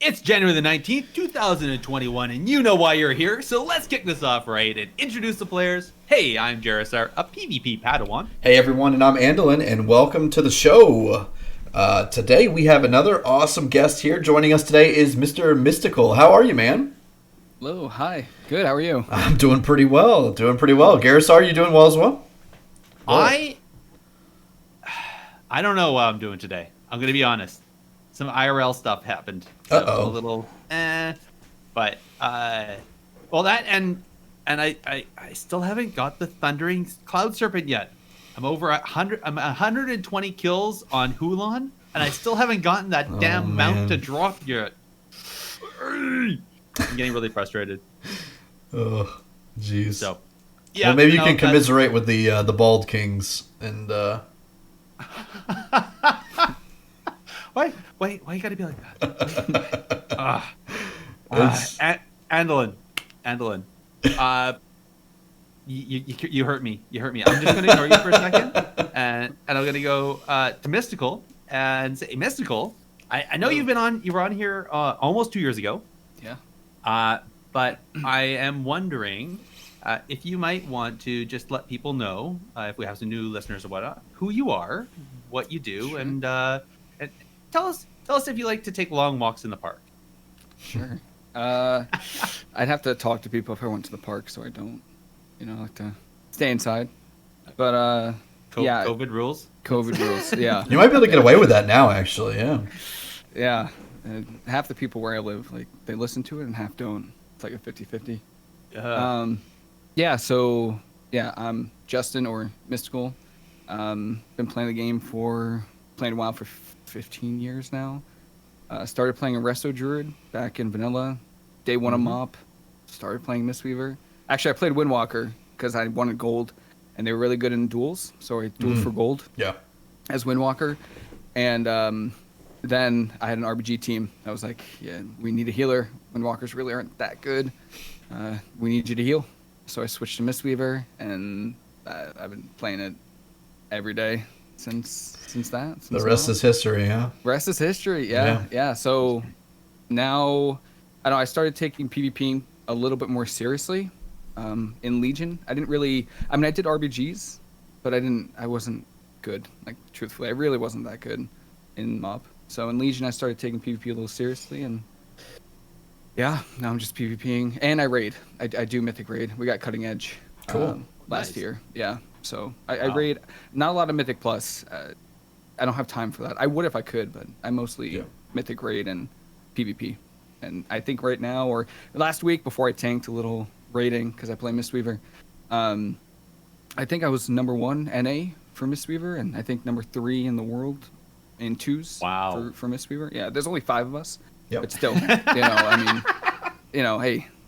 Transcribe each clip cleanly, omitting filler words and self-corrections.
It's January the 19th, 2021, and you know why you're here, so let's kick this off right and introduce the players. Hey, I'm Gerissar, a PvP Padawan. Hey everyone, and I'm Andallyn, and welcome to the show. Today we have another awesome guest here. Joining us today is Mr. Mysticall. How are you, man? Hello, hi. Good, how are you? I'm doing pretty well, Gerissar, are you doing well as well? I don't know what I'm doing today. I'm going to be honest. Some IRL stuff happened. So Uh-oh. A little, but, well, that, and I still haven't got the Thundering Cloud Serpent yet. I'm over 100, I'm 120 kills on Hulan, and I still haven't gotten that damn mount to drop yet. I'm getting really frustrated. Oh, jeez. So, yeah. Well, maybe you can commiserate with the Bald Kings and. Why you gotta be like that? Andallyn, you hurt me. I'm just gonna ignore you for a second, and I'm gonna go to Mysticall and say, Mysticall, I know you were on here almost 2 years ago. Yeah. But I am wondering if you might want to just let people know, if we have some new listeners or whatnot, who you are, what you do, Sure. and tell us if you like to take long walks in the park. Sure. I'd have to talk to people if I went to the park, so I don't, I like to stay inside. But yeah. COVID rules. COVID rules, yeah. You might be able to get away with that now, actually, yeah. Yeah. Half the people where I live, like, they listen to it and half don't. It's like a 50-50. Yeah, so, yeah, I'm Justin, or Mysticall. Been playing the game playing WoW for 15 years now. Started playing a Resto Druid back in Vanilla. Day one of MoP. Started playing Mistweaver. Actually, I played Windwalker because I wanted gold, and they were really good in duels, so I dueled for gold. Yeah. As Windwalker. And then I had an RBG team. I was like, yeah, we need a healer. Windwalkers really aren't that good. We need you to heal. So I switched to Mistweaver, and I've been playing it every day since that. The rest is history, huh? Rest is history, yeah. So now, I started taking PvP a little bit more seriously. In Legion, I didn't really. I did RBGs, but I wasn't good. Like, truthfully, I really wasn't that good in MoP. So in Legion, I started taking PvP a little seriously, and yeah, now I'm just PvPing, and I raid. I do Mythic raid. We got Cutting Edge. Cool. Last year, yeah. So I Wow. raid. Not a lot of Mythic Plus. I don't have time for that. I would if I could, but I mostly Mythic raid and PvP. And I think right now, or last week before I tanked a little raiding because I play Mistweaver, I think I was number 1 NA for Mistweaver, and I think number 3 in the world in twos. Wow. For Mistweaver. Yeah, there's only 5 of us. Yep. But still, hey,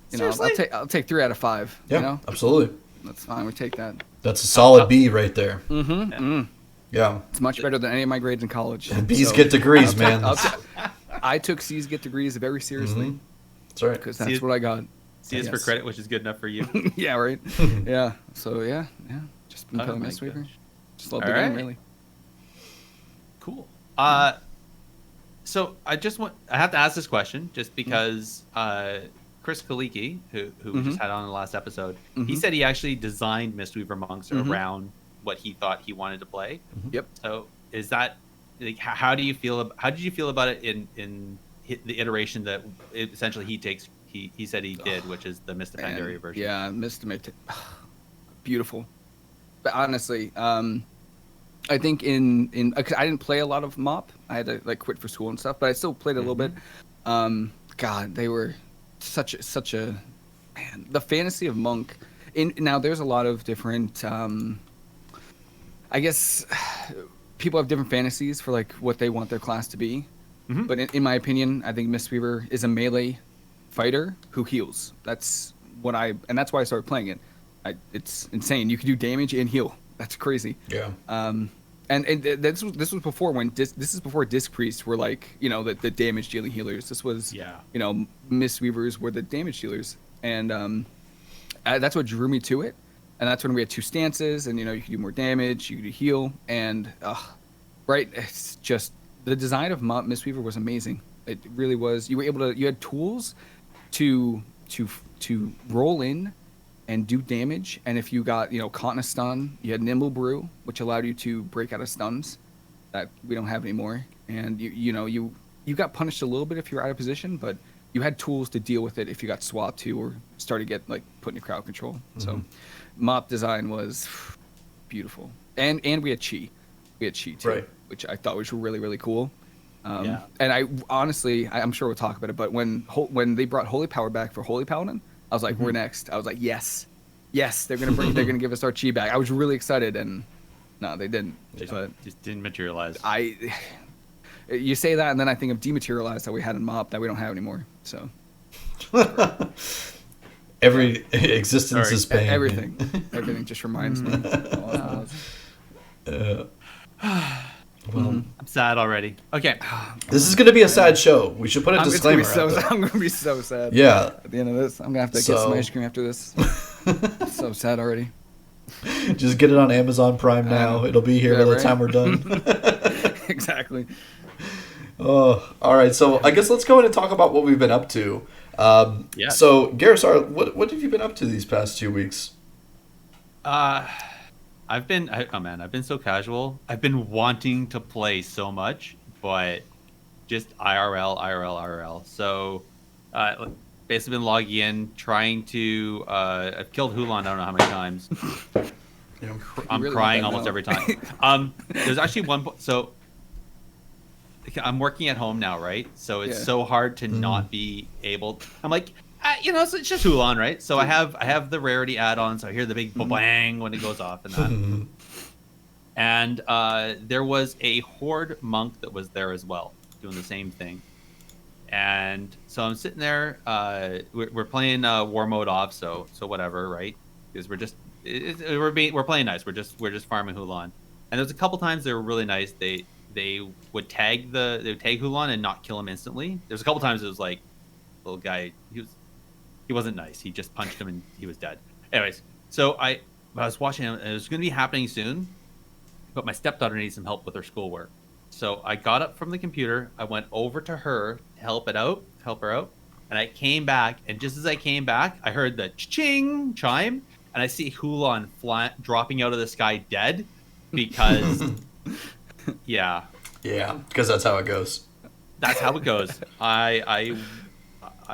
Seriously? I'll take 3 out of 5. Yeah, absolutely. That's fine. We take that. That's a solid B right there. Yeah. It's much better than any of my grades in college. And B's get degrees, man. I took C's get degrees very seriously. That's right. Because that's what I got. C is for credit, which is good enough for you. Yeah, right. Yeah. So yeah. Just been playing Mistweaver. Just love the game, really. Cool. So I have to ask this question just because Chris Kaliki, who we just had on in the last episode, he said he actually designed Mistweaver Monks around what he thought he wanted to play. Yep. So is that, like, how did you feel about it in the iteration that essentially he said he did, which is the Mystifandaria version? Yeah, Mystic, beautiful. But honestly, I think cause I didn't play a lot of MoP. I had to quit for school and stuff, but I still played a little bit. God, they were such a man. The fantasy of Monk. Now there's a lot of different. I guess people have different fantasies for what they want their class to be. But in my opinion, I think Mistweaver is a melee fighter who heals. That's why I started playing it. It's insane. You can do damage and heal. That's crazy. Yeah. And this was before this is before Disc Priests were the damage dealing healers. This was Mistweavers were the damage dealers, and that's what drew me to it. And that's when we had 2 stances, and you could do more damage, you could heal, and right, it's just the design of Mistweaver was amazing. It really was. You were able to. You had tools to roll in and do damage. And if you got caught in a stun, you had Nimble Brew, which allowed you to break out of stuns that we don't have anymore. And you got punished a little bit if you were out of position, but you had tools to deal with it if you got swapped to or started to get put into crowd control. Mm-hmm. So mop design was beautiful. And we had Chi. We had Chi too, right, which I thought was really, really cool. Yeah. And I honestly, I'm sure we'll talk about it, but when they brought Holy Power back for Holy Paladin, I was like, we're next. I was like, yes, they're gonna give us our Chi back. I was really excited, and no, they didn't. Just didn't materialize. You say that, and then I think of dematerialized that we had in Mop that we don't have anymore. So every existence is pain. Everything just reminds me. Well, I'm sad already. Okay. This is going to be a sad show. We should put a disclaimer I'm going to be so sad. Yeah. At the end of this, I'm going to have to get some ice cream after this. So sad already. Just get it on Amazon Prime now. It'll be here by the time we're done. Exactly. Oh, all right. So I guess let's go in and talk about what we've been up to. So, Gerissar, what have you been up to these past 2 weeks? I've been so casual. I've been wanting to play so much, but just IRL. So, basically been logging in, trying to. I've killed Hulan. I don't know how many times. I'm really crying almost every time. There's actually one. So, I'm working at home now, right? So it's so hard to not be able. I'm like. So it's just Hulan, right? So I have the rarity add-on, so I hear the big bang when it goes off and that. And there was a Horde monk that was there as well, doing the same thing. And so I'm sitting there. We're playing war mode off, so whatever, right? Because we're playing nice. We're just farming Hulan. And there's a couple times they were really nice. They would tag Hulan and not kill him instantly. There's a couple times it was like little guy. He wasn't nice. He just punched him and he was dead. Anyways, so I was watching him. It was going to be happening soon, but my stepdaughter needs some help with her schoolwork. So I got up from the computer. I went over to her to help her out. And I came back. And just as I came back, I heard the ching chime. And I see Hulan dropping out of the sky dead because, yeah. Yeah, because that's how it goes. That's how it goes. I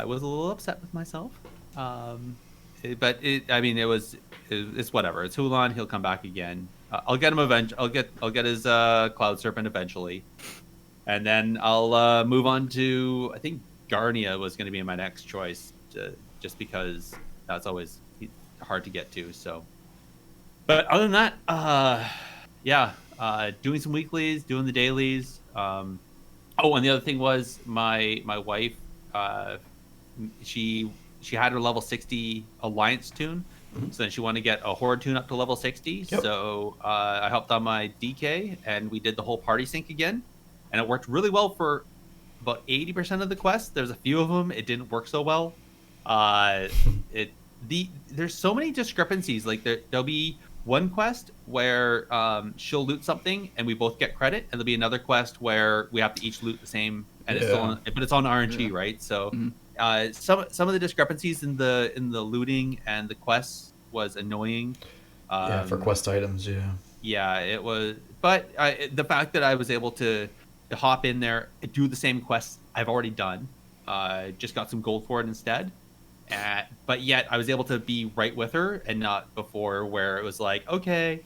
was a little upset with myself, but it's whatever. It's Hulan. He'll come back again. I'll get him I'll get his Cloud Serpent eventually, and then I'll move on to. I think Garnia was going to be my next choice, just because that's always hard to get to. So, but other than that, doing some weeklies, doing the dailies. And the other thing was my wife. She had her level 60 Alliance tune, so then she wanted to get a Horde tune up to level 60. Yep. So I helped on my DK, and we did the whole party sync again, and it worked really well for about 80% of the quests. There's a few of them it didn't work so well. There's so many discrepancies. Like there'll be one quest where she'll loot something and we both get credit, and there'll be another quest where we have to each loot the same, and it's on RNG, right? So some of the discrepancies in the looting and the quests was annoying. For quest items, yeah, it was. But the fact that I was able to hop in there and do the same quests I've already done, just got some gold for it instead. But yet I was able to be right with her and not before, where it was like, okay,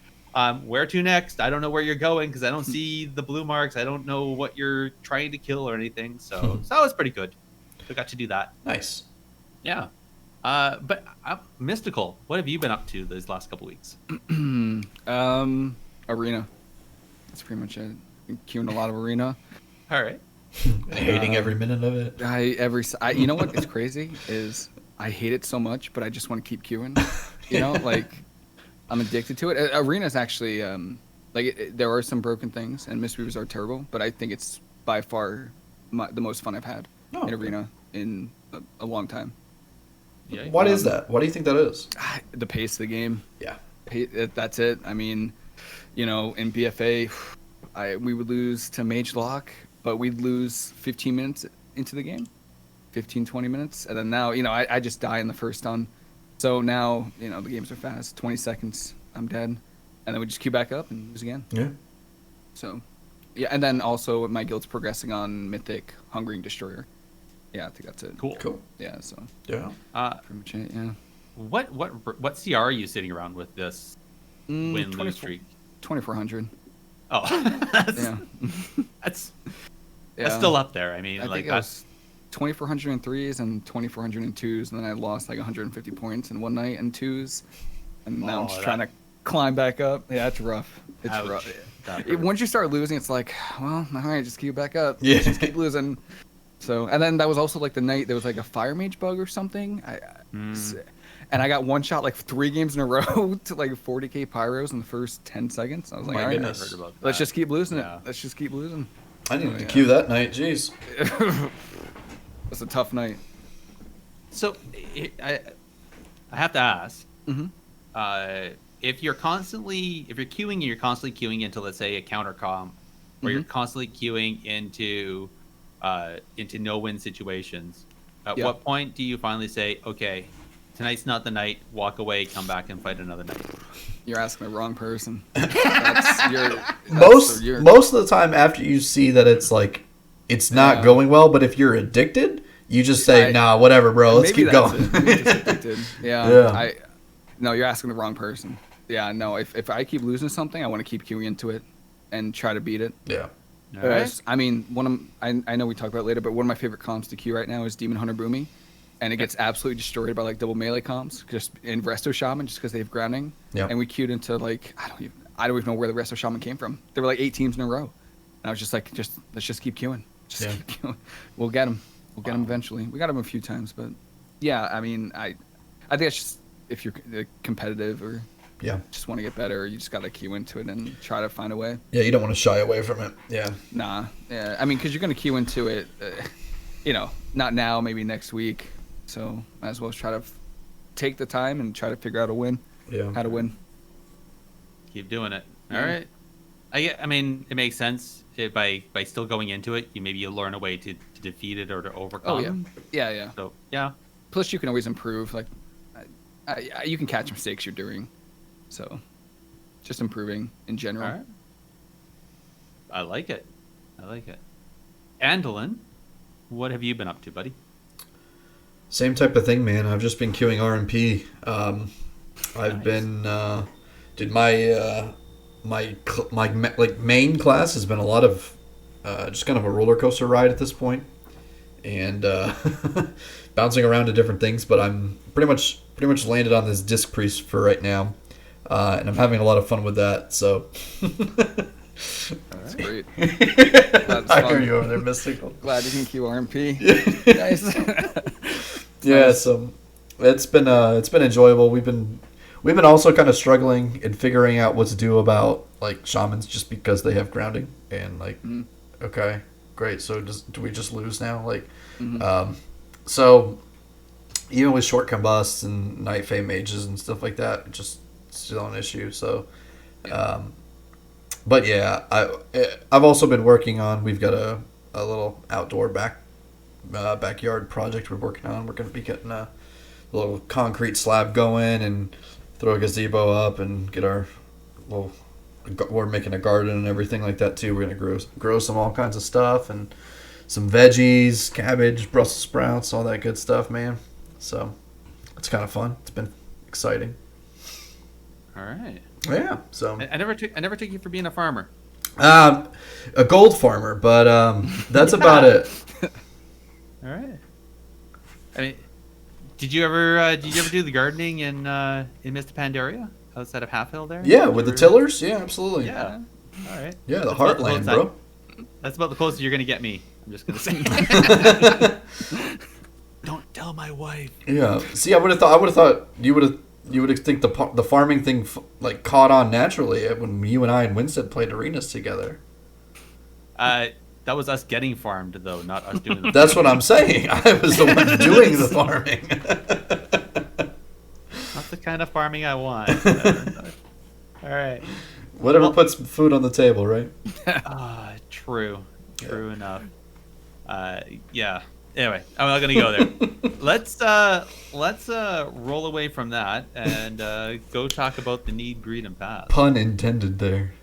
where to next? I don't know where you're going because I don't see the blue marks. I don't know what you're trying to kill or anything. So that was pretty good. I got to do that. Nice. Yeah. But Mysticall, what have you been up to these last couple weeks? Arena. That's pretty much it. Been queuing a lot of Arena. All right. Hating every minute of it. You know what is crazy is I hate it so much, but I just want to keep queuing. I'm addicted to it. Arena is actually there are some broken things, and Mistweavers are terrible, but I think it's by far the most fun I've had in Arena in a long time. Yeah. What is that? What do you think that is? The pace of the game. Yeah. That's it. I mean, in BFA, we would lose to Mage Lock but we'd lose 15 minutes into the game, 15, 20 minutes, and then now I just die in the first stun. So now the games are fast. 20 seconds, I'm dead, and then we just queue back up and lose again. Yeah. So, yeah, and then also my guild's progressing on Mythic Hungering Destroyer. Yeah, I think that's it. Cool. Yeah, so Yeah. pretty much it. Yeah. What CR are you sitting around with this win-lose streak? 2400. Oh, Yeah. that's Yeah. still up there. I mean, I like think it was 2400 in threes and 2400 in twos, and then I lost like 150 points in one night in twos, and now I'm just trying to climb back up. Yeah, it's rough. It's Ouch. rough. That hurts. Once you start losing, it's like, well, all right, just keep back up. Yeah. Just keep losing. So, and then that was also like the night there was like a fire mage bug or something. And I got one shot like 3 games in a row to like 40k pyros in the first 10 seconds. I was like, My all right, goodness. let's just keep losing Yeah. it. Let's just keep losing. I needed to queue that night. Jeez. It's a tough night. So I have to ask, Mm-hmm. if you're queuing and you're constantly queuing into, let's say, a counter comp, or you're constantly queuing into no-win situations, at Yeah. what point do you finally say, okay, tonight's not the night, walk away, come back and fight another night? You're asking the wrong person. Most of the time after you see that it's not going well, but if you're addicted, you just say, nah, whatever, bro, let's keep going. Maybe just addicted. Yeah. Yeah. No, you're asking the wrong person. Yeah, no, if I keep losing something, I want to keep queuing into it and try to beat it. Yeah. All right. I mean, I know we talk about it later, but one of my favorite comps to queue right now is Demon Hunter Boomy, and it gets absolutely destroyed by like double melee comps just in Resto Shaman just because they have grounding. Yeah. And we queued into like I don't even know where the Resto Shaman came from. There were like 8 teams in a row, and I was just like, let's just keep queuing. Keep queuing. We'll get him. We'll get him eventually. We got him a few times, but yeah, I mean, I think it's just if you're competitive or just want to get better, you just got to queue into it and try to find a way. Yeah, you don't want to shy away from it. Yeah. Nah. Yeah. I mean, because you're going to queue into it, not now, maybe next week. So might as well try to take the time and try to figure out how to win. Keep doing it. Yeah. All right. I mean, it makes sense. By still going into it, you learn a way to defeat it or to overcome. Oh, yeah. So, yeah. Plus, you can always improve. Like, you can catch mistakes you're doing. So, just improving in general. All right. I like it. Andallyn, what have you been up to, buddy? Same type of thing, man. I've just been queuing RMP. I've been, dude, my main class has been a lot of just kind of a roller coaster ride at this point, and bouncing around to different things. But I'm pretty much landed on this Disc Priest for right now, and I'm having a lot of fun with that. So That's great. I hear you over there, Mystical. Glad you can queue RMP. Nice. Yeah, so it's been enjoyable. We've been also kind of struggling in figuring out what to do about like shamans just because they have grounding and like okay, great. So do we just lose now? Like so even with short combusts and night fey mages and stuff like that, just still an issue. So but yeah, I've also been working on, we've got a little outdoor backyard project we're working on. We're going to be getting a little concrete slab going and throw a gazebo up and get our little, we're making a garden and everything like that too. We're going to grow some all kinds of stuff and some veggies, cabbage, Brussels sprouts, all that good stuff, man. So it's kind of fun. It's been exciting. All right. Yeah. So I never took you for being a farmer. a gold farmer, but that's about it. All right. I mean, did you ever do the gardening in Mr. Pandaria outside of Half Hill there? Yeah, with the tillers. Yeah, absolutely. Yeah. All right. Yeah, the That's about heartland, the bro. That's about the closest you're gonna get me. I'm just gonna say. Don't tell my wife. Yeah. See, I would have thought you would think the farming thing like caught on naturally when you and I and Winstead played arenas together. That was us getting farmed though, not us doing. That's what I'm saying. I was the one doing the farming. Not the kind of farming I want. All right. Whatever puts food on the table, right? True. True enough. Yeah. Anyway, I'm not gonna go there. Let's roll away from that and go talk about the need, greed, and pass. Pun intended there.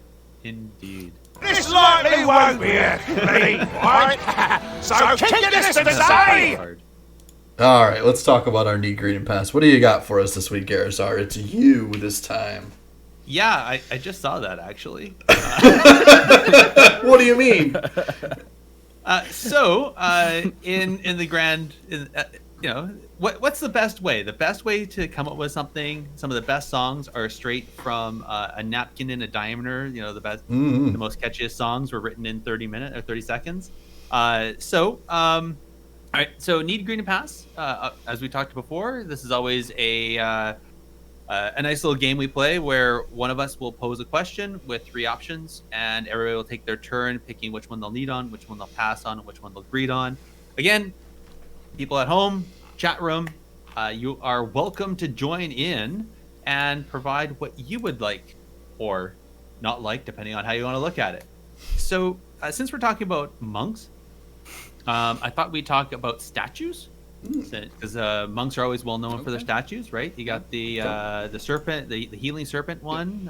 Indeed. This likely won't be a clean fight, so keep your distance, eh? Hard. All right, let's talk about our need, greed, and pass. What do you got for us this week, Gerissar? It's you this time. Yeah, I just saw that actually. What do you mean? In the grand, what's the best way? The best way to come up with something. Some of the best songs are straight from a napkin in a diameter. The best, the most catchiest songs were written in 30 minutes or 30 seconds. All right. So need, greed, and pass. As we talked before, this is always a nice little game we play where one of us will pose a question with 3 options, and everybody will take their turn picking which one they'll need on, which one they'll pass on, and which one they'll greed on. Again, people at home, chat room, you are welcome to join in and provide what you would like or not like, depending on how you want to look at it. So, since we're talking about monks, I thought we'd talk about statues. Because monks are always well known for their statues, right? You got the serpent, the healing serpent one,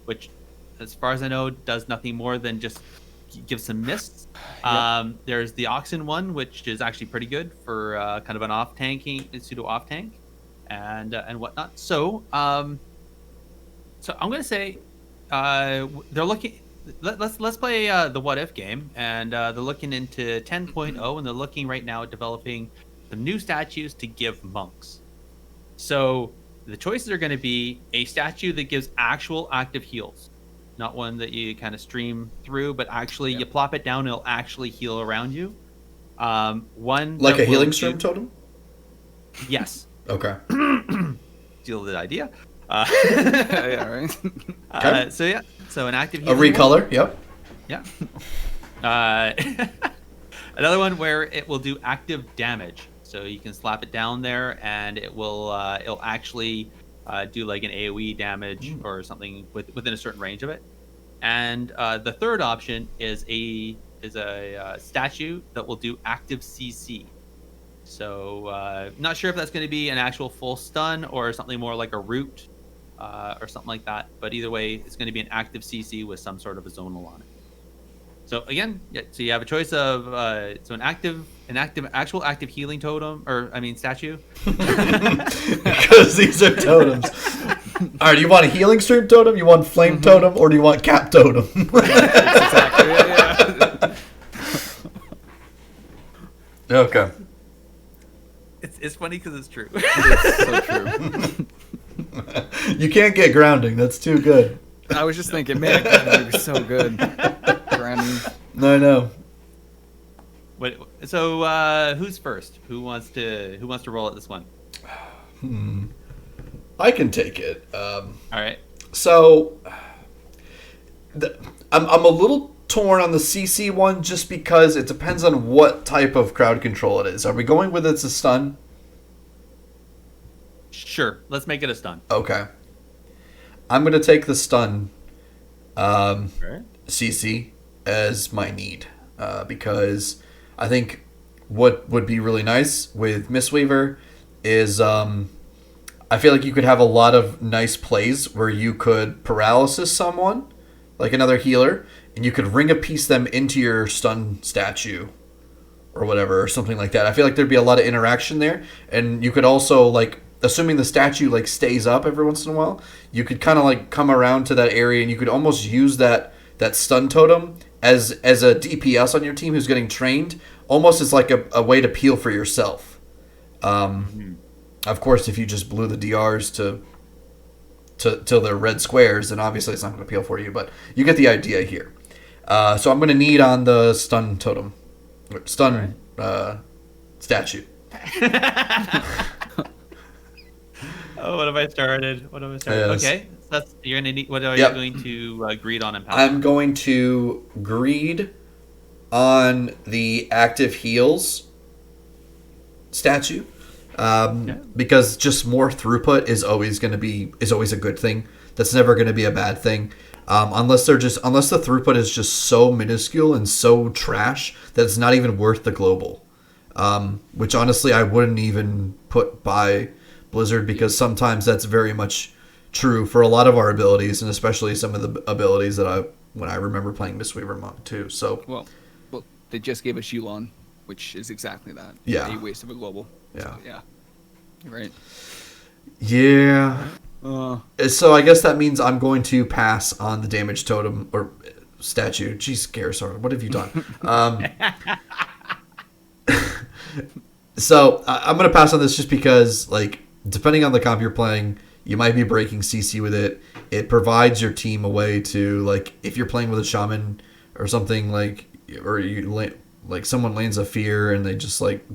which, as far as I know, does nothing more than just give some mists. There's the oxen one, which is actually pretty good for kind of an pseudo off tank, and whatnot. So I'm gonna say they're looking. Let's play the what if game, and they're looking into 10.0, and they're looking right now at developing some new statues to give monks. So the choices are going to be a statue that gives actual active heals, not one that you kind of stream through, but actually you plop it down, it'll actually heal around you. One like a healing stream totem. Yes. Okay. Steal the idea. Yeah, right. Okay. So an active A healing recolor. Yep. Yeah. Another one where it will do active damage. So you can slap it down there, and it'll actually do like an AOE damage or something within a certain range of it. And the third option is a statue that will do active CC. So not sure if that's going to be an actual full stun or something more like a root or something like that. But either way, it's going to be an active CC with some sort of a zonal on it. So again, so you have a choice of an actual active healing totem, statue. Because these are totems. All right, do you want a healing stream totem? You want flame totem, or do you want cap totem? Exactly. Yeah. Okay. It's funny because it's true. It's so true. You can't get grounding. That's too good. I was just thinking, man, it would be so good. Grounding. No, I know. So who's first? Who wants to roll at this one? I can take it. All right. So, I'm a little torn on the CC one just because it depends on what type of crowd control it is. Are we going with it's a stun? Sure. Let's make it a stun. Okay. I'm going to take the stun Okay. CC as my need because I think what would be really nice with Mistweaver is I feel like you could have a lot of nice plays where you could paralysis someone, like another healer, and you could ring a piece them into your stun statue or whatever, or something like that. I feel like there'd be a lot of interaction there, and you could also, like, assuming the statue, like, stays up every once in a while, you could kind of, like, come around to that area, and you could almost use that stun totem as a DPS on your team who's getting trained, almost as, like, a way to peel for yourself. Of course, if you just blew the DRs till they're red squares, then obviously it's not going to peel for you, but you get the idea here. So I'm going to need on the stun totem. Stun statue. Oh, what have I started? Yes. Okay, so that's you're gonna need. What are you going to greed on and pass? I'm going to greed on the active heals statue because just more throughput is always a good thing. That's never going to be a bad thing. unless the throughput is just so minuscule and so trash that it's not even worth the global. Which honestly I wouldn't even put by Blizzard, because sometimes that's very much true for a lot of our abilities, and especially some of the abilities that when I remember playing Mistweaver Monk too. So Well, they just gave us Yulon, which is exactly that. Yeah. A waste of a global. Yeah. So, yeah. You're right. yeah. So I guess that means I'm going to pass on the damage totem or statue. Jeez, Gerissar, what have you done? So I'm going to pass on this just because, like, depending on the comp you're playing, you might be breaking CC with it. It provides your team a way to, like, if you're playing with a shaman or something, like, or like someone lands a fear and they just, like,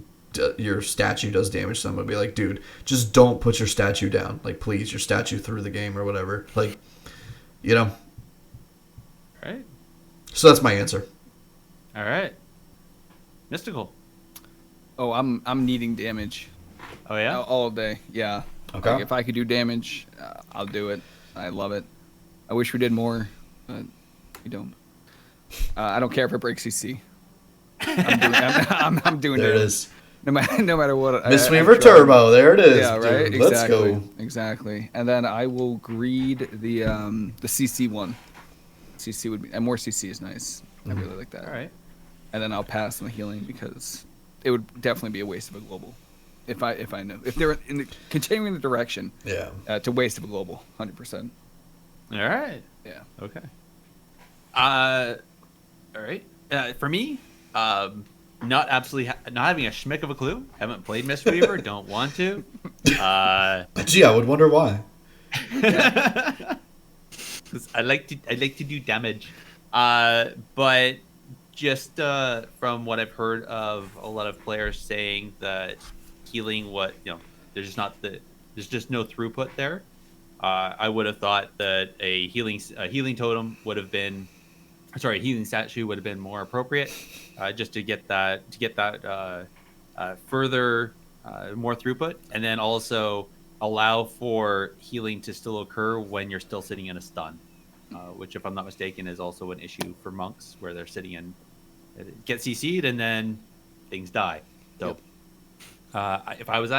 your statue does damage to them, I'd be like, dude, just don't put your statue down. Like, please, your statue through the game or whatever. Like, you know. All right. So that's my answer. All right. Mystical. Oh, I'm needing damage. Oh yeah. All day. Yeah. Okay. Like, if I could do damage, I'll do it. I love it. I wish we did more, but we don't. I don't care if it breaks CC. I'm doing There it damage. is. No matter what. Mistweaver Turbo. There it is. Yeah, right. Dude. Exactly. Let's go. Exactly. And then I will greed the CC one. CC would be, and more CC is nice. I really like that. All right. And then I'll pass on the healing because it would definitely be a waste of a global. If I know if they're continuing the direction. Yeah. To waste of a global, 100%. All right. Yeah. Okay. All right. For me, not having a schmick of a clue. Haven't played Mistweaver. Don't want to. Gee, I would wonder why. 'Cause I like to do damage. But just from what I've heard of a lot of players saying that healing, there's just no throughput there. I would have thought that a healing totem would have been, sorry, healing statue would have been more appropriate, just to get that further more throughput, and then also allow for healing to still occur when you're still sitting in a stun, which, if I'm not mistaken, is also an issue for monks where they're sitting in, get CC'd and then things die. So if I was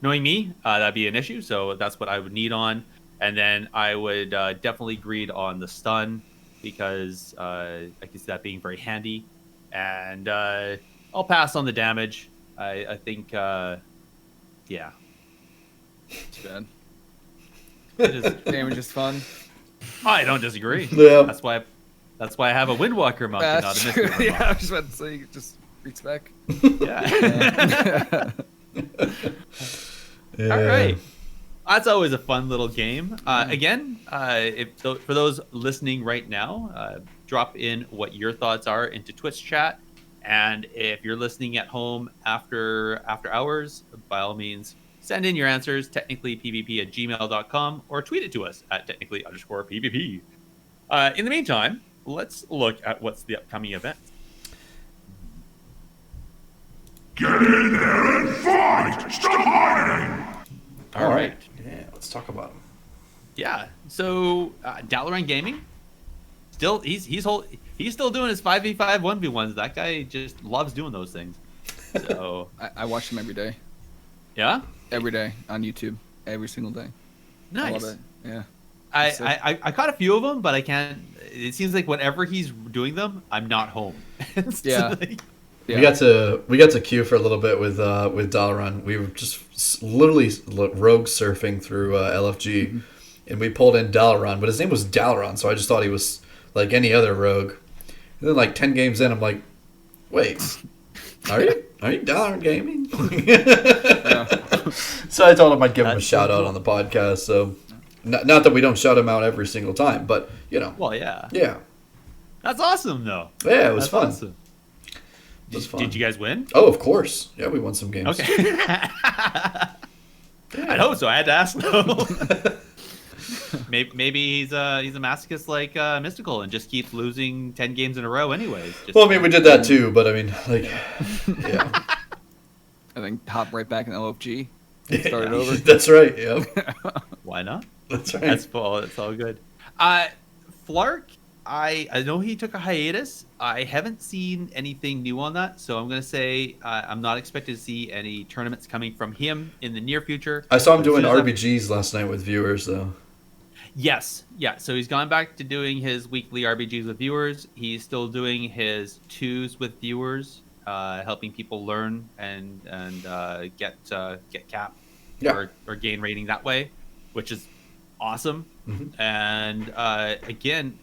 knowing me, that'd be an issue. So that's what I would need on. And then I would definitely greed on the stun, because I can see that being very handy. And I'll pass on the damage. I think, yeah. Too bad. Damage is fun. I don't disagree. Yeah. That's why I have a Windwalker monk and not a true. Mistweaver Yeah, I monk. was about to say, you just reach back. Yeah. Yeah. All right. That's always a fun little game. Again, for those listening right now, drop in what your thoughts are into Twitch chat. And if you're listening at home after hours, by all means, send in your answers, technicallypvp@gmail.com, or tweet it to us at technically_pvp. In the meantime, let's look at what's the upcoming event. Get in there and fight! Stop hiding! All right. Yeah, let's talk about him. Yeah. So Andallyn Gaming, he's still doing his 5v5 1v1s. That guy just loves doing those things. So I watch him every day. yeah, Every day on YouTube. Every single day. nice. I love it. Yeah. I caught a few of them, but I can't. It seems like whenever he's doing them, I'm not home. It's Yeah. like- Yeah. We got to queue for a little bit with Dalaran. We were just literally rogue surfing through LFG, and we pulled in Dalaran, but his name was Dalaran, so I just thought he was like any other rogue. And then, like 10 games in, I'm like, wait, are you Dalaran Gaming? So I told him I'd give him a That's shout so out cool. on the podcast. So not that we don't shout him out every single time, but you know, well, yeah. yeah, That's awesome, though. yeah, it was That's fun. awesome. It was fun. Did you guys win? Oh, of course. Yeah, we won some games. Okay. I hope so. I had to ask though. Maybe he's a masochist like Mysticall and just keeps losing 10 games in a row, anyways. Just, Well, I mean, we did that too, but I mean, like, yeah. And then hop right back in LFG. Start it over. That's right. Yep. why not? That's right. That's all good. Flark, I know he took a hiatus. I haven't seen anything new on that, so I'm gonna say I'm not expecting to see any tournaments coming from him in the near future. I saw him But as doing soon as RBGs last night with viewers, though. Yes, yeah. So he's gone back to doing his weekly RBGs with viewers. He's still doing his twos with viewers, helping people learn and get cap Yeah. or gain rating that way, which is awesome. Mm-hmm. And again,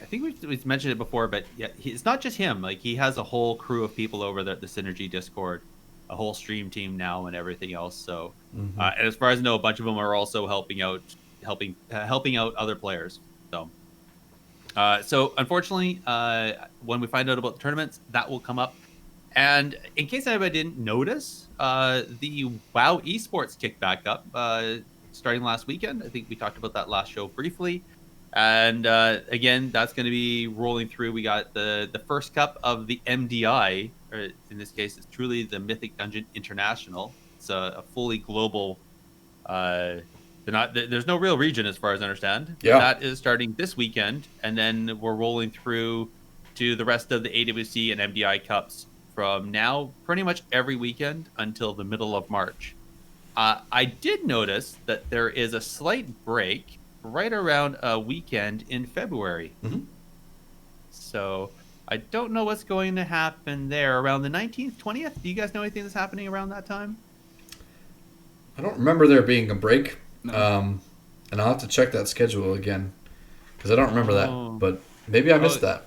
I think we've mentioned it before, but yeah, it's not just him. Like he has a whole crew of people over there at the Synergy Discord, a whole stream team now, and everything else. So, Mm-hmm. and as far as I know, a bunch of them are also helping out other players. So unfortunately, when we find out about the tournaments, that will come up. And in case anybody didn't notice, the WoW esports kicked back up starting last weekend. I think we talked about that last show briefly. And again, that's going to be rolling through. We got the first cup of the MDI, or in this case, it's truly the Mythic Dungeon International. It's a fully global. There's no real region as far as I understand. Yeah. That is starting this weekend, and then we're rolling through to the rest of the AWC and MDI Cups from now pretty much every weekend until the middle of March. I did notice that there is a slight break right around a weekend in February. Mm-hmm. So I don't know what's going to happen there around the 19th, 20th. Do you guys know anything that's happening around that time? I don't remember there being a break. No. And I'll have to check that schedule again because I don't remember Oh. that. But maybe I missed that.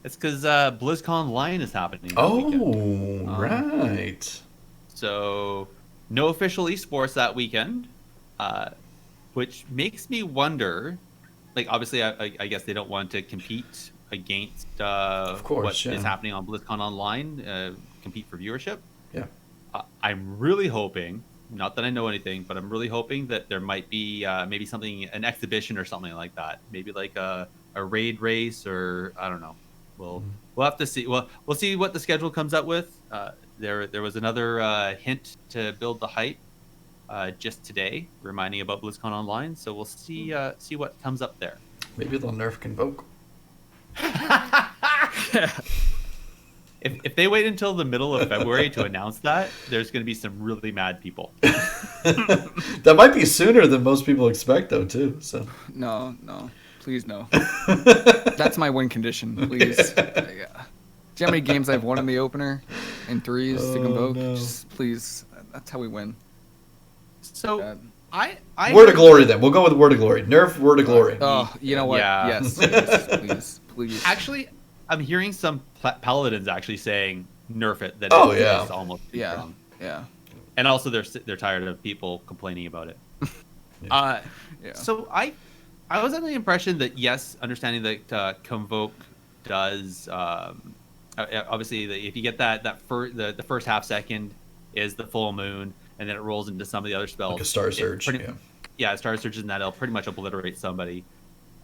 It's because BlizzCon Online is happening that weekend. Right. So no official esports that weekend, which makes me wonder. Like, obviously, I guess they don't want to compete against Of course, what yeah. is happening on BlizzCon Online, compete for viewership. Yeah. I'm really hoping, not that I know anything, but I'm really hoping that there might be maybe something, an exhibition or something like that. Maybe like a raid race, or I don't know. We'll have to see. Well, we'll see what the schedule comes up with. There was another hint to build the hype just today, reminding about BlizzCon Online. So we'll see what comes up there. Maybe they'll nerf Convoke. If they wait until the middle of February to announce that, there's going to be some really mad people. That might be sooner than most people expect, though, too. So No, please no. That's my win condition, please. Yeah. Do you know how many games I've won in the opener in threes to Convoke? no. Just please, that's how we win. So God. I Word of Glory, then. We'll go with Word of Glory. Nerf Word of Glory. Oh, you know what? Yeah. Yes, please. Actually, I'm hearing some paladins actually saying nerf it. That Oh, it's yeah. almost too Yeah, strong. yeah. And also they're tired of people complaining about it. Yeah. So I was under the impression that yes, understanding that Convoke does obviously if you get the first half second is the full moon, and then it rolls into some of the other spells. Like a Star Surge. Yeah, Star Surge, and that'll pretty much obliterate somebody.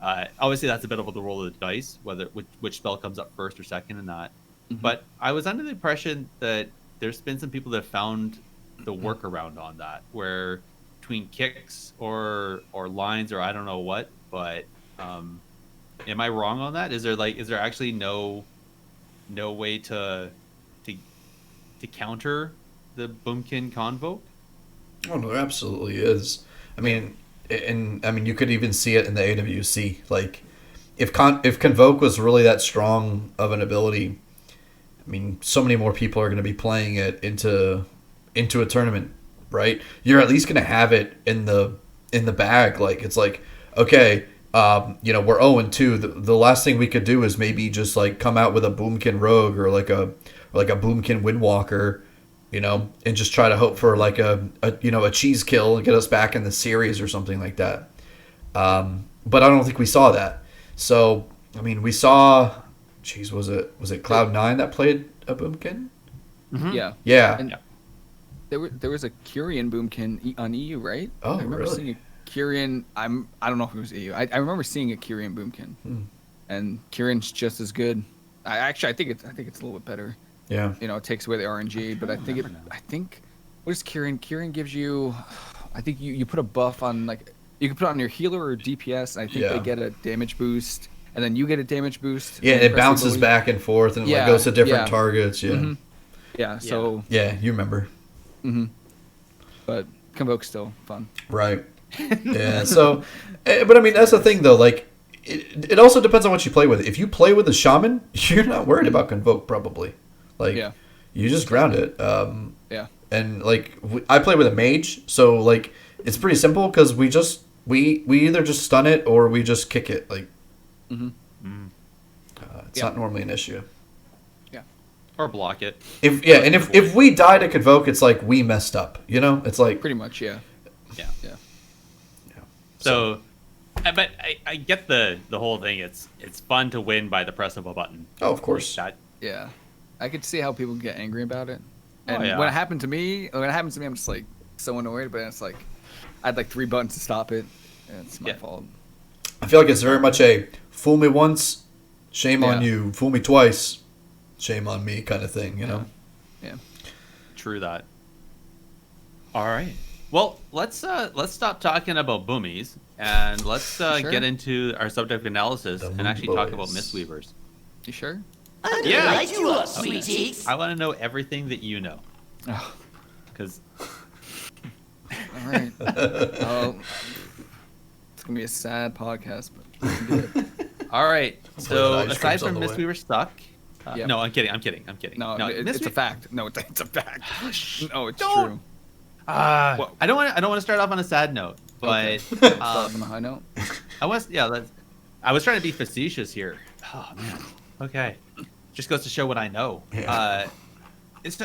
Obviously, that's a bit of the roll of the dice, which spell comes up first or second in that. Mhm. But I was under the impression that there's been some people that found the workaround on that, where between kicks or lines or I don't know what. But am I wrong on that? Is there actually no way to counter the Boomkin Convoke? Oh, no, there absolutely is. I mean, you could even see it in the AWC. Like, if Convoke was really that strong of an ability, I mean, so many more people are going to be playing it into a tournament, right? You're at least going to have it in the bag. Like, it's like, okay, we're 0-2. The last thing we could do is maybe just like come out with a Boomkin Rogue or like a Boomkin Windwalker, and just try to hope for like a cheese kill and get us back in the series or something like that. But I don't think we saw that. So, I mean, we saw, was it Cloud9 that played a Boomkin? Mm-hmm. Yeah. Yeah. And there was a Kyrian Boomkin on EU, right? Oh, I remember really? seeing a Kyrian. I don't know if it was EU. I remember seeing a Kyrian Boomkin, and Kyrian's just as good. I think it's a little bit better. Yeah. It takes away the RNG, but I think what is Kyrian? Kyrian gives you, I think you put a buff on, like, you can put it on your healer or DPS. And I think Yeah. they get a damage boost, and then you get a damage boost. Yeah, and it bounces back and forth and like goes to different targets. Yeah. Mm-hmm. Yeah. So. Yeah, you remember. Mm-hmm. But Convoke's still fun. Right. Yeah. So, but I mean, that's the thing though. Like, it also depends on what you play with. If you play with a shaman, you're not worried about Convoke probably. Like, you just ground it. Yeah. And like I play with a mage, so like it's pretty simple because we either just stun it or we just kick it. Like, it's not normally an issue. Yeah. Or block it. If we die to Convoke, it's like we messed up. You know, it's like pretty much. Yeah. So, but I get the whole thing. It's fun to win by the press of a button. Oh, of course. Like that. Yeah. I could see how people get angry about it. And when it happened to me, I'm just like so annoyed. But it's like I had like 3 buttons to stop it. And it's my fault. I feel like it's very much a fool me once, shame on you. Fool me twice, shame on me kind of thing. You know. Yeah. True that. All right. Well, let's stop talking about boomies and let's get into our subject analysis and actually talk about Mistweavers. You sure? Yeah. You are, sweet cheeks. I want to know everything that you know. Oh. Because. All right. It's gonna be a sad podcast, but we can do it. All right. So aside from Mistweaver stuck. No, I'm kidding. No, it's a fact. No, it's a fact. No, it's true. I don't want to start off on a sad note, but start off on a high note. I was trying to be facetious here. Oh man. Okay. Just goes to show what I know. Yeah.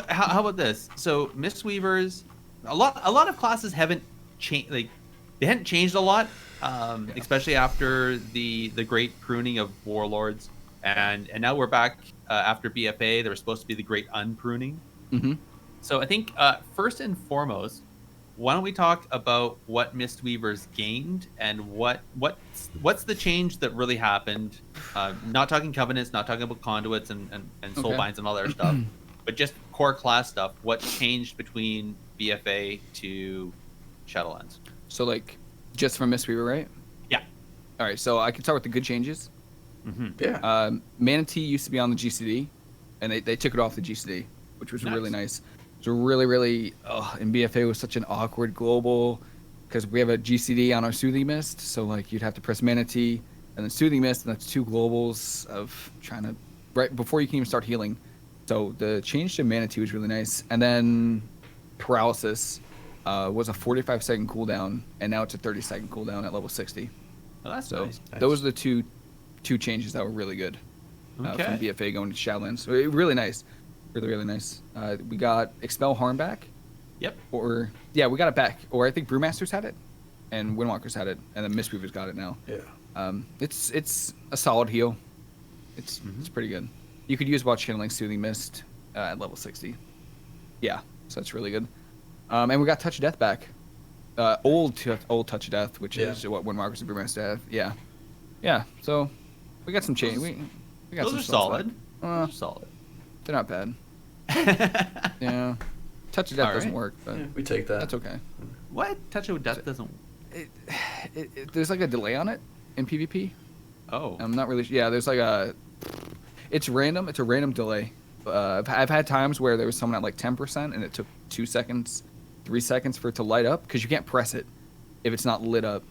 How about this? So Mistweavers, a lot of classes haven't changed. Like they hadn't changed a lot, especially after the great pruning of warlords, and now we're back after BFA. There was supposed to be the great unpruning. Mm-hmm. So I think first and foremost, why don't we talk about what Mistweavers gained and what's the change that really happened? Not talking covenants, not talking about conduits and soulbinds and all that stuff, but just core class stuff. What changed between BFA to Shadowlands? So like, just from Mistweaver, right? Yeah. All right. So I can start with the good changes. Mm-hmm. Yeah. Manatee used to be on the GCD, and they took it off the GCD, which was really nice. So really, really, in BFA was such an awkward global because we have a GCD on our Soothing Mist. So like you'd have to press Manatee and then Soothing Mist, and that's 2 globals of trying to right before you can even start healing. So the change to Manatee was really nice. And then Paralysis was a 45-second cooldown, and now it's a 30-second cooldown at level 60. Oh, that's so nice. Those are the two changes that were really good from BFA going to Shadowlands. So really nice. Really, really nice. We got Expel Harm back. Yep. We got it back. Or I think Brewmasters had it, and Windwalkers had it, and then Mistweavers got it now. Yeah. It's a solid heal. It's pretty good. You could use while channeling Soothing Mist at level 60. Yeah, so that's really good. And we got Touch of Death back. Old Touch of Death, which is what Windwalkers and Brewmasters have. Yeah. Yeah. So we got some change. We got Those some are solid. Those are solid. They're not bad. Yeah. Touch of Death doesn't work, but we take that. that's okay. What? Touch of Death doesn't. There's like a delay on it in PvP. Oh. I'm not really. Yeah, there's like it's random. It's a random delay. I've had times where there was someone at like 10% and it took 2 seconds, 3 seconds for it to light up because you can't press it if it's not lit up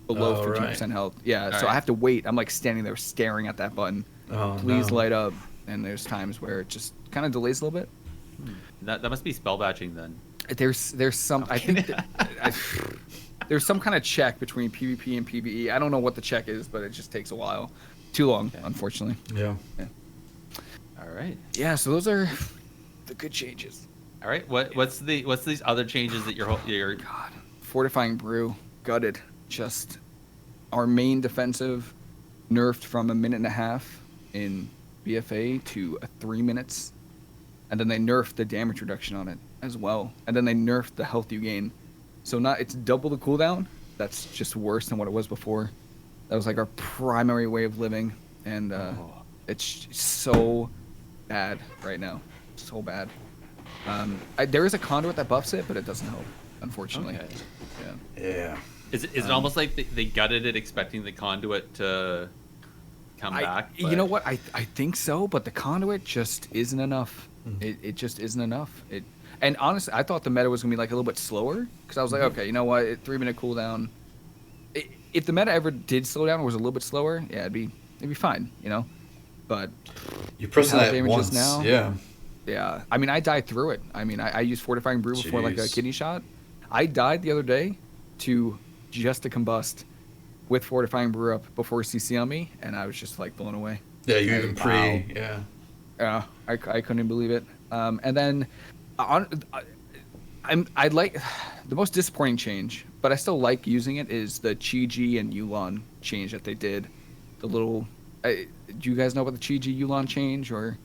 below 15% health. Yeah, so I have to wait. I'm like standing there staring at that button. Please light up. And there's times where it just kind of delays a little bit. That must be spell batching then. There's some I think there's some kind of check between PvP and PvE. I don't know what the check is, but it just takes a while. Too long, unfortunately. Yeah. All right. Yeah, so those are the good changes. All right. What's these other changes that you're God, Fortifying Brew, gutted. Just our main defensive nerfed from 1.5 minutes in BFA to 3 minutes, and then they nerfed the damage reduction on it as well, and then they nerfed the health you gain. So it's double the cooldown. That's just worse than what it was before. That was like our primary way of living, and it's so bad right now. So bad. There is a conduit that buffs it, but it doesn't help, unfortunately. Okay. Yeah. Is it almost like they gutted it expecting the conduit to come back. You know what? I think so, but the conduit just isn't enough. It just isn't enough. And honestly, I thought the meta was gonna be like a little bit slower because I was like, okay, you know what? 3-minute cooldown. If the meta ever did slow down or was a little bit slower, yeah, it'd be fine, you know. But You press how that damage is once, now? yeah. Yeah, I mean, I died through it. I mean, I used fortifying brew before like a Jeez. kidney shot. I died the other day just to combust with fortifying brew up before CC on me, and I was just like blown away. Yeah, you even Wow. yeah. Yeah, I couldn't believe it. And then I like the most disappointing change, but I still like using it is the Chi-Ji and Yu'lon change that they did. The little, do you guys know about the Chi-Ji Yu'lon change or?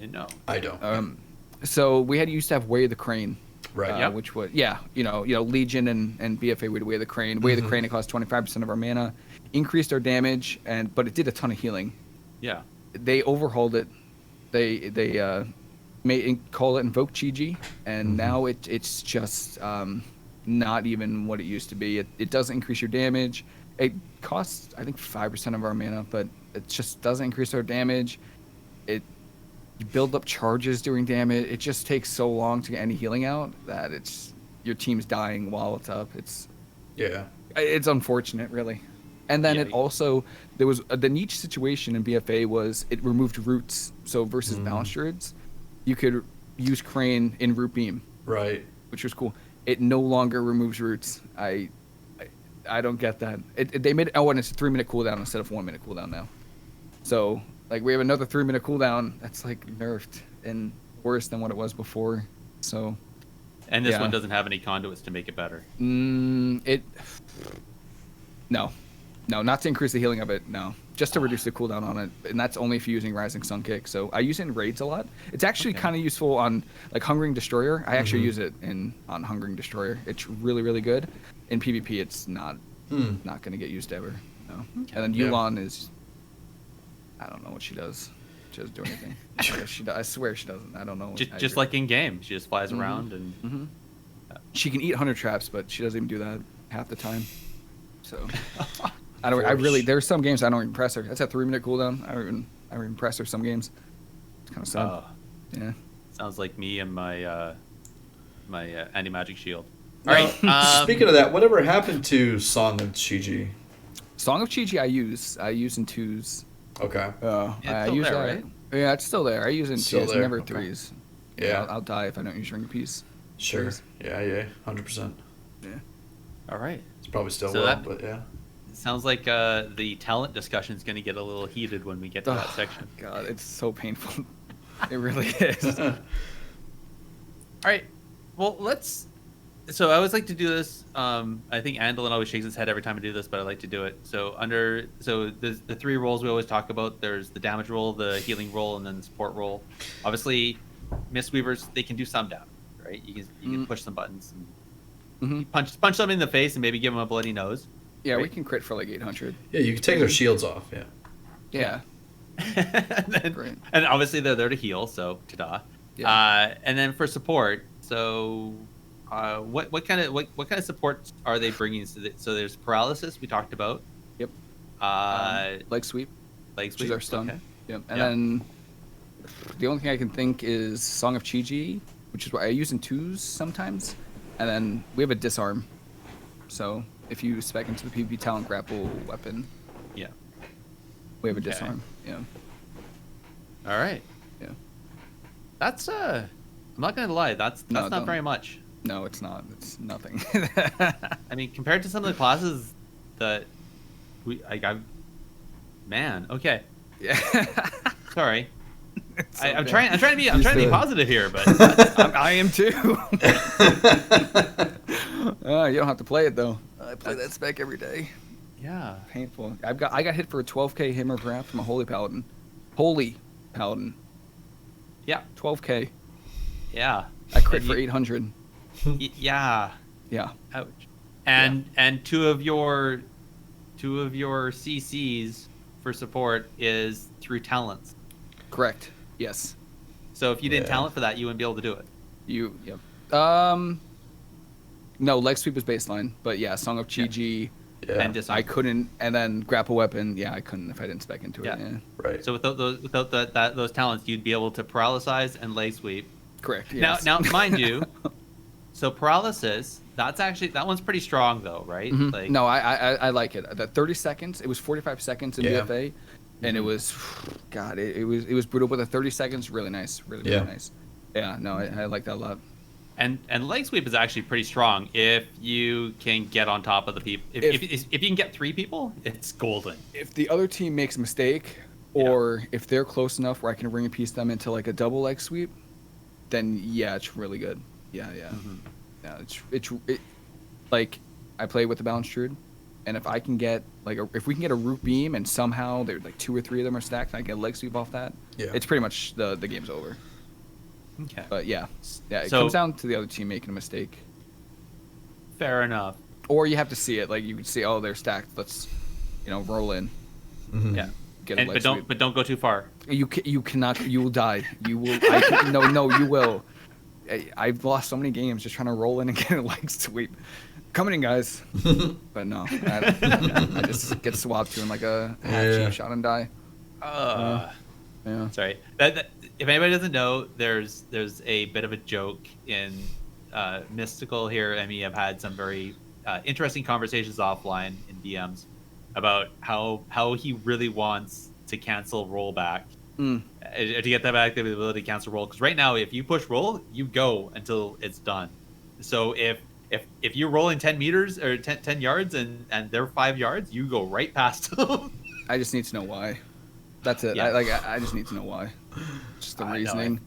No. I don't. So we used to have Way of the Crane. Right. Yep. Which was Legion and BFA would Way of the Crane. Way of the Crane, it cost 25% of our mana, increased our damage, but it did a ton of healing. Yeah. They overhauled it. They call it Invoke Chi-Ji, and now it's just not even what it used to be. It doesn't increase your damage. It costs I think 5% of our mana, but it just doesn't increase our damage. You build up charges doing damage. It just takes so long to get any healing out that your team's dying while it's up. It's unfortunate, really. And then it also, there was the niche situation in BFA was it removed roots. So versus Balance Druids, you could use Crane in Root Beam, Right. which was cool. It no longer removes roots. I don't get that. They made and it's a 3-minute cooldown instead of 1-minute cooldown now. So like we have another 3-minute cooldown that's like nerfed and worse than what it was before. So. And this one doesn't have any conduits to make it better. No, not to increase the healing of it. No, just to reduce the cooldown on it, and that's only if you're using Rising Sun Kick. So I use it in raids a lot. It's actually kind of useful on like Hungering Destroyer. I actually use it on Hungering Destroyer. It's really really good. In PvP, it's not going to get used ever. No. Okay. And then Yu'lon is, I don't know what she does. She doesn't do anything. I swear she doesn't. I don't know. Just like in game, she just flies around and. She can eat 100 traps, but she doesn't even do that half the time. So. I really. There's some games I don't even press her. That's a 3-minute cooldown. I don't even press her some games. It's kind of sad. Yeah. Sounds like me and my anti-magic shield. All right. Speaking of that, whatever happened to Song of Chi-Ji? Song of Chi-Ji I use in 2s. Okay. It's still use there, that. right? Yeah, it's still there. I use it in Still 2s, there, never okay. 3s. Yeah. I'll die if I don't use Ring of Peace. Sure. Please. Yeah. 100%. Yeah. All right. It's probably still So but yeah. Sounds like the talent discussion is going to get a little heated when we get to that section. God, it's so painful. It really is. All right. Well, So I always like to do this. I think Andallyn always shakes his head every time I do this, but I like to do it. So the 3 roles we always talk about. There's the damage roll, the healing roll, and then the support roll. Obviously, Mistweavers, they can do some damage, right? You can push some buttons and punch them in the face and maybe give them a bloody nose. Yeah, right? we can crit for like 800. Yeah, you can take their shields off. Yeah. Yeah. And obviously they're there to heal, so ta-da. Yeah. And then for support, so what kind of support are they bringing? So there's paralysis we talked about. Yep. Leg sweep. Which is our stun. Okay. Yep. And then the only thing I can think is Song of Chi-Ji, which is what I use in 2s sometimes. And then we have a disarm. So if you spec into the PvP talent grapple weapon, we have a disarm. Yeah. All right. Yeah. That's I'm not gonna lie. That's not very much. No, it's not. It's nothing. I mean, compared to some of the classes that man. Okay. Yeah. Sorry. Okay. I'm trying to be positive here, but I am too. You don't have to play it though. I play that spec every day. yeah. Painful. I got hit for a 12k hammer grab from a holy paladin. Holy paladin. Yeah. 12k. Yeah. I crit And for 800. Yeah. Yeah. Ouch. And two of your CCs for support is through talents. Correct. Yes. So if you didn't talent for that, you wouldn't be able to do it. Yep. No, leg sweep is baseline, but yeah, Song of Chi-Ji. Yeah. and just I couldn't, and then grapple weapon. Yeah, I couldn't if I didn't spec into it. Yeah. Yeah. Right. So without those talents, you'd be able to paralyze and leg sweep. Correct. Yes. Now, mind you, so paralysis. That one's pretty strong though, right? Mhm. Like, No, I like it. The 30 seconds. It was 45 seconds in Yeah. BFA, and it was, God, it was brutal. But the 30 seconds, really nice, really Yeah. nice. Yeah, no, I like that a lot. and leg sweep is actually pretty strong if you can get on top of the people. If you can get 3 people, it's golden. If the other team makes a mistake, or if they're close enough where I can ring a piece them into like a double leg sweep, then yeah, it's really good. Yeah. Yeah, it's like I play with the Balance Druid, and if I can get if we can get a root beam and somehow there's like 2 or 3 of them are stacked, and I get a leg sweep off that, it's pretty much the game's over. Okay. But yeah, it So- comes down to the other team making a mistake, Fair enough. or you have to see it. Like you can see, oh, they're stacked. Let's roll in. Mhm. Yeah. Get a leg sweep. But don't go too far. You cannot. You will die. You will. No. You will. I've lost so many games just trying to roll in and get a leg sweep. Coming in, guys. But no, I just get swapped to him like a cheap shot and die. Yeah. Sorry. That if anybody doesn't know, there's a bit of a joke in Mysticall here. I mean, I've had some very interesting conversations offline in DMs about how he really wants to cancel rollback. To get that back, the ability to cancel roll, because right now if you push roll, you go until it's done. So if you're rolling 10 meters or 10 yards and they're 5 yards, you go right past them. I just need to know why. That's it. Yeah. I just need to know why. Just the I know, reasoning.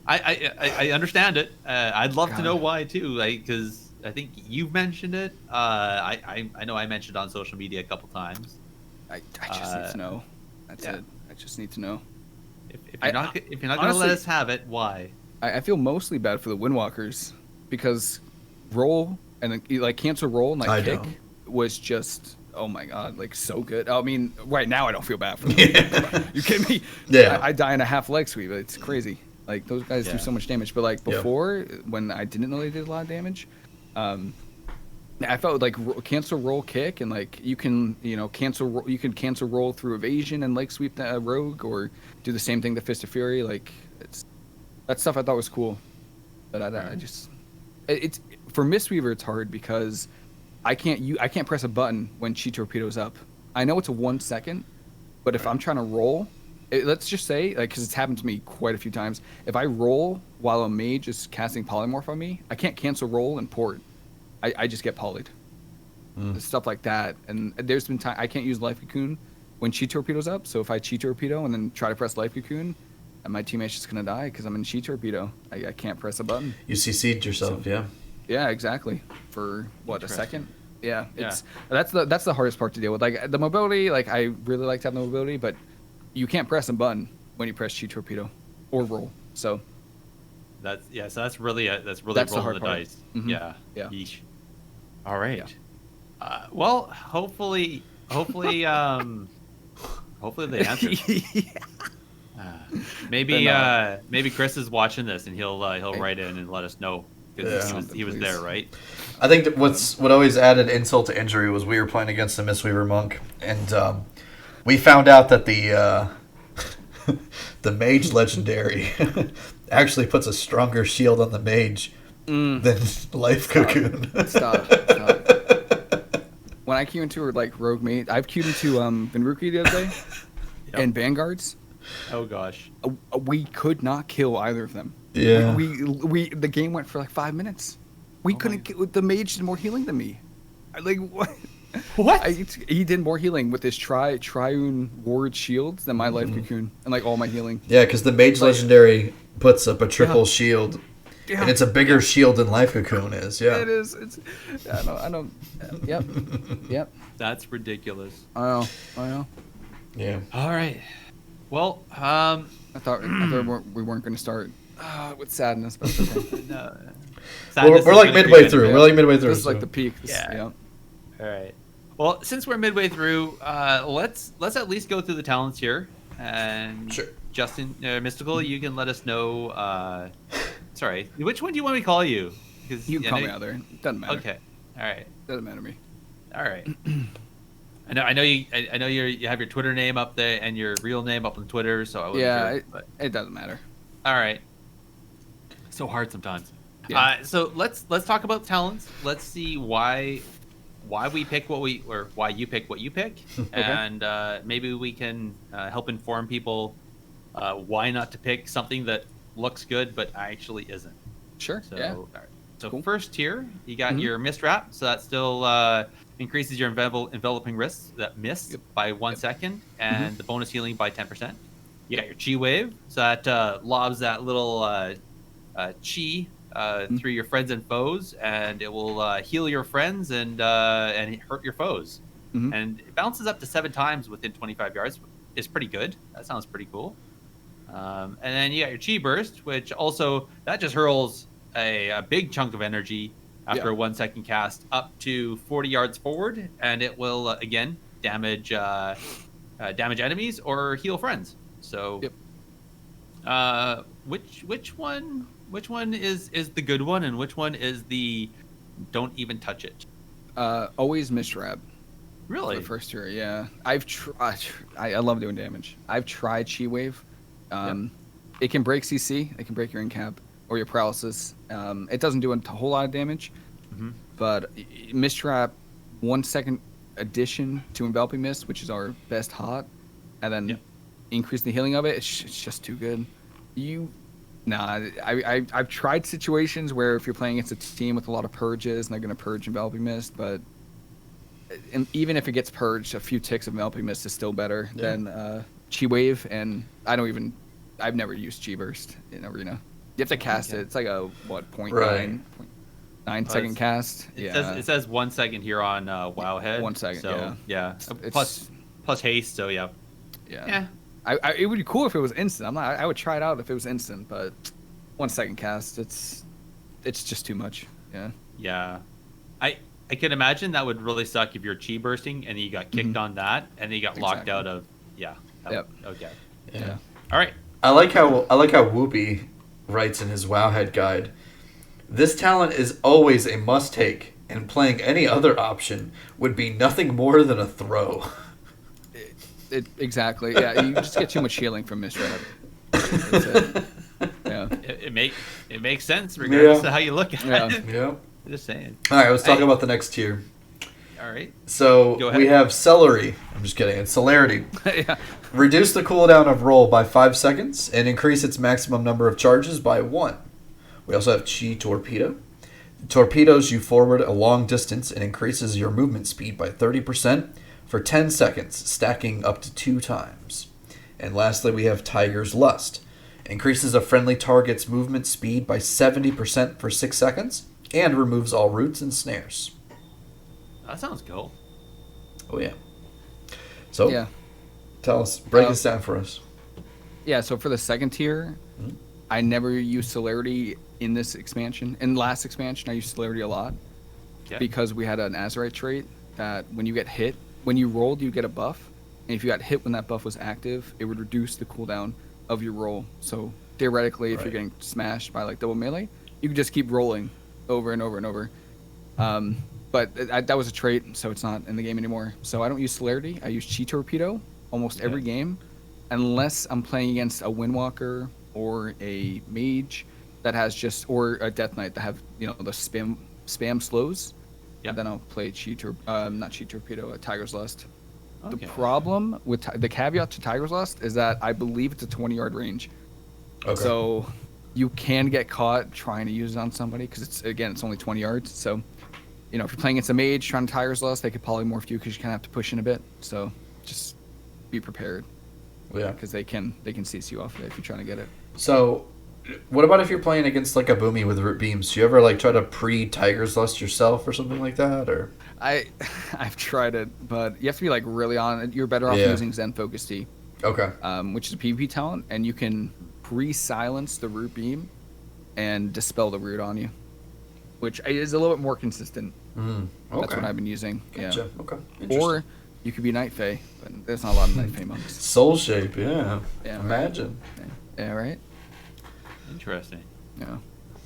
I understand it. I'd love to God. know why too, like, because I think you've mentioned it. I know I mentioned it on social media a couple times. I just need to know. That's it. I just need to know. If you're not going to let honestly- us have it, why? I feel mostly bad for the Windwalkers because roll and then like cancel roll and I like kick know. was just, oh my God, like so good. I mean, right now I don't feel bad for them. You kidding me? Yeah. I die in a half leg sweep. It's crazy. Like those guys do Yeah. so much damage. But like Yeah. before, when I didn't know they did a lot of damage, I felt like cancel roll kick and like you can cancel roll through evasion and leg sweep the rogue, or do the same thing to Fist of Fury. Like that stuff I thought was cool, but I just it's for Mistweaver it's hard because I can't press a button when Chi Torpedo's up. I know it's a 1 second, but if I'm trying to roll, let's just say, like, because it's happened to me quite a few times, if I roll while a mage is casting polymorph on me, I can't cancel roll and port. I just get polyed. Stuff like that. And there's been time I can't use Life Cocoon when Chi Torpedo's up, so if I Chi Torpedo and then try to press Life Cocoon, and my teammate's just going to die because I'm in Chi Torpedo. I can't press a button. You CC'd yourself, yeah. Yeah, exactly. For what, a Interesting. second? Yeah, Yeah. that's the hardest part to deal with. Like the mobility, like I really like to have the mobility, but you can't press a button when you press Chi Torpedo or roll. So So that's really That's the rolling hard the part. dice. Mhm. Yeah. Yeah. Yeesh. All right. Yeah. Well, hopefully, hopefully they answer. Maybe Chris is watching this and he'll write in and let us know because Yeah. he was there, right? I think that what always added insult to injury was we were playing against the Mistweaver Monk, and we found out that the the Mage Legendary actually puts a stronger shield on the Mage than Life Cocoon. stop. When I queue into like Rogue Mate, I've queued into Benruki the other day, Yep. and Vanguards. Oh gosh. We could not kill either of them. Yeah. We the game went for like 5 minutes. We couldn't kill, the mage did more healing than me. Like what? What? He did more healing with his triune ward shields than my life cocoon and like all my healing. Yeah, because the Mage Legendary puts up a triple shield, and it's a bigger shield than Life Cocoon is. Yeah. It is. It's. I don't. Yep. Yep. That's ridiculous. I know. Yeah. All right. Well, I thought we weren't going to start with sadness, but it's okay. no. We're like midway through. We're like midway through. This is like so- the peak. Yeah. All right. Well, since we're midway through, let's at least go through the talents here. And Sure. Justin, Mystical, you can let us know. Sorry, which one do you want me to call you? 'Cause You can I call know- me either. Doesn't matter. Okay. All right. Doesn't matter to me. All right. I know you have your Twitter name up there and your real name up on Twitter, so I wasn't sure. But it doesn't matter. all right. So hard sometimes. Yeah. So let's talk about talents. Let's see why we pick why you pick what you pick, and maybe we can help inform people why not to pick something that looks good but actually isn't. Sure. So, yeah. all right. So Cool. first tier, you got your Mist Wrap. So that still increases your enveloping risks that miss by 1 second, and the bonus healing by 10%. You got your Chi Wave. So that lobs that little Chi through your friends and foes, and it will heal your friends and hurt your foes. And it bounces up to 7 times within 25 yards. It's pretty good. That sounds pretty cool. And then you got your Chi Burst, which also that just hurls a big chunk of energy after a 1 second cast up to 40 yards forward, and it will again damage enemies or heal friends. So, which one is the good one, and which one is the don't even touch it? Always Mistwrap. Really? For the first tier, yeah. I've tried. I love doing damage. I've tried Chi Wave. It can break CC. It can break your incap or your paralysis. It doesn't do a whole lot of damage, but Mistwrap 1 second addition to Enveloping Mist, which is our best hot, and then increase the healing of it. It's just too good. I've tried situations where if you're playing against a team with a lot of purges and they're going to purge Enveloping Mist, but even if it gets purged, a few ticks of Enveloping Mist is still better than Chi Wave, and I've never used Chi Burst in Arena. You have to cast it. It's like a 0.9 second cast. It says 1 second here on Wowhead. 1 second. So, yeah. Plus haste. So yeah. It would be cool if it was instant. I would try it out if it was instant, but 1 second cast. It's just too much. Yeah. Yeah. I can imagine that would really suck if you're Chi bursting and you got kicked on that and you got locked out of. Yeah. Okay. Yeah. All right. I like how Whoopi writes in his Wowhead guide. This talent is always a must-take, and playing any other option would be nothing more than a throw. Exactly. Yeah, you just get too much healing from Mistwrap. That's it. Yeah. It makes sense regardless of how you look at it. Yeah. Just saying. All right, let's talk about the next tier. All right. So we have Celery. I'm just kidding. It's Celerity. Yeah. Reduce the cooldown of roll by 5 seconds and increase its maximum number of charges by 1. We also have Chi Torpedo. It torpedoes you forward a long distance and increases your movement speed by 30% for 10 seconds, stacking up to 2 times. And lastly, we have Tiger's Lust. Increases a friendly target's movement speed by 70% for 6 seconds and removes all roots and snares. That sounds cool. Oh, yeah. So, tell us, break this down for us. Yeah, so for the second tier, I never used Celerity in this expansion. In the last expansion, I used Celerity a lot because we had an Azurite trait that when you get hit, when you rolled, you get a buff. And if you got hit when that buff was active, it would reduce the cooldown of your roll. So theoretically, if you're getting smashed by like double melee, you can just keep rolling over and over and over. But that was a trait, so it's not in the game anymore. So I don't use Celerity. I use Chi Torpedo almost every game, unless I'm playing against a Windwalker or a Mage that has or a Death Knight that have the spam slows. Yeah. And then I'll play not Chi Torpedo, Tiger's Lust. Okay. The problem with the caveat to Tiger's Lust is that I believe it's a 20-yard range. Okay. So you can get caught trying to use it on somebody because it's only 20 yards. So if you're playing against a Mage trying to Tiger's Lust, they could polymorph you because you kind of have to push in a bit. So just be prepared. Yeah. Because they can CC you off of it if you're trying to get it. So what about if you're playing against like a Boomy with root beams? Do you ever like try to pre-Tiger's Lust yourself or something like that? Or I've tried it, but you have to be like really on it. You're better off using Zen Focus Tea. Okay. Which is a PvP talent, and you can pre-silence the root beam and dispel the root on you, which is a little bit more consistent. Okay. That's what I've been using. Gotcha. Yeah. Okay. Or you could be Night Fae, but there's not a lot of Night Fae monks. Soul Shape, yeah. Imagine. Yeah, right? Interesting. Yeah.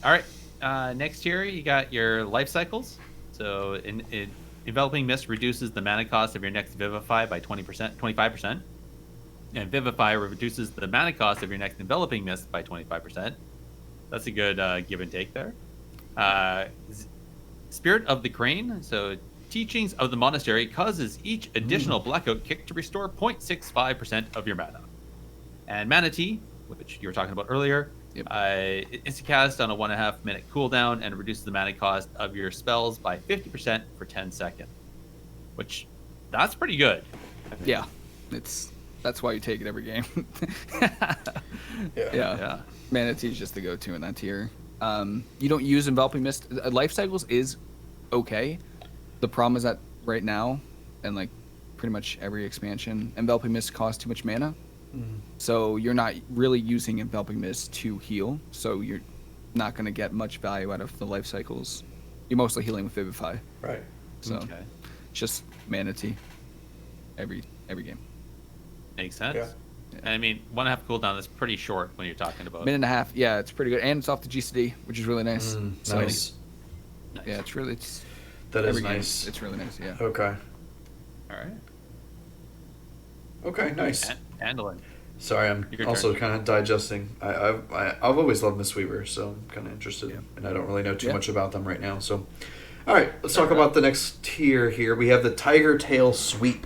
All right. Next year, you got your life cycles. So Enveloping Mist reduces the mana cost of your next Vivify by 25%. And Vivify reduces the mana cost of your next Enveloping Mist by 25%. That's a good give and take there. Spirit of the Crane. So Teachings of the Monastery causes each additional Blackout kick to restore 0.65% of your mana. And Mana Tea, which you were talking about earlier, it's cast on a 1.5 minute cooldown and reduces the mana cost of your spells by 50% for 10 seconds. Which, that's pretty good. Yeah, that's why you take it every game. Yeah. Mana Tea is just the go-to in that tier. You don't use Enveloping Mist. Life Cycles is okay. The problem is that right now, and like pretty much every expansion, Enveloping Mist costs too much mana. So you're not really using Enveloping Mist to heal. So you're not going to get much value out of the Life Cycles. You're mostly healing with Vivify. Right. So it's just Mana Tea every game. Makes sense. Yeah. And I mean, 1.5 cooldown is pretty short when you're talking about. Minute and a half. Yeah, it's pretty good, and it's off the GCD, which is really nice. So, Nice. Yeah, it's That is every game, nice. it's really nice. Yeah. Okay. All right. Okay, nice. Andallyn. Sorry, I'm Your also turn. kind of digesting. I've always loved Mistweaver, so I'm kind of interested, and I don't really know too much about them right now. So, all right, let's talk about the next tier here. We have the Tiger Tail Sweep.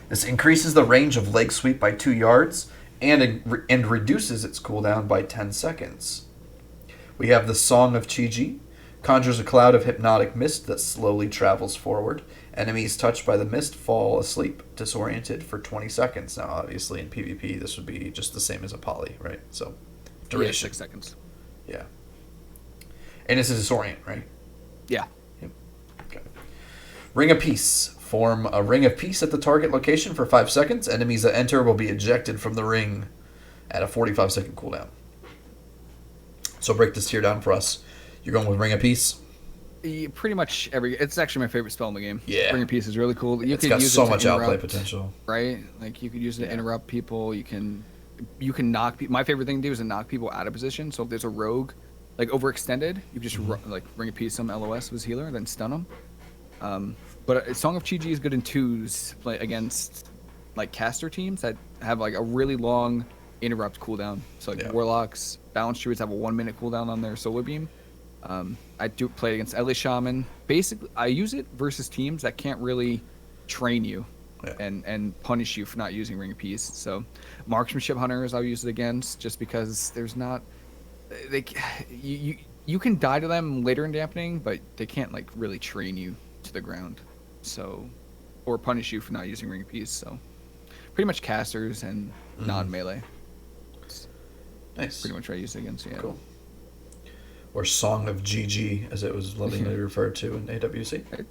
This increases the range of leg sweep by 2 yards and reduces its cooldown by 10 seconds. We have the Song of Chi-Ji. Conjures a cloud of hypnotic mist that slowly travels forward. Enemies touched by the mist fall asleep, disoriented for 20 seconds. Now, obviously, in PvP, this would be just the same as a poly, right? So, duration. 6 seconds. Yeah. And it's a disorient, right? Yeah. Okay. Ring of Peace. Form a ring of peace at the target location for 5 seconds. Enemies that enter will be ejected from the ring at a 45-second cooldown. So break this tier down for us. You're going with Ring of Peace? Pretty much it's actually my favorite spell in the game. Yeah. Ring of Peace is really cool. It's got so much outplay potential. Right? Like, you could use it to interrupt people. You can knock people. My favorite thing to do is to knock people out of position. So if there's a rogue, like, overextended, you just like Ring of Peace some LOS with healer, then stun them. But Song of Chi-Ji is good in 2s, like, against like caster teams that have like a really long interrupt cooldown. So like Warlocks, Balance Druids have a 1 minute cooldown on their Solar Beam. I do play against LA Shaman. Basically, I use it versus teams that can't really train you and punish you for not using Ring of Peace. So Marksmanship Hunters I'll use it against, just because there's not you can die to them later in dampening, but they can't like really train you to the ground. So, or punish you for not using Ring of Peace. So pretty much casters and non-melee. Nice. Pretty much what I use it against. Yeah. Cool. Or Song of GG, as it was lovingly referred to in AWC.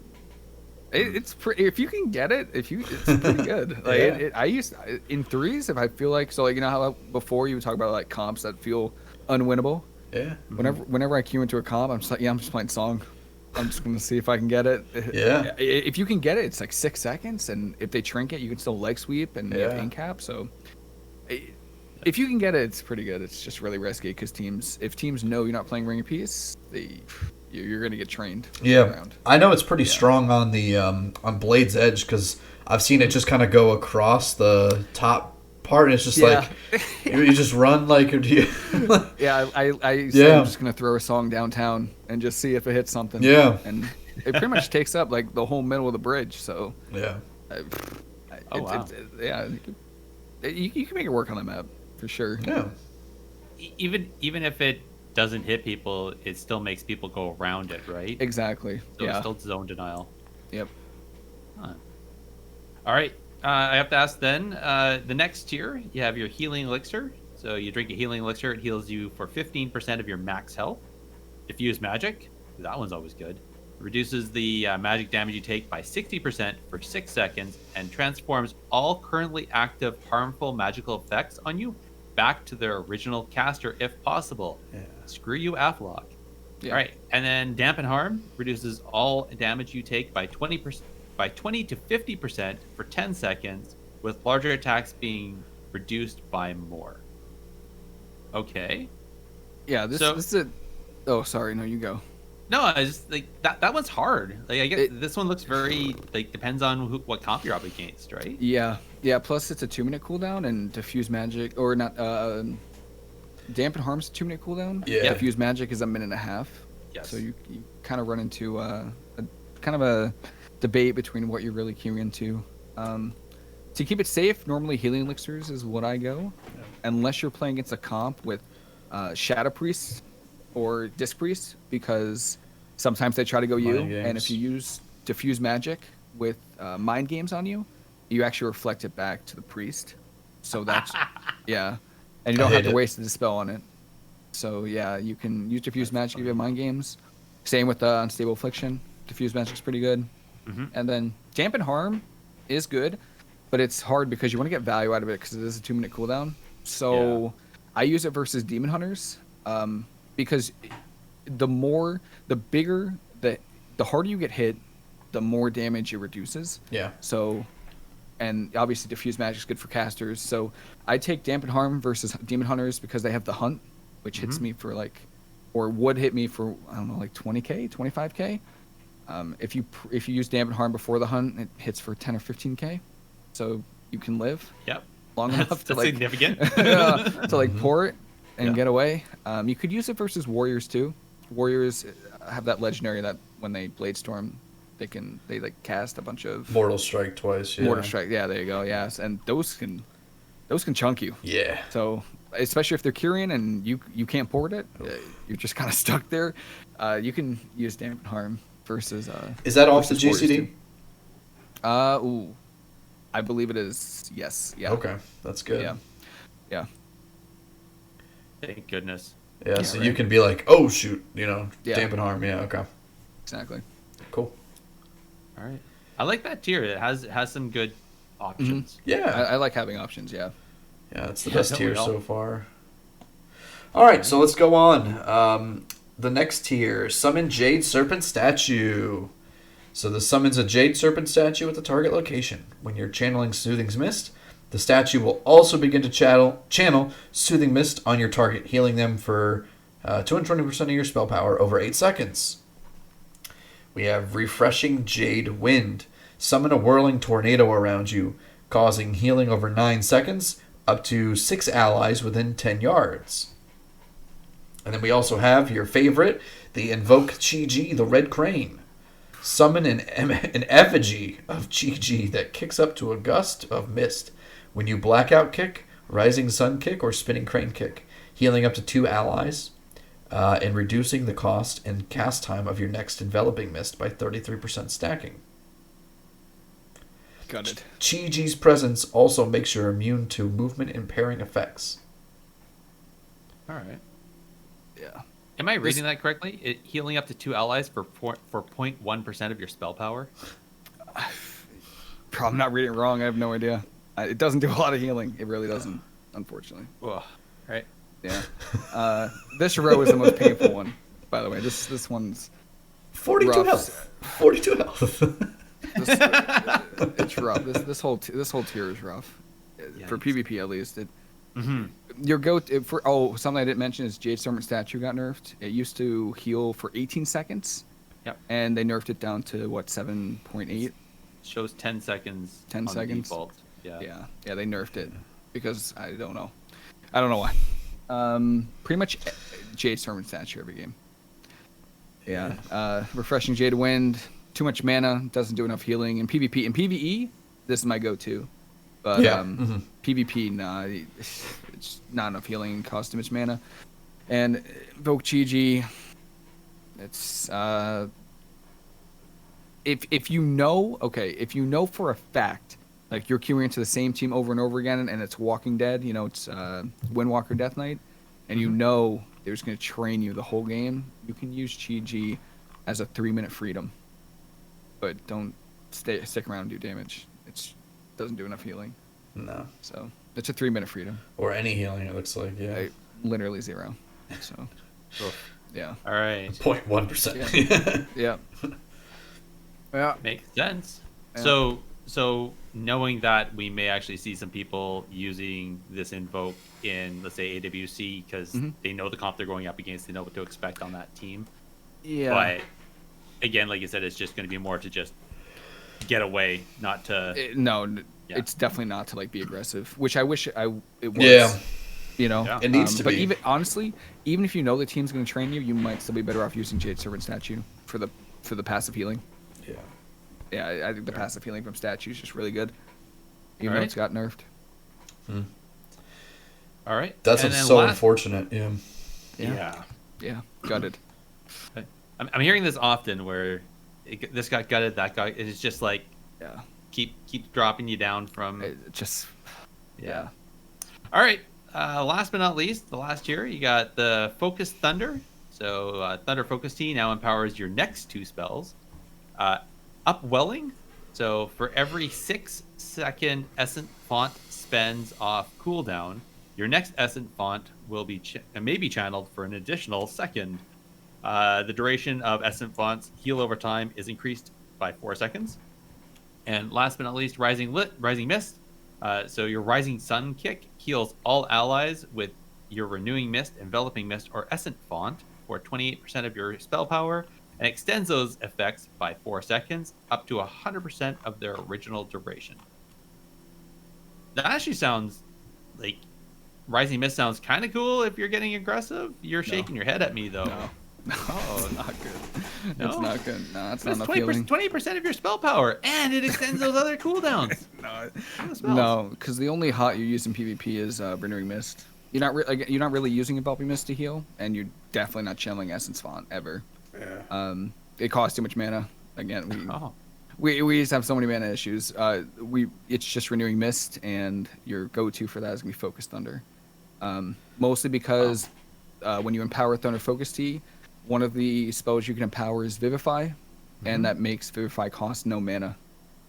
It's pretty. If you can get it, it's pretty good. Like I use in 3s if I feel like, so like, you know how before you would talk about like comps that feel unwinnable. Yeah. Whenever I queue into a comp, I'm just like, I'm just playing Song. I'm just gonna see if I can get it. Yeah. If you can get it, it's like 6 seconds, and if they trinket, you can still leg sweep and you have in cap. So if you can get it, it's pretty good. It's just really risky because if teams know you're not playing Ring of Peace, you're gonna get trained. Yeah, I know it's pretty strong on the on Blade's Edge, because I've seen it just kind of go across the top part, and it's just like you just run like. Or do you? I say I'm just gonna throw a Song downtown and just see if it hits something. Yeah, and it pretty much takes up like the whole middle of the bridge. So yeah, you can make it work on the map for sure. Yeah, even if it doesn't hit people, it still makes people go around it, right? Exactly. So it's still zone denial. Yep. Huh. All right. I have to ask then, the next tier, you have your Healing Elixir. So you drink a Healing Elixir, it heals you for 15% of your max health. Diffuse Magic, that one's always good. Reduces the magic damage you take by 60% for 6 seconds and transforms all currently active harmful magical effects on you back to their original caster if possible. Yeah. Screw you, Aflock. Yeah. All right, and then Dampen Harm reduces all damage you take by 20 to 50% for 10 seconds, with larger attacks being reduced by more. Okay. Yeah, this is a... Oh, sorry, no, you go. No, I just like that one's hard. Like I get this one looks very like depends on what comp you're up against, right? Yeah. Plus, it's a 2-minute cooldown, and diffuse magic or not. Dampen harm's a 2-minute cooldown. Yeah. Diffuse magic is a minute and a half. Yes. So you kind of run into a kind of a debate between what you're really queuing into. To keep it safe, normally healing elixirs is what I go, unless you're playing against a comp with Shadow Priest or Disc Priest, because sometimes they try to go you, and if you use diffuse magic with mind games on you, you actually reflect it back to the priest. So that's yeah, and you don't have to waste the dispel on it. So yeah, you can use diffuse magic if you have mind games. Same with unstable affliction. Diffuse magic's pretty good. And then dampen harm is good, but it's hard because you want to get value out of it because it is a 2-minute cooldown. So I use it versus demon hunters because the bigger the harder you get hit, the more damage it reduces. Yeah. So, and obviously diffuse magic is good for casters. So I take dampen harm versus demon hunters because they have the hunt, which hits me for like, or would hit me for I don't know like 20k, 25k. If you use dampen harm before the hunt, it hits for 10 or 15k. So you can live. Yep. Long enough to that's like significant. to like pour it and get away. You could use it versus warriors too. Warriors have that legendary that when they blade storm, they like cast a bunch of Mortal Strike twice. Yeah. mortar strike. Yeah, there you go. Yes, and those can chunk you. Yeah. So especially if they're Kyrian and you can't port it, you're just kind of stuck there. You can use dampen harm versus. Is that off the versus warriors, GCD? Ooh, I believe it is. Yes. Yeah. Okay, that's good. Yeah. Thank goodness. Yeah, so right. you can be like, oh shoot, Yeah. dampen harm. Yeah, okay, Exactly. cool. All right. I like that tier. It has some good options. Yeah, I like having options. Yeah. yeah, it's the Yeah, best don't tier we all? so far. All right, so let's go on. The next tier, summon Jade Serpent Statue. So this summons a Jade Serpent statue at the target location. When you're channeling Soothing's Mist, the statue will also begin to channel Soothing Mist on your target, healing them for 220% of your spell power over 8 seconds. We have Refreshing Jade Wind. Summon a whirling tornado around you, causing healing over 9 seconds, up to 6 allies within 10 yards. And then we also have your favorite, the Invoke Chi-Ji, the Red Crane. Summon an effigy of Chi-Ji that kicks up to a gust of mist. When you blackout kick, rising sun kick, or spinning crane kick, healing up to 2 allies, and reducing the cost and cast time of your next enveloping mist by 33% stacking. Got it. Chi-Ji's presence also makes you immune to movement impairing effects. All right. Yeah. Am I reading that correctly? Healing up to 2 allies for 0.1% of your spell power? I'm not reading it wrong. I have no idea. It doesn't do a lot of healing. It really doesn't, unfortunately. Ugh. Right. Yeah. This row is the most painful one, by the way. This one's 42 rough. health. 42 health. It's rough. This whole tier is rough. For Yikes. PvP at least. Your something I didn't mention is Jade Serpent Statue got nerfed. It used to heal for 18 seconds. Yep. And they nerfed it down to 7.8. Shows 10 seconds. 10 on the seconds. Default. Yeah. Yeah, they nerfed it because I don't know why. Pretty much Jade Serpent Statue every game. Yeah. Refreshing Jade Wind. Too much mana, doesn't do enough healing. In PvP, in PvE, this is my go-to. But PvP, nah, it's not enough healing. Costs too much mana. And Invoke Chi-Ji, it's if you know for a fact, like you're queuing into the same team over and over again, and it's Walking Dead, it's Windwalker Death Knight, and you know they're just gonna train you the whole game. You can use Chi-Ji as a 3-minute freedom, but don't stick around and do damage. It doesn't do enough healing. No. So it's a 3-minute freedom. Or any healing, it looks like, yeah. Literally 0. So yeah. All right. 0.1%. Yeah. Yeah. Makes sense. Yeah. So knowing that we may actually see some people using this invoke in, let's say, AWC because they know the comp they're going up against, they know what to expect on that team. Yeah. But again, like you said, it's just going to be more to just get away, not to. Yeah. It's definitely not to like be aggressive, which I wish it was. Yeah. You know, Yeah. It needs to but be. even honestly, even if you know the team's going to train you, you might still be better off using Jade Servant Statue for the passive healing. Yeah. Yeah, I think the passive healing from Statue is just really good, even though Alright. it's got nerfed. All right. That's And then so unfortunate. Yeah. Yeah, gutted. I'm hearing this often where this got gutted, that guy. It's just like Yeah, keep dropping you down from. it just yeah. All right. Last but not least, the last year you got the Focus Thunder. So Thunder Focus Tea now empowers your next 2 spells. Upwelling. So for every 6-second Essence Font spends off cooldown, your next Essence Font will be may be channeled for an additional second. The duration of Essence Font's heal over time is increased by 4 seconds. And last but not least, Rising Mist. So your Rising Sun kick heals all allies with your Renewing Mist, Enveloping Mist, or Essence Font for 28% of your spell power, and extends those effects by 4 seconds up to 100% of their original duration. That actually sounds like Rising Mist sounds kind of cool if you're getting aggressive. You're shaking your head at me though. No, not good. No? It's not good. No, it's not enough 20%, healing. 20% of your spell power, and it extends those other cooldowns. No, because the only hot you use in PvP is Renewing Mist. You're not really using Enveloping Mist to heal, and you're definitely not channeling Essence Font ever. Yeah. It costs too much mana. Again, Oh. we just have so many mana issues. It's just Renewing Mist, and your go-to for that is gonna be Focus Thunder. Mostly because when you empower Thunder Focus Tea, one of the spells you can empower is Vivify, and that makes Vivify cost no mana.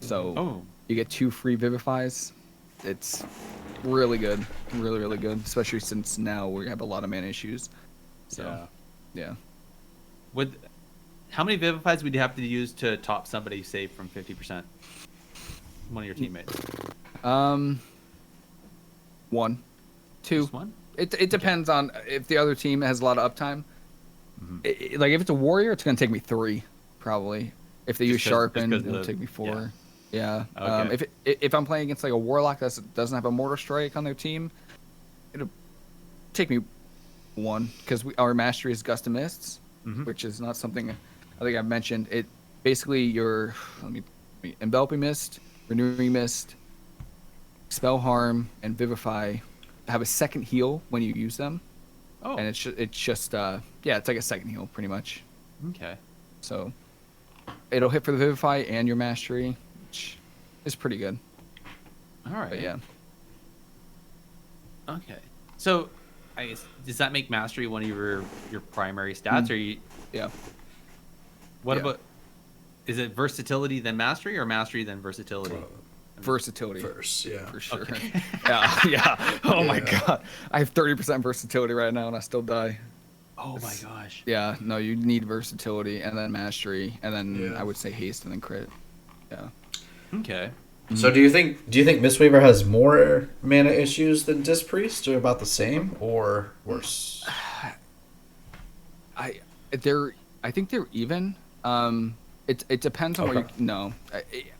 So you get 2 free Vivifies. It's really good, really really good, especially since now we have a lot of mana issues. So yeah. How many Vivifies would you have to use to top somebody save from 50%? One of your teammates. 1, 2. Just one? It depends on if the other team has a lot of uptime. Like if it's a warrior, it's gonna take me 3 probably. If they use Sharpen, it'll take me 4. Yeah. Okay. If I'm playing against like a warlock that doesn't have a mortal strike on their team, it'll take me 1 because our mastery is Gust of Mists, which is not something I think I've mentioned. It basically your Enveloping Mist, Renewing Mist, Spell Harm, and Vivify have a second heal when you use them. Oh. And it's just it's like a second heal pretty much. Okay. So it'll hit for the Vivify and your mastery, which is pretty good. All right. But yeah. Okay. So, I guess, does that make mastery one of your primary stats, or you? Yeah. What Yeah. about? Is it versatility then mastery, or mastery then versatility? Versatility. First, yeah. For sure. Okay. yeah. Oh my Yeah. god. I have 30% versatility right now and I still die. Oh my gosh. Yeah, no, you need versatility and then mastery and then Yeah. I would say haste and then crit. Yeah. Okay. So do you think Mistweaver has more mana issues than Disc Priest, or about the same, or worse? I think they're even. It depends on Okay.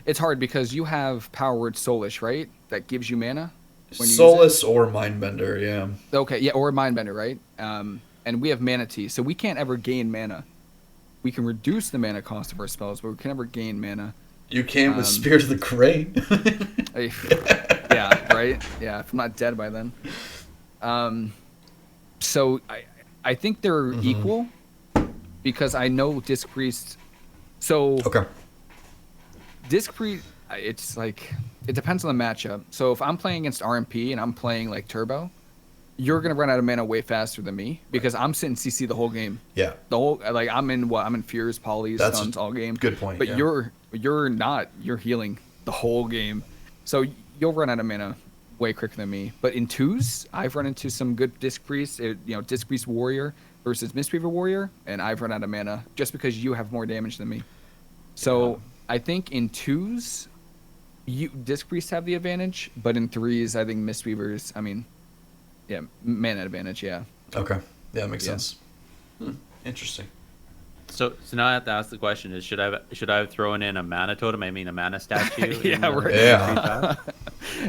it's hard because you have Power Word Soulish, right? That gives you mana when you Soulless or Mindbender, yeah. Okay, yeah, or Mindbender, right? And we have Mana Tea, so we can't ever gain mana. We can reduce the mana cost of our spells, but we can never gain mana. You can with Spirit of the Crane. Yeah, right? Yeah, if I'm not dead by then. So I think they're equal because I know Disc Priest. So Okay. Disc Priest, it's like it depends on the matchup. So if I'm playing against RMP and I'm playing like Turbo, you're gonna run out of mana way faster than me because I'm sitting CC the whole game. Yeah. The whole I'm in Fears, Polys, That's Stuns all game. good point, But yeah. you're not. You're healing the whole game, so you'll run out of mana way quicker than me. But in twos, I've run into some good Disc Priest, Disc Priest Warrior versus Mistweaver Warrior, and I've run out of mana just because you have more damage than me. So I think in twos, Disc Priests have the advantage, but in threes, I think Mistweavers. Mana advantage. Yeah. Okay. Yeah, that makes Yeah. sense. Interesting. So now I have to ask the question: Is should I have thrown in a mana totem? I mean, a mana statue. Yeah, in the- right. Yeah.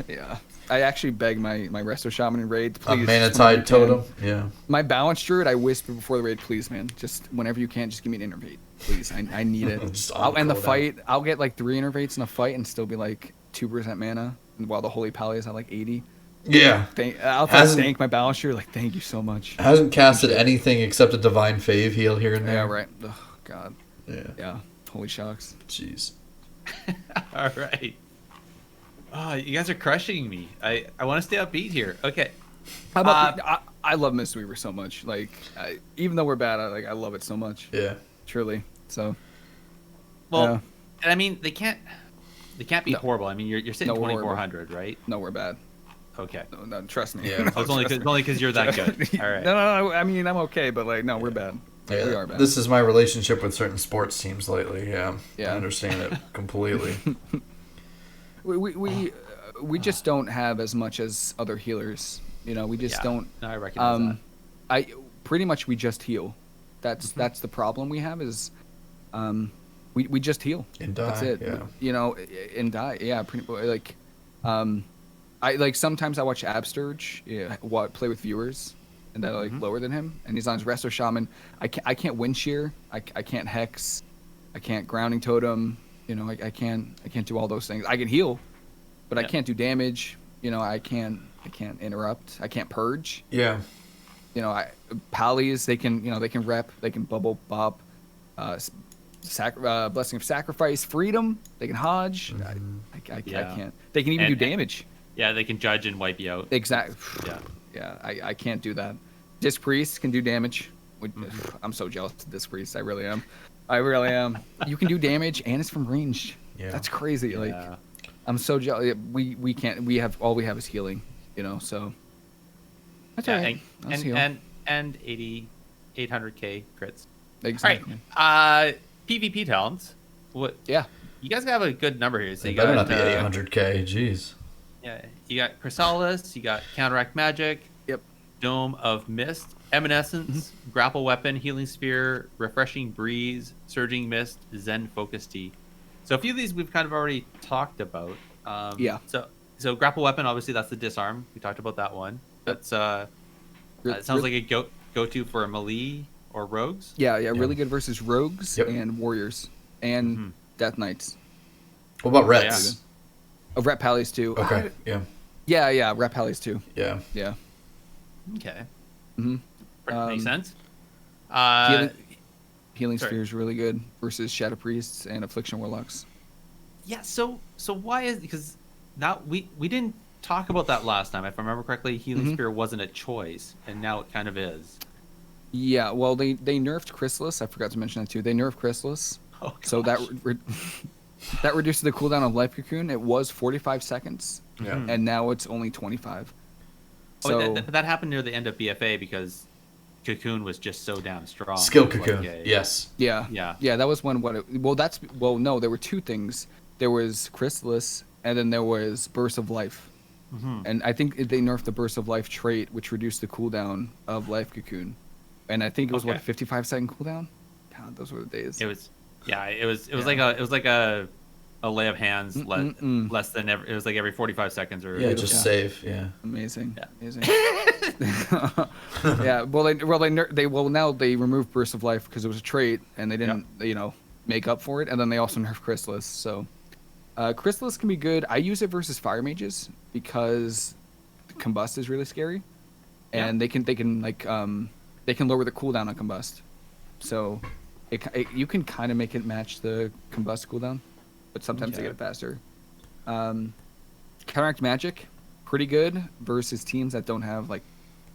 Yeah. I actually beg my Resto Shaman in raid, please. A just whenever you Manatide totem. can. Yeah. My Balance Druid, I whisper before the raid, please, man. Just whenever you can, just give me an innervate. Please. I need it. Just on I'll the end the cooldown. fight. I'll get like 3 innervates in a fight and still be like 2% mana, while the Holy Pally is at like 80. Yeah. I'll Hasn't- thank my Balance Druid, like, thank you so much. Hasn't casted anything except a Divine Fave heal here and there. Yeah, right. Oh, God. Yeah. Yeah. Holy shocks. Jeez. All right. Oh, you guys are crushing me. I want to stay upbeat here. Okay. How about I love Mistweaver so much. Like, even though we're bad, I love it so much. Yeah. Truly. So. Well, Yeah. and I mean, they can't be No. horrible. I mean, you're sitting No, we're 2400, right? No, we're bad. Okay. No, trust me. Yeah. Oh, it's only because you're that good. All right. No. I mean, I'm okay, but like, no, we're bad. Yeah, We are bad. this is my relationship with certain sports teams lately. Yeah, Yeah. I understand it completely. We just don't have as much as other healers. You know, we just Yeah. don't. No, I recognize that. I pretty much we just heal. That's Mm-hmm. that's the problem we have is, we just heal. And die, That's it. yeah. You know, and die. Yeah, pretty like, I like sometimes I watch Absturge, play with viewers, and they're like lower than him, and he's on his Resto Shaman. I can't wind shear. I can't hex. I can't grounding totem. You know, I can't do all those things. I can heal, but I Yeah. can't do damage. You know, I can't interrupt. I can't purge. Yeah, You know, Pallies, they can rep, they can bubble bop, blessing of sacrifice, freedom, they can hodge. I Yeah. can't. They can even And- do damage. Yeah, they can judge and wipe you out. Exactly. Yeah. Yeah, I can't do that. Disc Priest can do damage. I'm so jealous of Disc Priest. I really am. You can do damage and it's from range. Yeah. That's crazy. Yeah. Like, I'm so jealous. We can't. We have all we have is healing. You know, so. That's Yeah, all right. Let's heal. and 800k crits. Exactly. All right. PvP talents. What? Yeah. You guys have a good number here. So it you better got not be 800k. Jeez. Yeah, you got Chrysalis, you got Counteract Magic, Yep. Dome of Mist, Evanescence, Grapple Weapon, Healing Sphere, Refreshing Breeze, Surging Mist, Zen Focus Tea. So a few of these we've kind of already talked about. Yeah. So Grapple Weapon, obviously that's the disarm. We talked about that one. That's it sounds like a go-to for a melee or rogues. Yeah, really good versus rogues Yep. and warriors and death knights. What about Rets? Oh, rep pallies too. Okay. Yeah. Yeah, rep pallies too. Yeah. Yeah. Okay. Mm-hmm. Makes sense. Healing sorry. sphere is really good versus shadow priests and affliction warlocks. Yeah. So why is because now we didn't talk about that last time. If I remember correctly, Healing Spear wasn't a choice, and now it kind of is. Yeah, well, they nerfed Chrysalis. I forgot to mention that too. They nerfed Chrysalis, Oh, so that that reduces the cooldown of Life Cocoon. It was 45 seconds, Yeah. and now it's only 25. Oh, So that happened near the end of BFA because Cocoon was just so damn strong. Skill It was Cocoon. like Yes. yeah, Yeah. that was when no, there were two things. There was Chrysalis, and then there was Burst of Life. And I think they nerfed the Burst of Life trait, which reduced the cooldown of Life Cocoon. And I think it was Okay. a 55-second cooldown. God, those were the days. It was like a lay of hands less than every, it was like every 45 seconds or Yeah, just Yeah. save. Yeah. Amazing. Yeah. Amazing. Yeah. Now they removed Burst of Life because it was a trait, and they didn't make up for it, and then they also nerfed Chrysalis. So Chrysalis can be good. I use it versus fire mages because Combust is really scary, and they can lower the cooldown on Combust. So you can kind of make it match the Combust cooldown, but sometimes they Okay. get it faster. Counteract Magic, pretty good versus teams that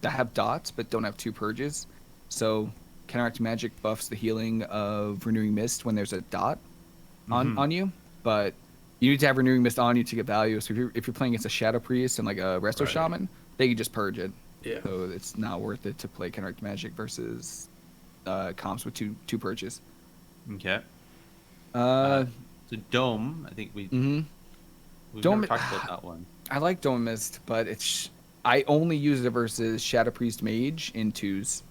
have dots but don't have 2 purges. So Counteract Magic buffs the healing of Renewing Mist when there's a dot on you, but you need to have Renewing Mist on you to get value. So if you're playing against a Shadow Priest and like a Resto Right. Shaman, they can just purge it. Yeah. So it's not worth it to play Counteract Magic versus comps with two purges. Okay. Uh, So Dome, I think we've Dome- never talked about that one. I like Dome Mist, but I only use it versus Shadow Priest Mage in 2s.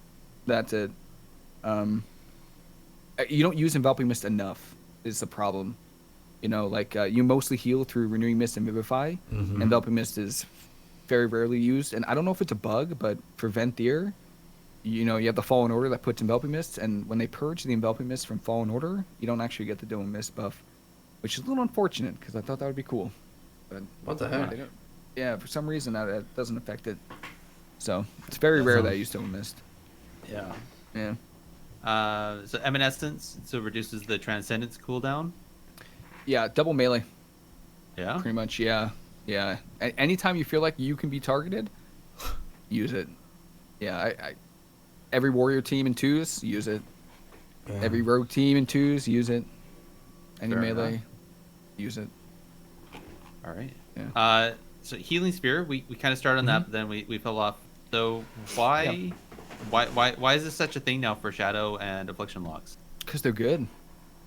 That's it. You don't use Enveloping Mist enough is the problem. You know, like you mostly heal through Renewing Mist and Vivify. Enveloping Mist is very rarely used, and I don't know if it's a bug, but for Venthyr, you know, you have the Fallen Order that puts Enveloping Mist, and when they purge the Enveloping Mist from Fallen Order, you don't actually get the Dome Mist buff, which is a little unfortunate because I thought that would be cool. But What the heck? yeah, for some reason that doesn't affect it. So it's very rare that I use Dome Mist. Yeah. Yeah. So Evanescence, so reduces the Transcendence cooldown. Yeah, double melee. Yeah. Pretty much, yeah. Yeah. Anytime you feel like you can be targeted, use it. Yeah, I every warrior team in 2s, use it. Yeah. Every rogue team in 2s, use it. Any Fair melee, enough. use it. All right. Yeah. So Healing Sphere, we kind of started on that, but then we fell off. So why is this such a thing now for Shadow and Affliction locks? Because they're good.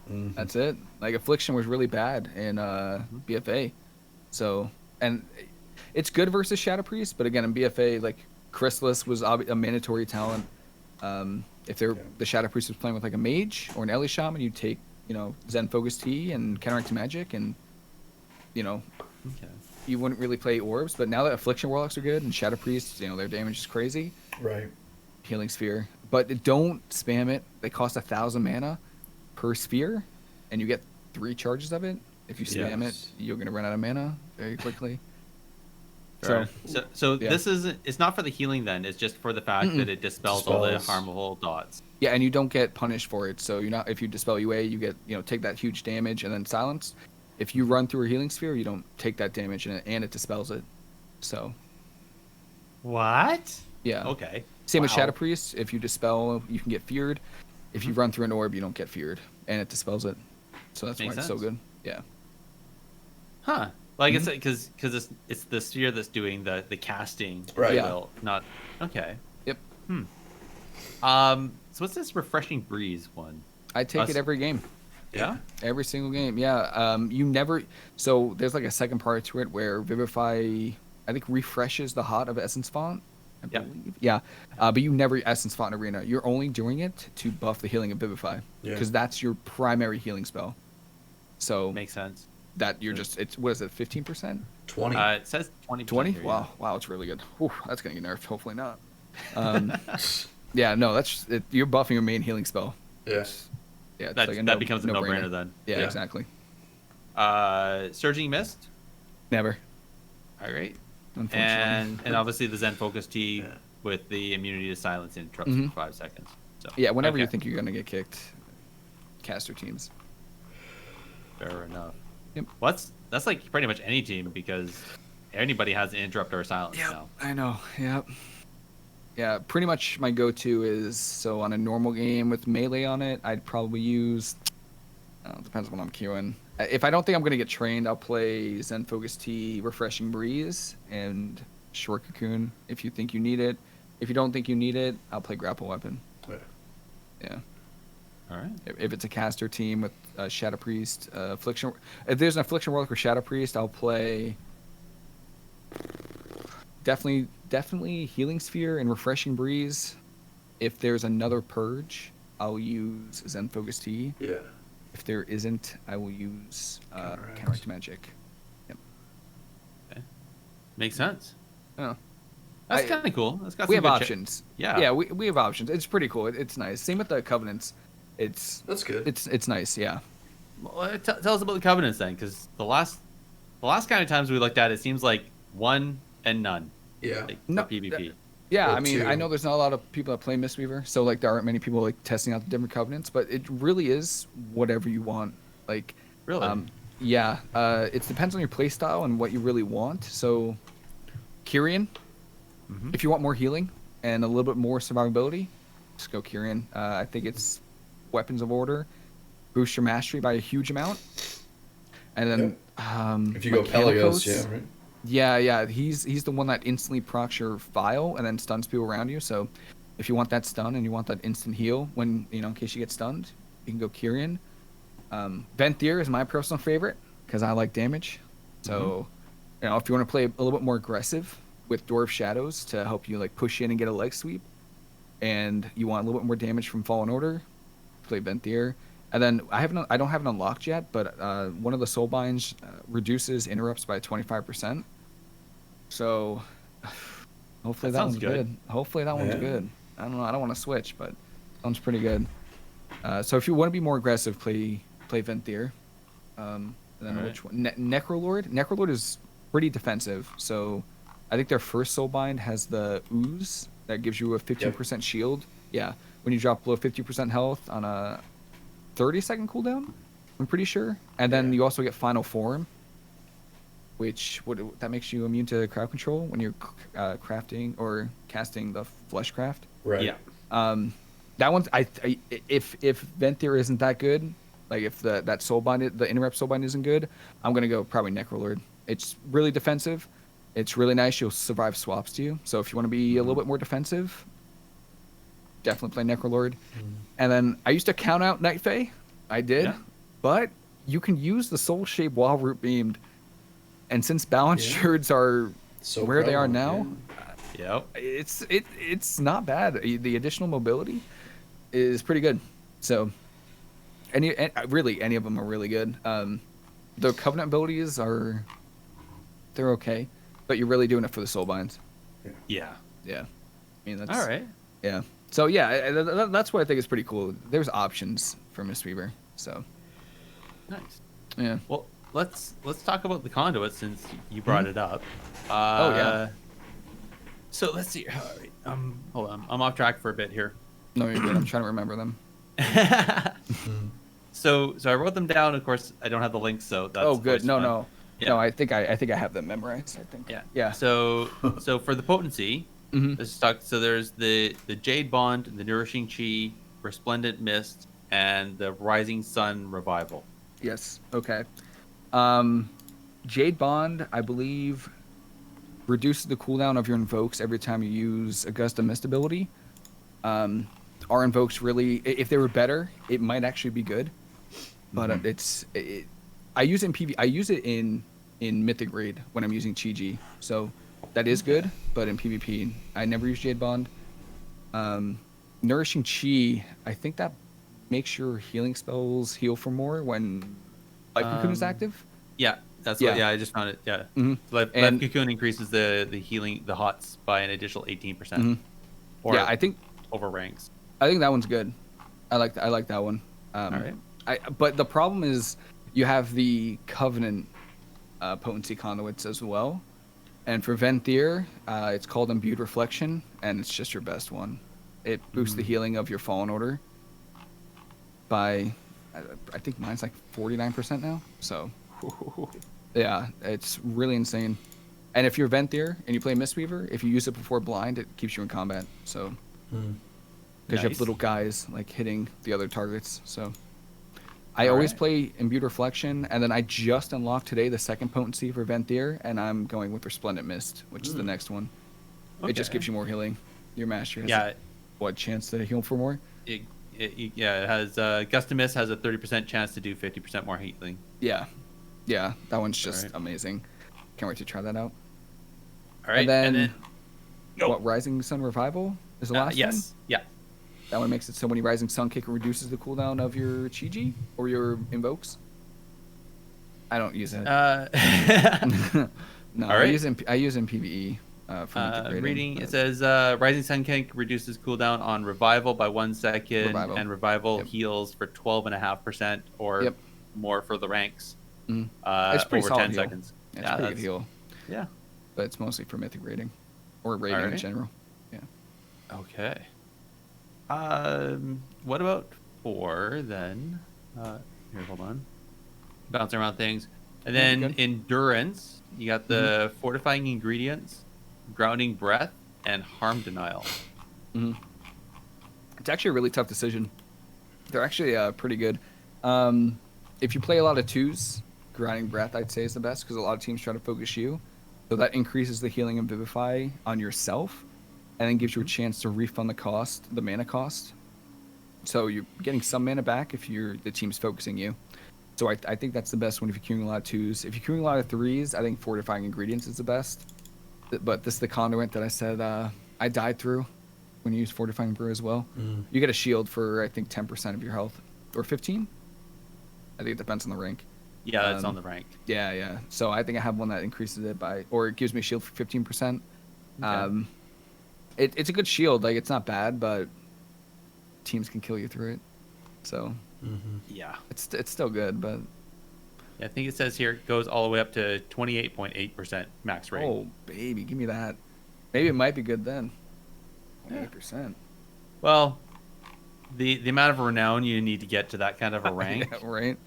That's it. Like Affliction was really bad in BFA. So, and it's good versus Shadow Priest, but again in BFA, like Chrysalis was a mandatory talent. If the Shadow Priest was playing with like a mage or an Ellie Shaman, you take, you know, Zen Focus Tea and Counteract Magic, and you know, you wouldn't really play orbs. But now that Affliction Warlocks are good and Shadow Priests, you know, their damage is crazy. Right. Healing Sphere, but don't spam it. They cost 1,000 mana per sphere, and you get 3 charges of it. If you spam it, you're gonna run out of mana very quickly. So yeah. this isn't. It's not for the healing then. It's just for the fact that it dispels all the harmful dots. Yeah, and you don't get punished for it. So you're not. If you dispel UA, you get, you know, take that huge damage and then silence. If you run through a healing sphere, you don't take that damage, and it dispels it. So. What? Yeah. Okay. Same with Shadow Priest. If you dispel, you can get feared. If you run through an orb, you don't get feared, and it dispels it. So that's why it's so good. Yeah. Huh. Well, I guess because it's the sphere that's doing the casting. Right. Yeah. Well, not okay. Yep. So what's this Refreshing Breeze one? I take it every game. Yeah. Every single game. Yeah. You never. So there's like a second part to it where Vivify, I think, refreshes the hot of Essence Font. I believe. Yeah. But you never Essence Font in Arena. You're only doing it to buff the healing of Vivify. Because that's your primary healing spell. So Makes sense. that you're just, it's, what is it, 15%? 20. It says 20. 20? Wow. Wow, it's really good. Whew, that's going to get nerfed. Hopefully not. Yeah, no, that's it, you're buffing your main healing spell. Yeah. Yeah, it's That like that becomes a no-brainer then. Yeah, exactly. Surging Mist. Never. All right. Unfortunately. And obviously the Zen Focus Tea with the immunity to silence interrupts for 5 seconds. So Yeah, whenever you okay. think you're going to get kicked, caster teams. Fair enough. Yep. Well, that's like pretty much any team because anybody has an interrupt or a silence now. I know. Yep. Yeah, pretty much my go-to is, so on a normal game with melee on it, I'd probably use, depends on what I'm queuing. If I don't think I'm going to get trained, I'll play Zen Focus Tea, Refreshing Breeze, and Short Cocoon if you think you need it. If you don't think you need it, I'll play Grapple Weapon. Yeah. All right. If it's a caster team with Shadow Priest, Affliction, if there's an Affliction Warlock or Shadow Priest, I'll play definitely Healing Sphere and Refreshing Breeze. If there's another Purge, I'll use Zen Focus Tea. Yeah. If there isn't, I will use Counteract Magic. Yep. Okay. Makes sense. Oh. That's kind of cool. That's got We some have good options. Yeah. Yeah, we have options. It's pretty cool. It's nice. Same with the Covenants. That's good. It's nice. Yeah. Well, tell us about the Covenants then, because the last kind of times we looked at it seems like one and none. Yeah. Like, No, for PvP. Yeah, Or I mean, two. I know there's not a lot of people that play Mistweaver, so like there aren't many people like testing out the different covenants, but it really is whatever you want. Like, Really? Yeah, it depends on your play style and what you really want. So, Kyrian, if you want more healing and a little bit more survivability, just go Kyrian. I think it's Weapons of Order, boost your mastery by a huge amount, and then if you go Pelios, yeah, right? Yeah, he's the one that instantly procs your Vial and then stuns people around you. So if you want that stun and you want that instant heal when, you know, in case you get stunned, you can go Kyrian. Venthyr is my personal favorite because I like damage. So, you know, if you want to play a little bit more aggressive with Dwarf Shadows to help you like push in and get a leg sweep, and you want a little bit more damage from Fallen Order, play Venthyr. And then I don't have it unlocked yet, but one of the soulbinds reduces interrupts by 25%. So hopefully that one's good. Hopefully that one's good. I don't know. I don't want to switch, but that one's pretty good. So if you want to be more aggressive, play Venthyr. And then which one? Necrolord. Necrolord is pretty defensive. So I think their first soulbind has the ooze that gives you a 15% shield. Yeah, when you drop below 50% health on a 30-second cooldown, I'm pretty sure. And then you also get Final Form, which that makes you immune to crowd control when you're crafting or casting the Fleshcraft. Right. Yeah. That one's if Venthyr isn't that good, like if the interrupt soulbind isn't good, I'm gonna go probably Necrolord. It's really defensive. It's really nice. You'll survive swaps to you. So if you want to be a little bit more defensive, definitely play Necrolord. And then I used to count out Night Fae. I did. Yeah. But you can use the Soul Shape while Root Beamed. And since Balance Shards are where they are now, it's not bad. The additional mobility is pretty good. So really any of them are really good. The Covenant abilities they're okay, but you're really doing it for the soulbinds. Yeah. I mean, that's all right. Yeah. So yeah, that's what I think is pretty cool. There's options for Mistweaver. So nice. Yeah. Well, let's talk about the conduit since you brought it up. So let's see. All right. Hold on. I'm off track for a bit here. No, you're good. I'm trying to remember them. So I wrote them down. Of course, I don't have the links, so that's good. No. Yeah. No, I think I have them memorized. I think. Yeah. So for the potency, let's talk. So there's the Jade Bond, the Nourishing Chi, Resplendent Mist, and the Rising Sun Revival. Yes. Okay. Jade Bond, I believe, reduces the cooldown of your invokes every time you use a Gust of Mist ability. Our invokes really, if they were better, it might actually be good. But I use it in PV. I use it in Mythic Raid when I'm using Chi-Ji. So that is good, but in PvP, I never use Jade Bond. Nourishing Chi, I think that makes your healing spells heal for more when Life Cocoon is active. Yeah, that's what. Yeah, I just found it. Yeah, Life Cocoon increases the healing, the HOTS by an additional 18%. Or I think over ranks. I think that one's good. I like that one. All right. But the problem is you have the Covenant potency conduits as well. And for Venthyr, it's called Imbued Reflection, and it's just your best one. It boosts the healing of your Fallen Order by, I think mine's like 49% now. So, yeah, it's really insane. And if you're Venthyr and you play Mistweaver, if you use it before blind, it keeps you in combat. So, because you have little guys like hitting the other targets. So, I always play Imbued Reflection, and then I just unlocked today the second potency for Venthyr, and I'm going with Resplendent Mist, which is the next one. Okay. It just gives you more healing. Your master has chance to heal for more? It has Gust of Mist has a 30% chance to do 50% more healing. Yeah, that one's just amazing. Can't wait to try that out. All right, and then what? Rising Sun Revival is the last one. Yes, yeah. That one makes it so when you Rising Sun kick, it reduces the cooldown of your Chi-Ji or your invokes. I don't use it. No, all right. I use in PvE. For reading, it says Rising Sun kick reduces cooldown on Revival by 1 second, and Revival heals for 12.5% or more for the ranks. It's pretty over 10 heal. seconds. It's pretty good heal. Yeah, but it's mostly for Mythic raiding or raiding in general. Yeah. Okay. What about 4 then? Here, hold on. Bouncing around things. And then Endurance, you got the Fortifying Ingredients, Grounding Breath, and Harm Denial. It's actually a really tough decision. They're actually pretty good. If you play a lot of 2s, Grounding Breath I'd say is the best because a lot of teams try to focus you. So that increases the healing and Vivify on yourself, and then gives you a chance to refund the mana cost. So you're getting some mana back if the team's focusing you. So I think that's the best one if you're queuing a lot of 2s. If you're queuing a lot of 3s, I think Fortifying Ingredients is the best. But this is the conduit that I said I died through. when you use Fortifying Brew as well. You get a shield for, I think, 10% of your health. Or 15? I think it depends on the rank. Yeah, that's on the rank. Yeah. So I think I have one that increases it by, or it gives me a shield for 15%. Okay. It's a good shield. Like, it's not bad, but teams can kill you through it. So Yeah. it's still good, but I think it says here it goes all the way up to 28.8% max rate. oh baby, give me that. Maybe it might be good then. 8%. Well, the amount of renown you need to get to that kind of a rank. Yeah, right.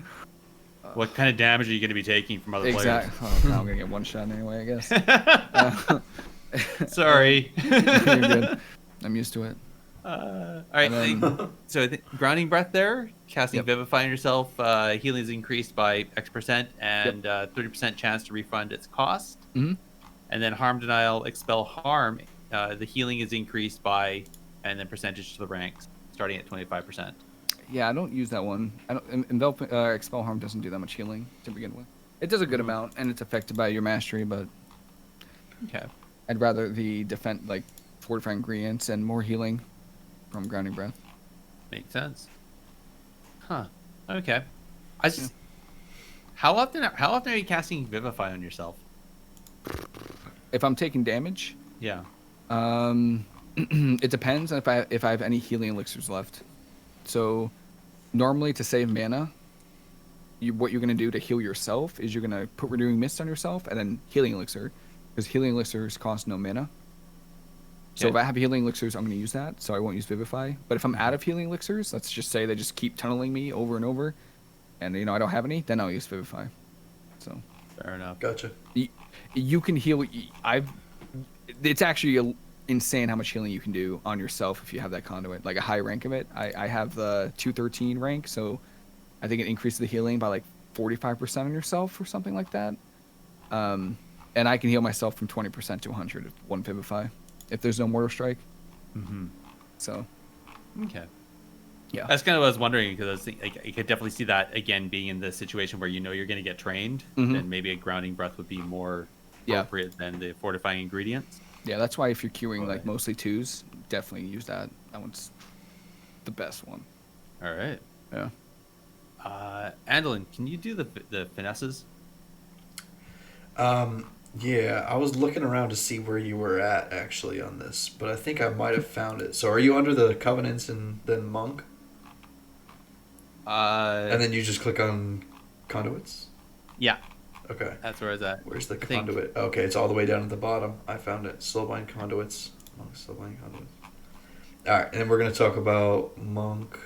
What kind of damage are you going to be taking from other Exactly. players? Oh, now I'm gonna get one shot anyway, I guess. Sorry. You're good. I'm used to it. All right. And So grounding breath there, casting Yep. Vivify on yourself. Healing is increased by X% and 30% chance to refund its cost. Mhm. And then harm denial, expel harm. The healing is increased by, and then percentage to the ranks, starting at 25%. Yeah, I don't use that one. I don't. Envelop, Expel Harm doesn't do that much healing to begin with. It does a good amount, and it's affected by your mastery, but Okay. I'd rather the defend like fortifying ingredients and more healing from grounding breath. Makes sense. Huh. Okay. I just. How often are you casting Vivify on yourself? If I'm taking damage, Yeah. it depends on if I have any healing elixirs left. So, normally to save mana, what you're gonna do to heal yourself is you're gonna put Renewing Mist on yourself and then Healing Elixir, because Healing Elixirs cost no mana. So Okay. if I have Healing Elixirs, I'm gonna use that. So I won't use Vivify. But if I'm out of Healing Elixirs, let's just say they just keep tunneling me over and over, and I don't have any, then I'll use Vivify. So Fair enough. Gotcha. you can heal. It's actually insane how much healing you can do on yourself if you have that conduit, like a high rank of it. I have the 213 rank, so I think it increases the healing by like 45% on yourself or something like that. And I can heal myself from 20% to 100 with one Vivify if there's no Mortal Strike. Mm-hmm. So Okay. yeah, That's kind of what I was wondering, because I was thinking, I could definitely see that again being in the situation where you're going to get trained, then maybe a grounding breath would be more Yeah. appropriate than the fortifying ingredients. yeah. That's why if you're queuing like mostly twos, definitely use that. That one's the best one. All right. Yeah. Andallyn, can you do the finesses? Yeah, I was looking around to see where you were at actually on this, but I think I might have found it. So are you under the Covenants and then Monk? And then you just click on Conduits? Yeah, Okay. that's where I was at. Where's the think- conduit? Okay, it's all the way down at the bottom. I found it. Slowbind Conduits. Monk, Slowbind Conduits. Alright, and then we're going to talk about Monk,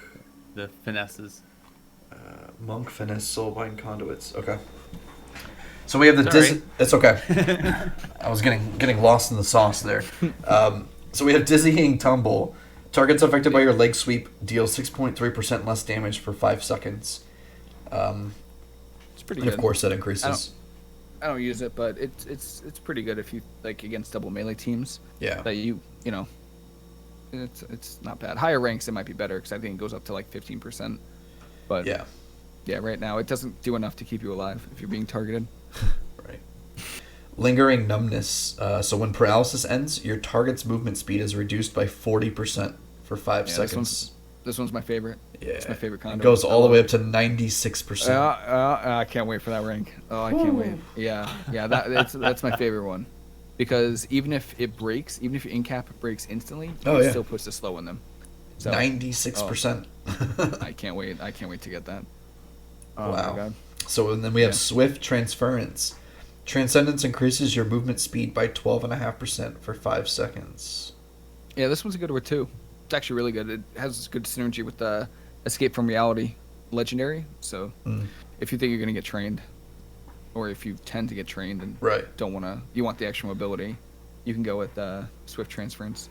The finesses. Monk, Finesse, Soulbind Conduits. Okay. So we have the Sorry. It's okay. I was getting lost in the sauce there. So we have Dizzying Tumble. Targets affected by your leg sweep deal 6.3% less damage for 5 seconds. It's pretty And good. of course that increases. I don't use it, but it's pretty good if you like against double melee teams. Yeah. That you know, it's not bad. Higher ranks it might be better because I think it goes up to like 15%. But Yeah. yeah, right now it doesn't do enough to keep you alive if you're being targeted. Right. Lingering Numbness. So when paralysis ends, your target's movement speed is reduced by 40% for 5 Yeah, seconds. This one's my favorite. Yeah. It's my favorite It conduit. goes I all the love way it. up to 96%. I can't wait for that rank. Oh, I can't wait. Yeah, that's my favorite one, because even if it breaks, even if your incap breaks instantly, it still puts the slow in them. So 96%. I can't wait. I can't wait to get that. Oh Wow. my god. So and then we have Swift Transference. Transcendence increases your movement speed by 12.5% for 5 seconds. Yeah, this one's a good one too. It's actually really good. It has good synergy with the Escape from Reality legendary. So if you think you're gonna get trained, or if you tend to get trained and Right. you want the extra mobility, you can go with Swift Transference.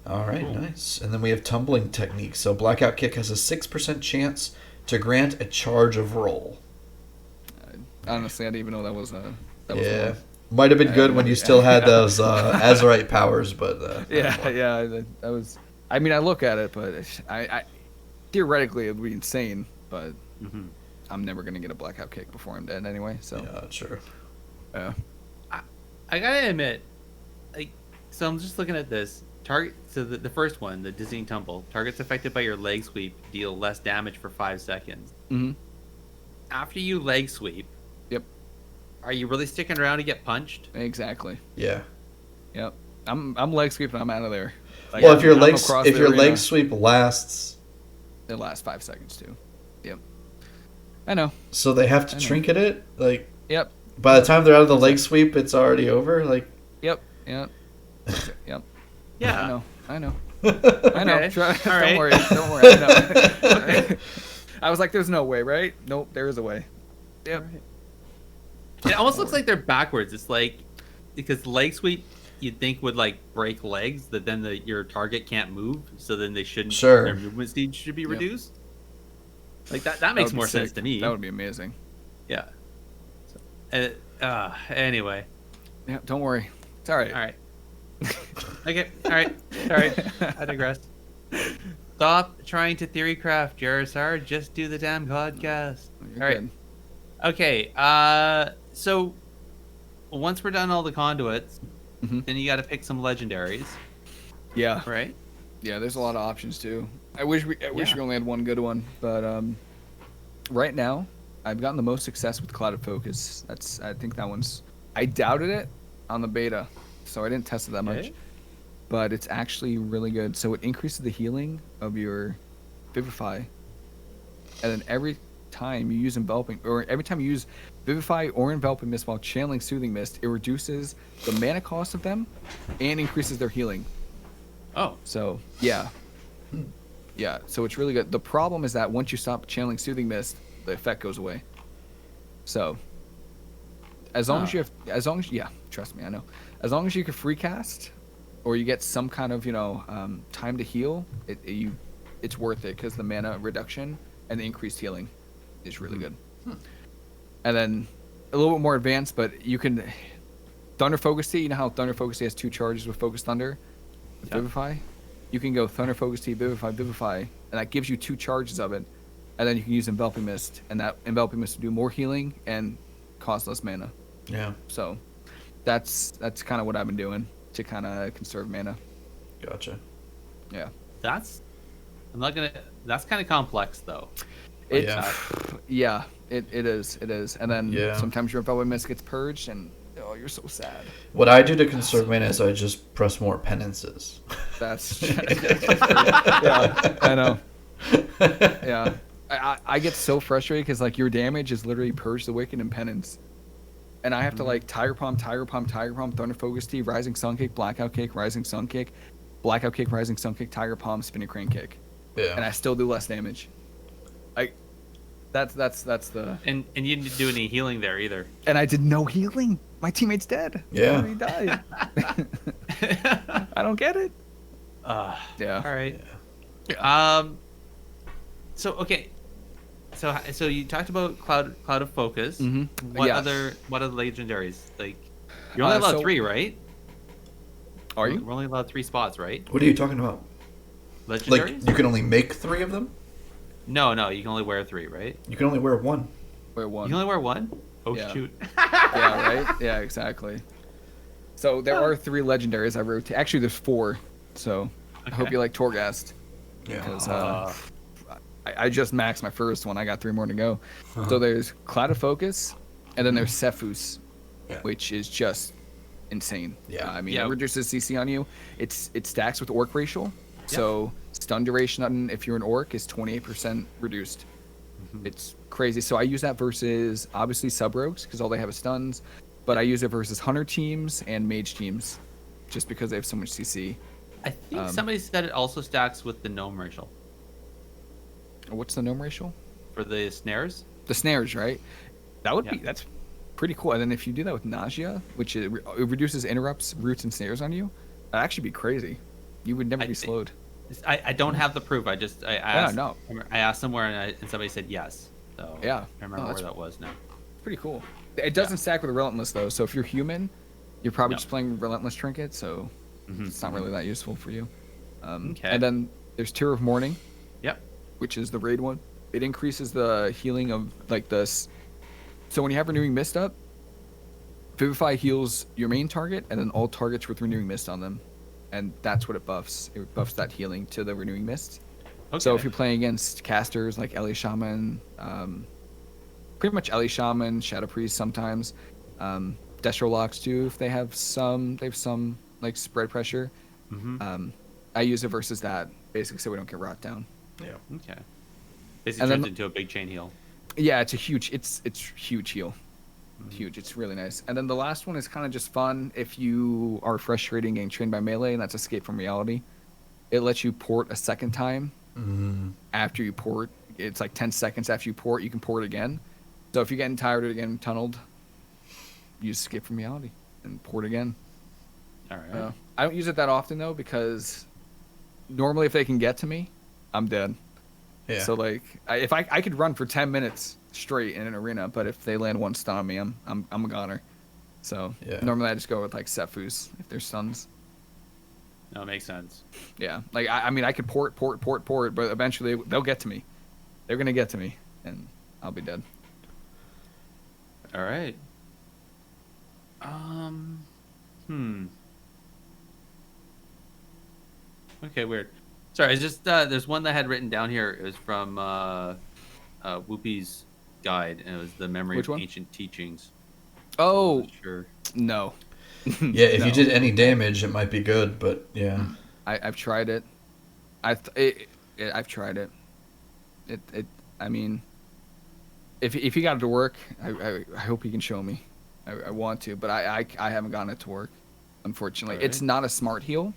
All right, nice. And then we have Tumbling Technique. So Blackout Kick has a 6% chance to grant a charge of roll. Honestly, I didn't even know that was Yeah. one. Might have been good when you still had those Azurite powers, but Yeah. That was. I mean, I look at it, but I theoretically it would be insane, but I'm never gonna get a Blackout Kick before I'm dead anyway. So yeah, sure. yeah. I gotta admit, like, so I'm just looking at this. target. So the first one, the dizzying tumble. Targets affected by your leg sweep deal less damage for 5 seconds. Mm-hmm. After you leg sweep, Yep. are you really sticking around to get punched? Exactly. Yeah. Yep. I'm leg sweeping. I'm out of there. Like, Well, if your I'm leg across if the your arena. leg sweep lasts, It lasts 5 seconds too. Yep. I know. so they have to I know. trinket it. Like Yep. by the time they're out of the leg sweep, it's already over. Like Yep. Yep. Yep. Yeah. I know. I know. I know. Okay. Try, All don't right. worry. Don't worry. I know. I was like, "There's no way, right?" Nope. There is a way. Yep. It almost looks like they're backwards. It's like because leg sweep you'd think would like break legs, that then your target can't move, so then they shouldn't. Sure. Their movement speed should be Yep. reduced. Like that makes would be more sense sick. to me. That would be amazing. Yeah. Anyway. Yeah. Don't worry. It's all right. All right. Okay. All right. Sorry. I digress. Stop trying to theory craft, Gerissar. Just do the damn podcast. You're All right. good. Okay. So once we're done all the conduits, Mhm. then you got to pick some legendaries, Yeah. right? Yeah. There's a lot of options too. I wish we Yeah. only had one good one, but right now I've gotten the most success with Clouded Focus. I think that one's. I doubted it on the beta, so I didn't test it that much. Okay. But it's actually really good. So it increases the healing of your Vivify, and then every time you use Enveloping, or every time you use Vivify or Enveloping Mist while channeling Soothing Mist, it reduces the mana cost of them and increases their healing. Oh. So yeah, yeah. So it's really good. The problem is that once you stop channeling Soothing Mist, the effect goes away. So as long as you have, yeah, trust me, I know. As long as you can free cast, or you get some kind of time to heal, it's worth it because the mana reduction and the increased healing is really good. And then a little bit more advanced, but you can Thunder Focus Tea. You know how Thunder Focus Tea has 2 charges with Focus Thunder, with Yep. Vivify. You can go Thunder Focus Tea, Vivify, Vivify, and that gives you 2 charges of it. And then you can use Enveloping Mist, and that Enveloping Mist will do more healing and cost less mana. yeah, So that's kind of what I've been doing to kind of conserve mana. gotcha. Yeah. That's kind of complex though. It, Yeah. yeah, it is. And then Yeah. sometimes your Enveloping Mist gets purged, and oh, you're so sad. What I do to conserve mana is I just press more penances. That's yeah, I know. Yeah, I get so frustrated because like your damage is literally Purge the Wicked and Penance, and I have to like Tiger Palm, Thunder Focus Tea, Rising Sun Kick, Blackout Kick, Rising Sun Kick, Blackout Kick, Rising Sun Kick, Tiger Palm, Spinning Crane Kick, and I Yeah, still do less damage. Like that's the. And you didn't do any healing there either. And I did no healing. My teammate's dead. Yeah. He died. I don't get it. Yeah. All right. So okay. So you talked about Cloud of Focus. Mhm. What Yeah. other legendaries? Like you're only allowed so- 3, right? Are you? We're only allowed 3 spots, right? what are you talking about? Legendaries? Like you can only make 3 of them. No, you can only wear 3, right? You can only wear 1. Wait, You one. can only wear 1? Oh Yeah. shoot. Yeah, right? Yeah, exactly. So there are 3 legendaries I wrote. Actually, there's 4. So I hope Okay. you like Torghast. Yeah. Because I just maxed my first one. I got 3 more to go. So there's Cloud of Focus, and then there's Cephus, Yeah. which is just insane. Yeah. I mean, Yeah. it reduces CC on you. It stacks with Orc Racial. So stun duration if you're an Orc is 28% reduced. It's crazy. So I use that versus obviously sub rogues because all they have is stuns, but I use it versus hunter teams and mage teams, just because they have so much CC. I think somebody said it also stacks with the gnome racial What's the gnome racial? for the snares. The snares, right? That would Yeah. that's pretty cool. And then if you do that with nausea, which it reduces interrupts, roots, and snares on you, that'd actually be crazy. You would never I be think- slowed. I don't have the proof. I asked. no. I asked somewhere and somebody said yes. So Yeah. I don't remember Oh, where that's- that was now. Pretty cool. It doesn't stack with Relentless though, so if you're human, you're probably No. just playing Relentless Trinket, so Mhm. it's not really that useful for you. Okay. And then there's Tear of Mourning, Yep. which is the raid one. It increases the healing of like this. So when you have Renewing Mist up, Vivify heals your main target and then all targets with Renewing Mist on them. and that's what it buffs. It buffs that healing to the Renewing Mist. Okay. So if you're playing against casters like Ellie Shaman, pretty much Ellie Shaman, Shadow Priest sometimes, Destro Locks too, if they have some like spread pressure. I use it versus that basically so we don't get rot down. Yeah. Okay. Basically And then- turns into a big chain heal. Yeah, it's huge heal. Huge. It's really nice. And then the last one is kind of just fun if you are frustrated getting trained by melee, and that's Escape from Reality. It lets you port a second time after you port. It's like 10 seconds after you port, you can port again. So if you're getting tired of getting tunneled, use Escape from Reality and port again. All right. I don't use it that often though, because normally if they can get to me, I'm dead. Yeah. So like, if I could run for 10 minutes straight in an arena, but if they land one stun on me, I'm a goner. So Yeah. normally I just go with like Sepfus if there's stuns. No, it makes sense. Yeah, like I mean I could port, but eventually they'll get to me. They're gonna get to me, and I'll be dead. All right. Okay, weird. Sorry, it's just there's one that I had written down here. It was from Whoopi's guide, and it was the Memory Which of one? Ancient Teachings. Oh Not sure. no, Yeah, if No. you did any damage, it might be good, but yeah. I've tried it. I've tried it. I mean, if you got it to work, I hope you can show me. I want to, but I haven't gotten it to work. Unfortunately, Alright. it's not a smart heal.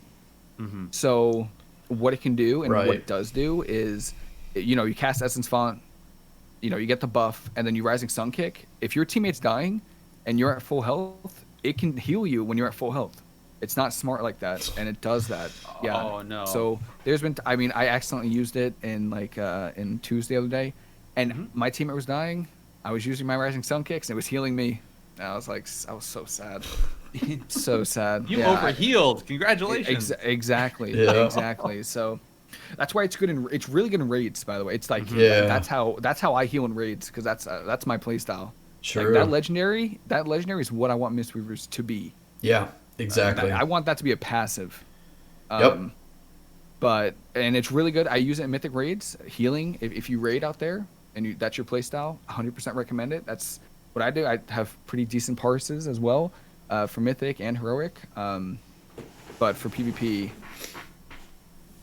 Mm-hmm. So what it can do and what Right. it does do is, you cast Essence Font, you get the buff, and then you Rising Sun Kick. If your teammate's dying and you're at full health, it can heal you when you're at full health. It's not smart like that, and it does that. Yeah. Oh, no. So there's been, I accidentally used it in in twos the other day, and my teammate was dying. I was using my Rising Sun Kicks, and it was healing me. And I was so sad. So sad. You Yeah, overhealed. Congratulations. Exactly. Yeah. Exactly. So that's why it's good it's really good in raids, by the way. It's like Yeah. that's how I heal in raids, because that's my play style. True. Like that legendary is what I want Mistweavers to be. Yeah, exactly. I want that to be a passive. Yep. But it's really good. I use it in Mythic raids, healing. If you raid out there and that's your play style, 100% recommend it. That's what I do. I have pretty decent parses as well for Mythic and Heroic. But for PvP,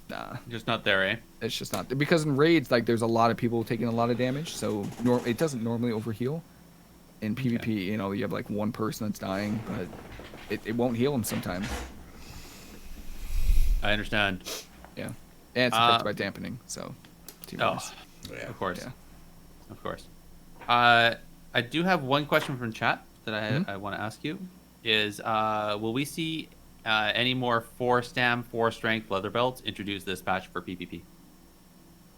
nah, Just not there, eh? it's just not, because in raids like there's a lot of people taking a lot of damage, so it doesn't normally overheal. In PvP, you have like one person that's dying, but it won't heal them sometimes. I understand. Yeah, and it's affected by dampening. So, team Oh, wise. Yeah. of course. Yeah. Of course. I do have one question from chat that I want to ask you. Is will we see any more 4 stam, 4 strength leather belts introduced this patch for PvP?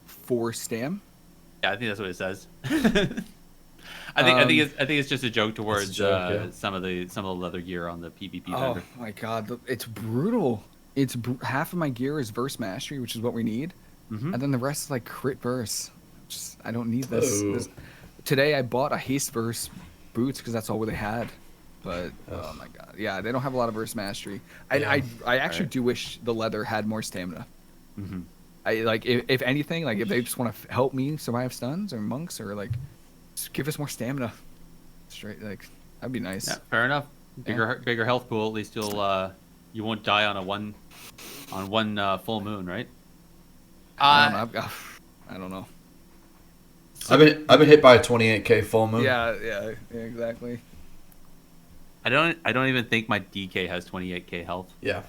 4 stam. Yeah, I think that's what it says. I think it's just a joke towards joke, yeah. some of the leather gear on the PvP Oh vendor. my god, it's brutal. Half of my gear is verse mastery, which is what we need, and then the rest is like crit verse. I don't need this. Oh. Today I bought a haste verse boots because that's all they had, but oh my god, yeah, they don't have a lot of verse mastery. I actually do wish the leather had more stamina. I like if anything, like if they just want to help me survive stuns or monks, or like just give us more stamina. Straight, like that'd be nice. Yeah, fair enough. Bigger health pool. At least you won't die on one full moon, right? I don't know. I've been hit by a 28k full moon. Yeah, exactly. I don't even think my DK has 28k health. Yeah.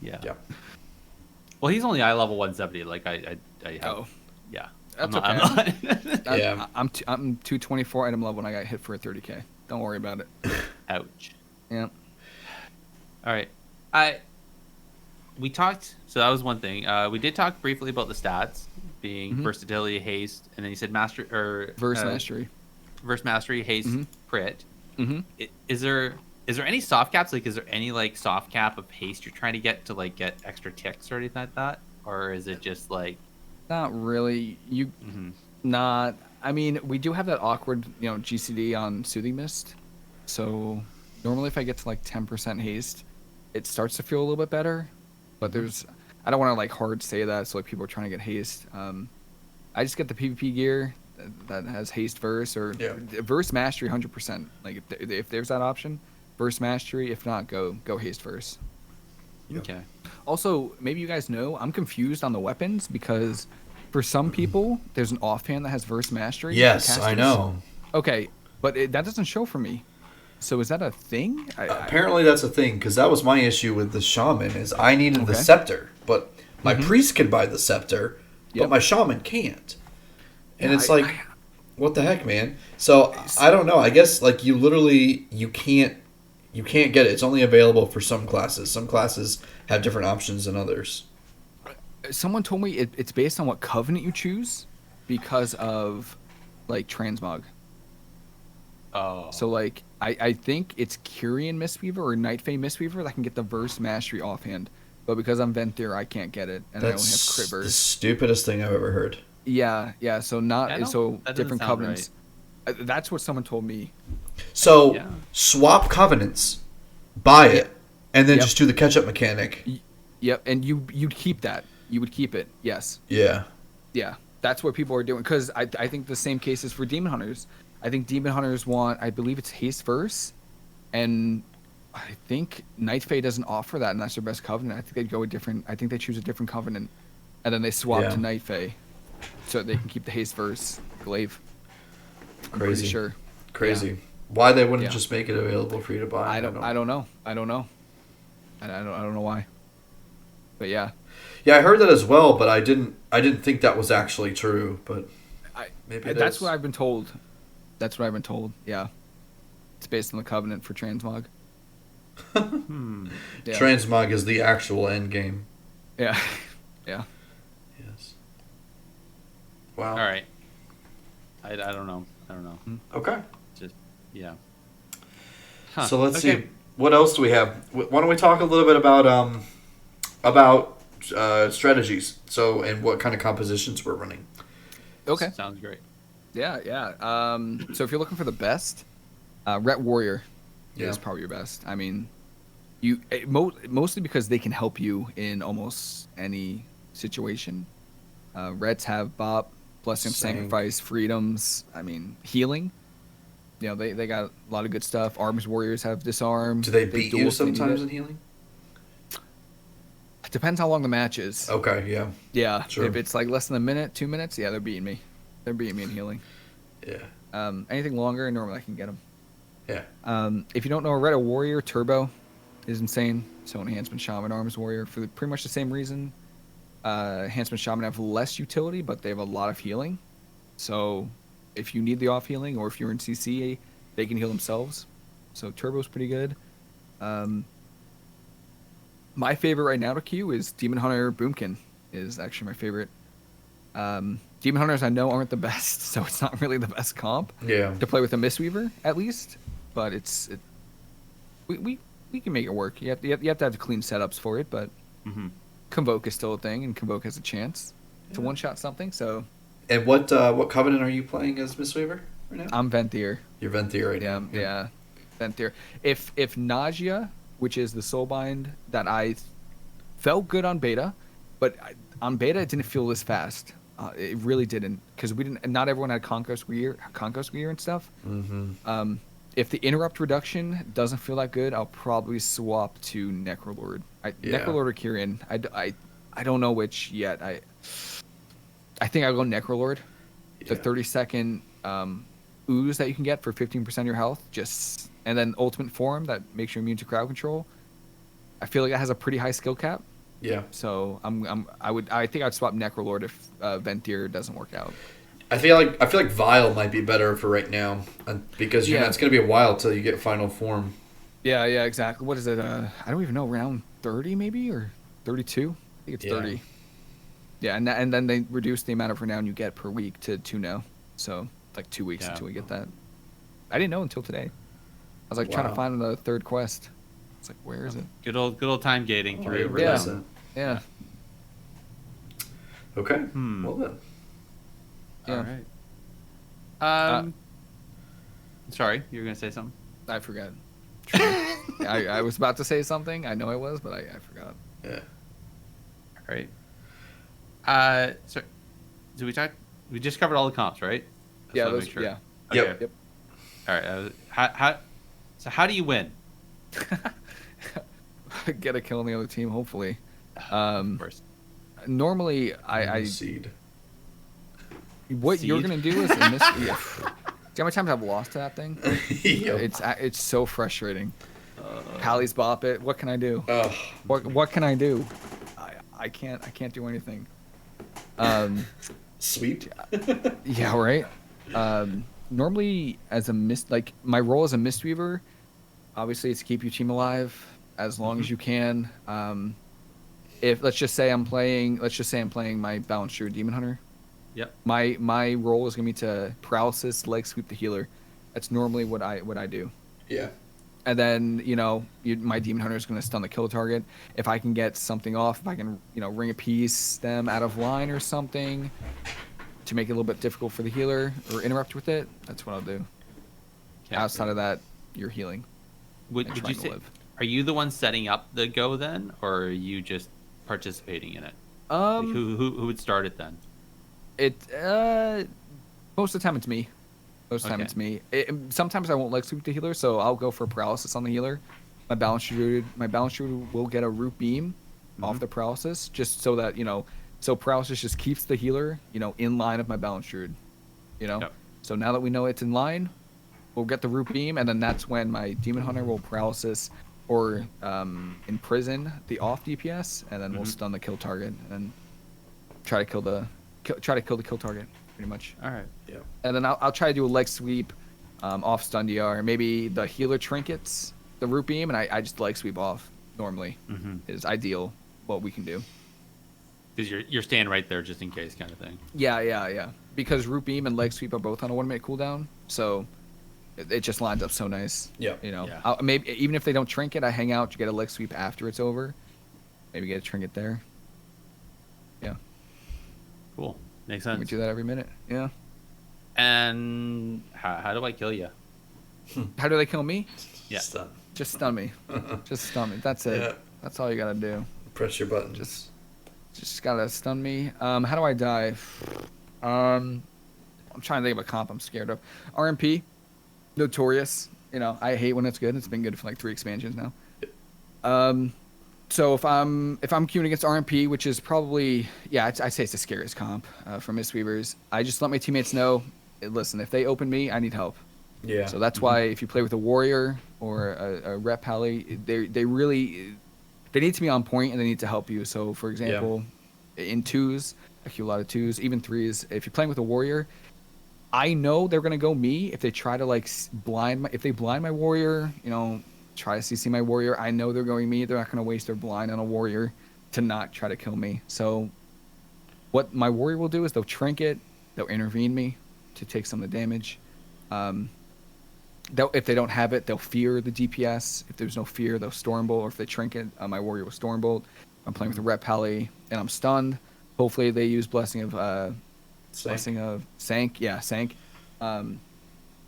Yeah. Yeah. Well, he's only eye level 170. Like I have. Oh, Yeah. that's I'm not. Yeah. I'm 224 item level and I got hit for a 30k. Don't worry about it. Ouch. Yeah. All right. We talked. So that was one thing. We did talk briefly about the stats being versatility, haste, and then you said Verse mastery. verse mastery, haste, crit. Mm-hmm. Is there any soft caps? Like, is there any like soft cap of haste you're trying to get to like get extra ticks or anything like that, or is it just like? Not really. Not. I mean, we do have that awkward, GCD on Soothing Mist. So normally, if I get to like 10% haste, it starts to feel a little bit better. But I don't want to like hard say that, so like people are trying to get haste. I just get the PvP gear that has haste verse or verse mastery 100%. Like if there's that option, verse mastery. If not, go haste verse. Okay. Also, maybe you guys know, I'm confused on the weapons because for some people there's an offhand that has verse mastery. for Yes, casters. I know. Okay, but that doesn't show for me. So is that a thing? Apparently that's a thing, because that was my issue with the shaman, is I needed the Okay. scepter, but my priest can buy the scepter, but Yep. my shaman can't. And Yeah, it's like, what the heck, man? So I don't know. I guess like you can't get it. It's only available for some classes. Some classes have different options than others. Someone told me it's based on what covenant you choose because of like transmog. Oh. So like I think it's Kyrian Mistweaver or Night Fae Mistweaver that can get the verse mastery offhand. But because I'm Venthyr, I can't get it, and I only have That's crit the verse. stupidest thing I've ever heard. Yeah. So that doesn't different sound covenants. That's what someone told me. So Yeah. swap covenants, buy it, and then Yep. just do the catch-up mechanic. Yep, and you'd keep that. You would keep it. Yes. Yeah. Yeah, that's what people are doing. Because I think the same case is for Demon Hunters. I think Demon Hunters want, I believe it's haste verse, and I think Night Fae doesn't offer that, and that's their best covenant. I think they'd go a different. I think they choose a different covenant, and then they swap Yeah. to Night Fae, so they can keep the haste verse glaive. I'm Crazy. pretty sure. Crazy. Why they wouldn't Yeah. just make it available for you to buy? I don't know. I don't know. I don't know why. But yeah. Yeah, I heard that as well, but I didn't think that was actually true. But maybe it That's is. what I've been told. That's what I've been told. Yeah. It's based on the covenant for transmog. Yeah. Transmog is the actual end game. Yeah. Yeah. Yes. Wow. All right. I don't know. Okay. Just yeah. Huh. So let's Okay. see. What else do we have? Why don't we talk a little bit about strategies? So and what kind of compositions we're running. Okay. Sounds great. Yeah. So if you're looking for the best, Ret Warrior Yeah. is probably your best. I mean, mostly because they can help you in almost any situation. Reds have Bop, Blessing of Sank. Sacrifice, Freedoms. I mean, healing. You know, they got a lot of good stuff. Arms Warriors have Disarm. Do they beat duel you if they need sometimes it. in healing? It depends how long the match is. Okay. Yeah. Yeah. Sure. If it's like less than a minute, 2 minutes, yeah, they're beating me. They're beating me in healing. Yeah. Anything longer, normally I can get them. Yeah. If you don't know, Red Warrior Turbo is insane. So Enhancement Shaman, Arms Warrior, for pretty much the same reason. Enhancement Shaman have less utility, but they have a lot of healing. So if you need the off healing, or if you're in CC, they can heal themselves. So Turbo's pretty good. My favorite right now to queue is Demon Hunter Boomkin. Is actually my favorite. Demon Hunters I know aren't the best, so it's not really the best comp Yeah. to play with a Mistweaver at least. But we can make it work. You have to have the clean setups for it, but Convoke is still a thing, and Convoke has a chance to one shot something. So And what covenant are you playing as Mistweaver right now? I'm Venthyr. You're Venthyr right now. Yeah, Venthyr. If Nausea, which is the soulbind that I felt good on beta, but on beta it didn't feel this fast. It really didn't, because not everyone had Conquest Gear and stuff. Mm-hmm. If the interrupt reduction doesn't feel that good, I'll probably swap to Necrolord. Necrolord or Kyrian. I don't know which yet. I think I'll go Necrolord. The 30-second ooze that you can get for 15% of your health, and then ultimate form that makes you immune to crowd control. I feel like it has a pretty high skill cap. Yeah. So I think I'd swap Necrolord if Venthyr doesn't work out. I feel like Vile might be better for right now, because it's going to be a while till you get final form. Yeah, exactly. What is it? I don't even know. Round 30 maybe, or 32? I think it's 30. Yeah, and then they reduce the amount of renown you get per week to 2 now. So like 2 weeks until we get that. I didn't know until today. I was like trying to find the third quest. It's like, where is it? Good old time gating through. Yeah. Okay. Well then. Yeah. All right. Sorry, you were gonna say something. I forgot. I was about to say something. I know I was, but I forgot. Yeah. All right. So we just covered all the comps, right? Just Yeah, wanna those. make sure. Yeah. Yep. Yep. All right. How do you win? Get a kill on the other team, hopefully. First. Normally, I Seed. what you're Seed? gonna do is in this. Yeah. See how many times I've lost to that thing? Yep. It's so frustrating. Hallie's bop it. What can I do? Oh, What can I do? I can't do anything. sweet. Yeah, right. Normally, as a my role as a Mistweaver, obviously it's to keep your team alive as long as you can. If let's just say I'm playing my Balanced Druid Demon Hunter. Yep. My role is gonna be to paralysis, leg sweep the healer. That's normally what I do. Yeah. And then my Demon Hunter is gonna stun the kill target. If I can get something off, if I can ring a piece them out of line or something to make it a little bit difficult for the healer or interrupt with it, that's what I'll do. Okay. Outside of that, you're healing. Would and you trying to say? live. Are you the one setting up the go then, or are you just participating in it? Like, who would start it then? Most of the time it's me. Most of the time Okay. it's me. Sometimes I won't leg sweep the healer, so I'll go for paralysis on the healer. My Balanced Druid will get a root beam off the paralysis, just so that so paralysis just keeps the healer in line of my Balanced Druid. Yep. So now that we know it's in line, we'll get the root beam, and then that's when my Demon Hunter will paralysis or imprison the off DPS, and then we'll stun the kill target and try to kill the kill target pretty much. All right. Yeah. And then I'll try to do a leg sweep off stun DR. Maybe the healer trinkets the root beam, and I just leg sweep off normally is ideal what we can do. Because you're staying right there just in case, kind of thing. Yeah. Because root beam and leg sweep are both on a 1 minute cooldown, so it just lines up so nice. Yeah. Yeah. Maybe even if they don't trinket, I hang out to get a leg sweep after it's over. Maybe get a trinket there. Yeah. Cool. Makes We sense. do that every minute. Yeah. And how do I kill you? How do they kill me? Yeah. Stun. Just stun me. Just stun me. That's it. Yeah. That's all you gotta do. Press your buttons. Just gotta stun me. How do I die? I'm trying to think of a comp I'm scared of. RMP, notorious. I hate when it's good. It's been good for like 3 expansions now. So if I'm queuing against RMP, which is probably I'd say it's the scariest comp for Mistweavers. I just let my teammates know, listen, if they open me, I need help. Yeah. So that's why if you play with a warrior or a rep pally, they need to be on point and they need to help you. So for example, in 2s, I queue a lot of 2s, even 3s. If you're playing with a warrior, I know they're gonna go me if they try to blind my warrior. Try to CC my warrior. I know they're going me. They're not gonna waste their blind on a warrior to not try to kill me. So what my warrior will do is they'll trinket, they'll intervene me to take some of the damage. If they don't have it, they'll fear the DPS. If there's no fear, they'll Stormbolt. Or if they trinket, my warrior will Stormbolt. I'm playing with a rep pally and I'm stunned. Hopefully they use Blessing of Sank. Yeah, Sank.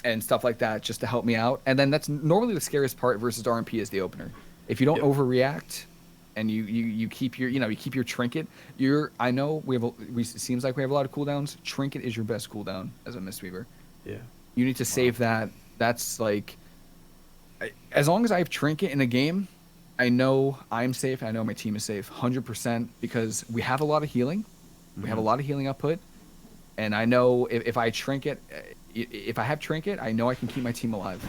And stuff like that just to help me out. And then that's normally the scariest part versus RMP is the opener. If you don't overreact and you keep your trinket, I know it seems like we have a lot of cooldowns. Trinket is your best cooldown as a Mistweaver. Yeah. You need to save that. That's as long as I have trinket in a game, I know I'm safe. I know my team is safe 100% because we have a lot of healing. We have a lot of healing output. And I know if I trinket, if I have trinket, I know I can keep my team alive.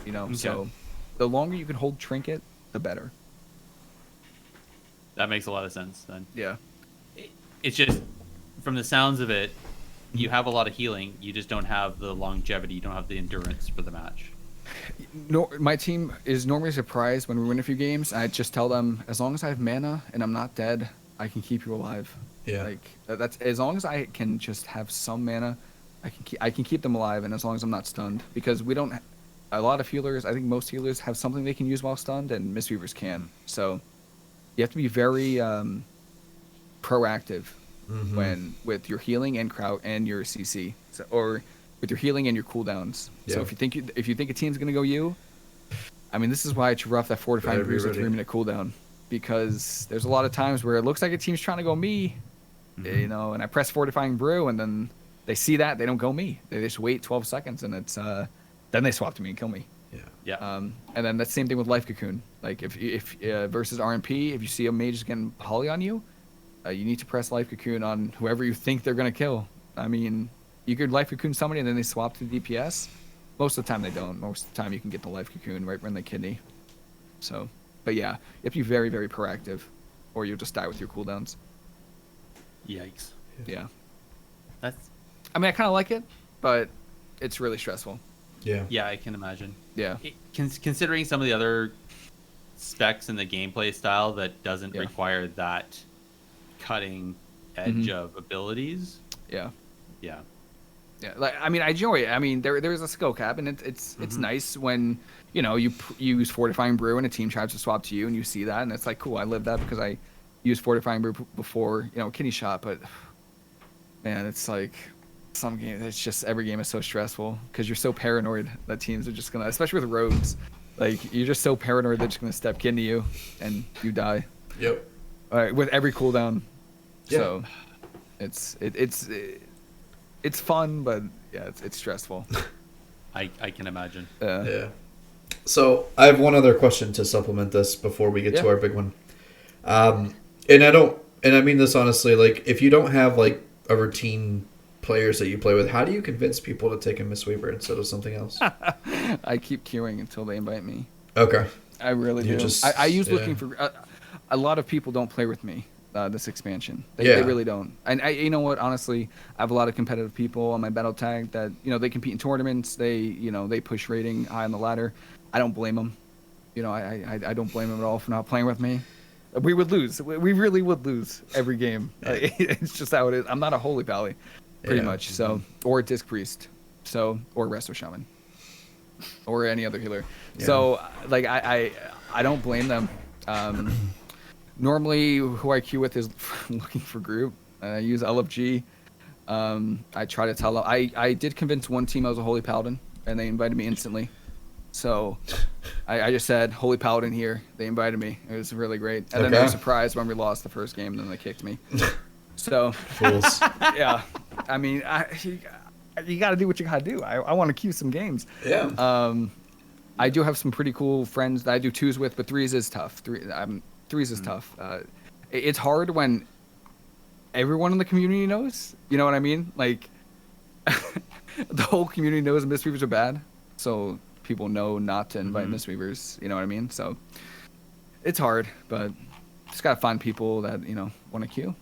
Okay. So the longer you can hold trinket, the better. That makes a lot of sense then. Yeah. It's just, from the sounds of it, you have a lot of healing. You just don't have the longevity. You don't have the endurance for the match. No, my team is normally surprised when we win a few games. I just tell them, as long as I have mana and I'm not dead, I can keep you alive. Yeah. That's as long as I can just have some mana, I can keep them alive, and as long as I'm not stunned, because we don't. A lot of healers, I think most healers have something they can use while stunned, and Mistweavers can. So you have to be very proactive with your healing and your CC, or with your healing and your cooldowns. Yeah. So if you think a team's gonna go you, I mean, this is why it's rough that Fortifying Better be Brew is a ready. 3-minute cooldown, because there's a lot of times where it looks like a team's trying to go me, you know, and I press Fortifying Brew, and then they see that, they don't go me. They just wait 12 seconds, and it's then they swap to me and kill me. Yeah. And then that's the same thing with Life Cocoon. Like if versus RMP, if you see a mage getting Holly on you, you need to press Life Cocoon on whoever you think they're gonna kill. I mean, you could Life Cocoon somebody and then they swap to DPS. Most of the time they don't. Most of the time you can get the Life Cocoon right when they kidney. So, but yeah, you have to be very, very proactive, or you'll just die with your cooldowns. Yikes. Yeah. That's I mean, I kind of like it, but it's really stressful. yeah, I can imagine. Yeah. Considering some of the other specs in the gameplay style that doesn't require that cutting edge of abilities. Yeah. Yeah. Yeah, like I mean, I enjoy it. I mean, there's a skill cap, and it's nice when you use Fortifying Brew and a team tries to swap to you, and you see that, and it's like cool. I live that because I used Fortifying Brew before, kidney shot, but man, it's like some games. It's just every game is so stressful because you're so paranoid that teams are just gonna, especially with rogues, like you're just so paranoid they're just gonna step kidney you and you die. Yep. With every cooldown. Yeah. So it's fun, but yeah, it's stressful. I can imagine. Yeah. So I have one other question to supplement this before we get to our big one. And I mean this honestly, like if you don't have like a routine players that you play with, how do you convince people to take a Mistweaver instead of something else? I keep queuing until they invite me. Okay. I really You do. just- I use yeah. looking for a lot of people don't play with me this expansion. They Yeah. really don't. And you know what? Honestly, I have a lot of competitive people on my battle tag that they compete in tournaments. They push rating high on the ladder. I don't blame them. I don't blame them at all for not playing with me. We would lose. We really would lose every game. It's just how it is. I'm not a holy pally, pretty much. So, or a disc priest, or resto shaman, or any other healer. Yeah. So, like I don't blame them. Normally, who I queue with is looking for group. I use LFG. I try to tell them. I did convince one team I was a holy paladin, and they invited me instantly. So I just said, Holy Paladin here. They invited me. It was really great. And then they were surprised when we lost the first game, and then they kicked me. So, Fools. yeah. I mean, you got to do what you got to do. I want to queue some games. Yeah. I do have some pretty cool friends that I do twos with, but threes is tough. Threes is tough. It's hard when everyone in the community knows. You know what I mean? Like, the whole community knows Mistweavers are bad. So people know not to invite Mistweavers, you know what I mean? So it's hard, but just gotta find people that want to queue.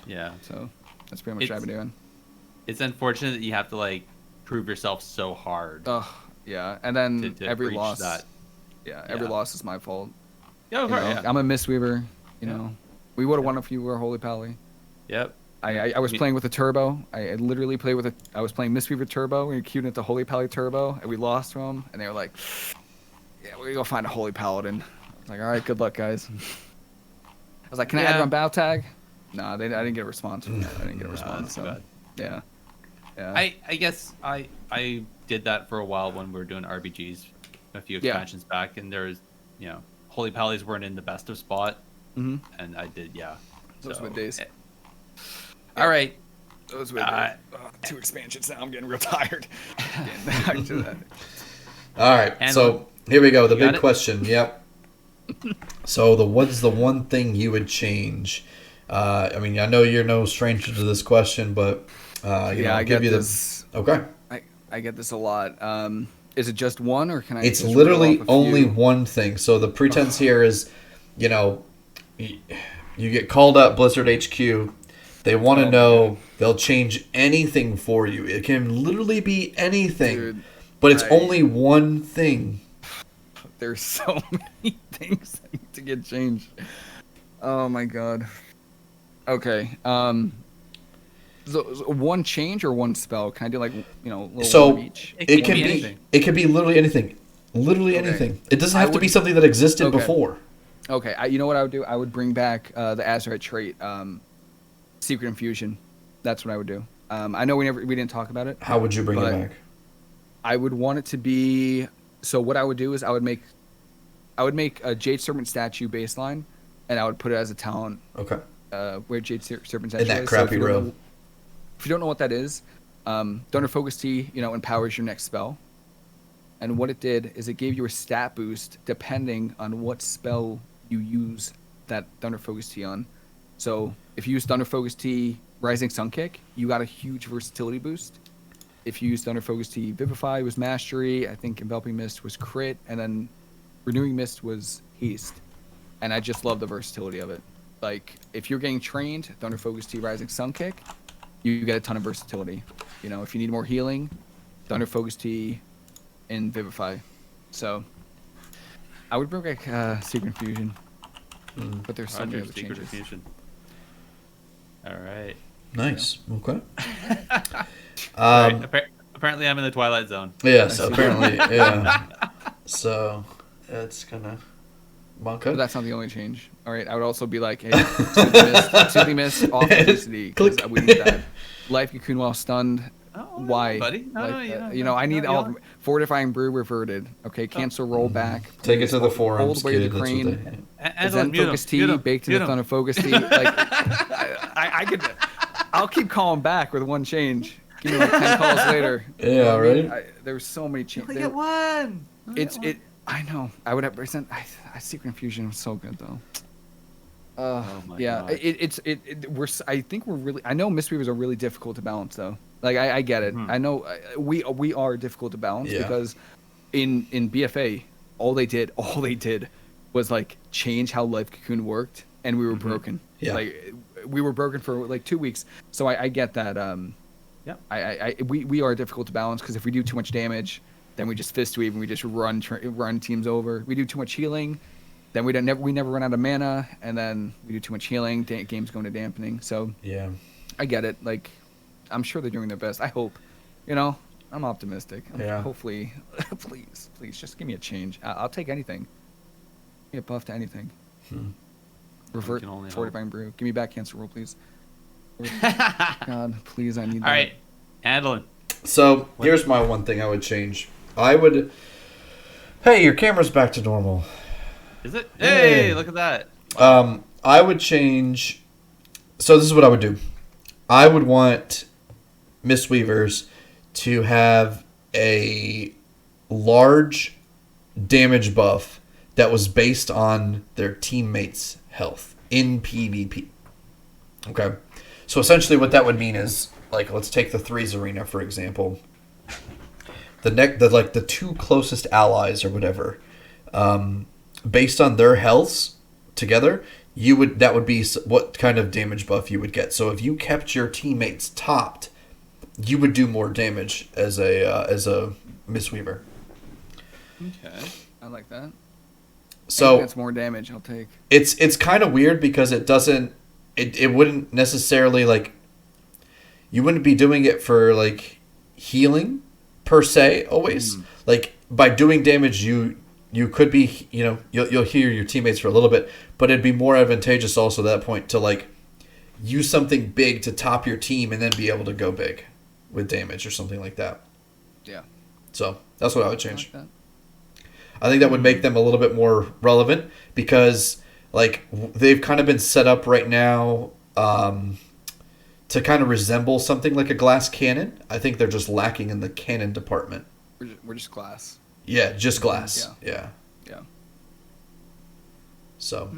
Yeah. So that's pretty much what I've been doing. It's unfortunate that you have to like prove yourself so hard. Oh yeah, and then to every reach loss. that. Every loss is my fault. Yeah, I'm a Mistweaver. We would have won if you were a Holy Pally. Yep. I was playing with a turbo. I literally played with I was playing Mistweaver turbo and queued into Holy Pally turbo, and we lost to them. And they were like, "Yeah, we're gonna go find a Holy Paladin." I was like, "All right, good luck, guys." I was like, "Can I add you on battle tag?" No, I didn't get a response from that. I didn't get a response. So, yeah. I guess I did that for a while when we were doing RBGs a few expansions back, and there's Holy Pallies weren't in the best of spot, and I did Those were the days. All right. Those were the 2 expansions now. I'm getting real tired. Getting back to that. All right. So here we go. The big question. Yep. So what's the one thing you would change? I mean, I know you're no stranger to this question, but I give get you this. Okay. I get this a lot. Is it just one, or can I? It's just literally reel off a only few? one thing. So the pretense here is, you get called up Blizzard HQ. They want to know. They'll change anything for you. It can literally be anything, Dude, but it's only one thing. There's so many things that need to get changed. Oh my god. Okay. So one change or one spell? Can I do like little So one of each? it can be anything. It can be literally anything. Literally anything. It doesn't have to be something that existed before. Okay. You know what I would do? I would bring back the Azurite trait, Secret Infusion. That's what I would do. I know we didn't talk about it. How would you bring it back? I would want it to be. So what I would do is I would make I would make a Jade Serpent statue baseline, and I would put it as a talent. Okay. Where Jade Serpent statue In that is. crappy if you don't row. know- If you don't know what that is, Thunder Focus Tea, empowers your next spell. And what it did is it gave you a stat boost depending on what spell you use that Thunder Focus Tea on. So if you use Thunder Focus Tea Rising Sun Kick, you got a huge versatility boost. If you use Thunder Focus Tea Vivify, was Mastery. I think Enveloping Mist was Crit, and then Renewing Mist was Haste. And I just love the versatility of it. Like, if you're getting trained, Thunder Focus Tea Rising Sun Kick, you get a ton of versatility. If you need more healing, Thunder Focus Tea and Vivify. So, I would bring back Secret Infusion. But there's so many Roger, other Secret changes. Infusion. All right. Nice. Okay. Right, apparently, I'm in the Twilight Zone. Yeah. So apparently, yeah. So it's gonna. But Monka. that's not the only change. All right, I would also be like, hey, Soothing Mist, authenticity, because we need that. Life Cocoon while stunned. Oh, Why? buddy? No, Like, no, I need no, all Fortifying Brew reverted. Okay, cancel rollback. Take it to the forums, Hold away kid. the That's crane. what they. And Zen mute Focus him, Tea mute him, baked in mute the him. Thunder Focus Tea. Like, I could. I'll keep calling back with one change. Give me like 10 calls later. Yeah, You know what I mean? right? There's so many You changes. only get one. I know. I would have percent. I Secret Infusion was so good though. Oh my Yeah, God. I think we're really. I know Mistweavers are really difficult to balance though. Like I get it. I know we are difficult to balance Yeah. because in BFA all they did was like change how Life Cocoon worked, and we were broken. Yeah. Like we were broken for like 2 weeks. So I get that. Yep. We are difficult to balance because if we do too much damage, then we just fist weave and we just run teams over. We do too much healing, then we never run out of mana, and then we do too much healing. Games go into dampening. So Yeah. I get it. Like I'm sure they're doing their best. I hope. I'm optimistic. Yeah. Hopefully, please, just give me a change. I'll take anything. Get a buff to anything. Revert can only hope. Fortifying Brew. Give me back cancel roll, please. God, please, I need that. All right, Andallyn. So here's my one thing I would change. I would. Hey, your camera's back to normal. Is it? Yeah. Hey, look at that. I would change. So this is what I would do. I would want Mistweavers to have a large damage buff that was based on their teammates' health in PvP. Okay. So essentially what that would mean is, like, let's take the Threes Arena, for example. The two closest allies or whatever, based on their healths together, that would be what kind of damage buff you would get. So if you kept your teammates topped, you would do more damage as a Mistweaver. Okay. I like that. So That's more damage. I'll take. it's kind of weird because it wouldn't necessarily, like, you wouldn't be doing it for like healing per se always. Like, by doing damage you could be, you'll heal your teammates for a little bit, but it'd be more advantageous also at that point to like use something big to top your team and then be able to go big with damage or something like that. Yeah. So that's what I would I change. like that. I think that would make them a little bit more relevant because, like, they've kind of been set up right now to kind of resemble something like a glass cannon. I think they're just lacking in the cannon department. We're just glass. Yeah, just glass. Yeah. Yeah. So.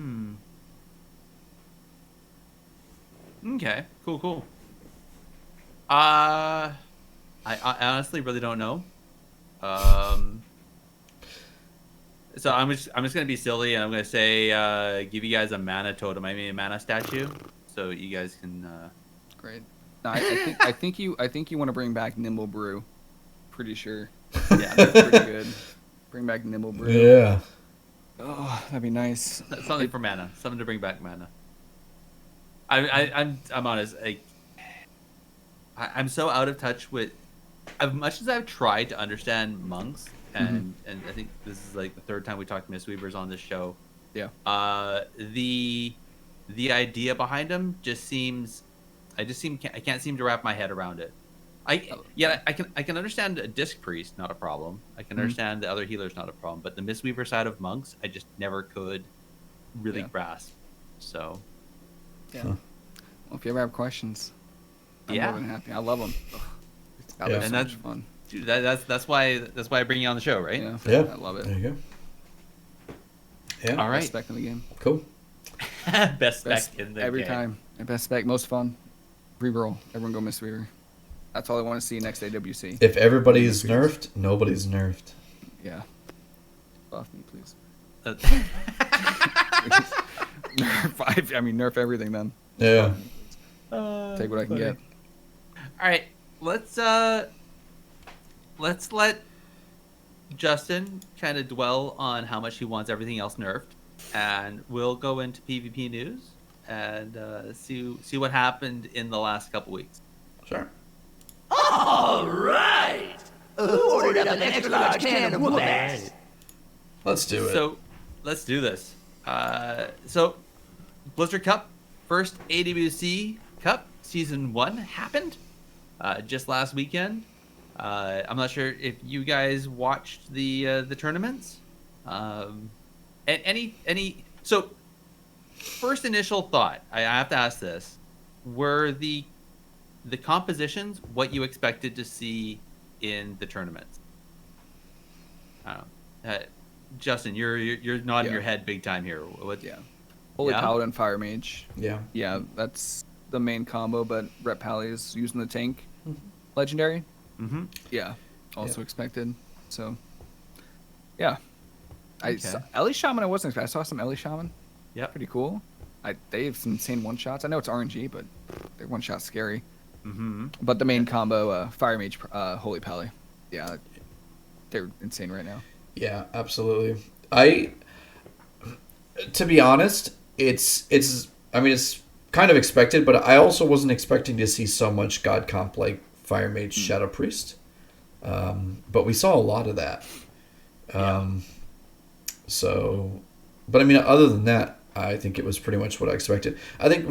Okay. Cool. I honestly really don't know. So I'm just gonna be silly and I'm gonna say give you guys a mana totem. I mean a mana statue, so you guys can. Great. No, I think you want to bring back Nimble Brew. Pretty sure. Yeah. That's pretty good. Bring back Nimble Brew. Yeah. Oh, that'd be nice. Something for mana. Something to bring back mana. I'm honest. I'm so out of touch with. As much as I've tried to understand monks, and I think this is like the third time we talked Mistweavers on this show. Yeah. The idea behind them just seems. I can't seem to wrap my head around it. I can understand a disc priest, not a problem. I can understand the other healers, not a problem. But the Mistweaver side of monks, I just never could really grasp. So Yeah. Well, if you ever have questions, I'm Yeah. more than happy. I love them. That Yeah. was And so much that's- fun. dude, that's why I bring you on the show, right? Yeah. Yeah. I love it. There you go. Yeah. All right. Best spec in the game. Cool. Best spec Best in the every game. time. Best spec, most fun. Reroll. Everyone go Mistweaver. That's all I want to see next AWC. If everybody's nerfed, nobody's nerfed. Yeah. Buff me, please. Uh, Nerf everything then. Yeah. Take what I can get. All right, let's let Justin kind of dwell on how much he wants everything else nerfed, and we'll go into PvP news and see what happened in the last couple weeks. Sure. All right. Who ordered up an extra large can of whoop ass? Let's do it. So let's do this. So Blizzard Cup, first AWC Cup Season 1 happened just last weekend. I'm not sure if you guys watched the tournaments. So first initial thought, I have to ask this: were the compositions what you expected to see in the tournaments? Justin, you're nodding your head big time here. What? Yeah. Holy Yeah? Paladin, Fire Mage. Yeah. Yeah, that's the main combo, but Rep Pally is using the tank. Legendary. Mm-hmm. Yeah. Also Yeah. expected. So, yeah. Okay. Ellie Shaman, I wasn't expecting. I saw some Ellie Shaman. Yep. Pretty cool. They have some insane one-shots. I know it's RNG, but their one-shot's scary. Mm-hmm. But the main combo, Fire Mage, Holy Pally. Yeah. They're insane right now. Yeah, absolutely. To be honest, it's kind of expected, but I also wasn't expecting to see so much God comp like Fire Mage Shadow Priest. But we saw a lot of that. But I mean, other than that, I think it was pretty much what I expected. I think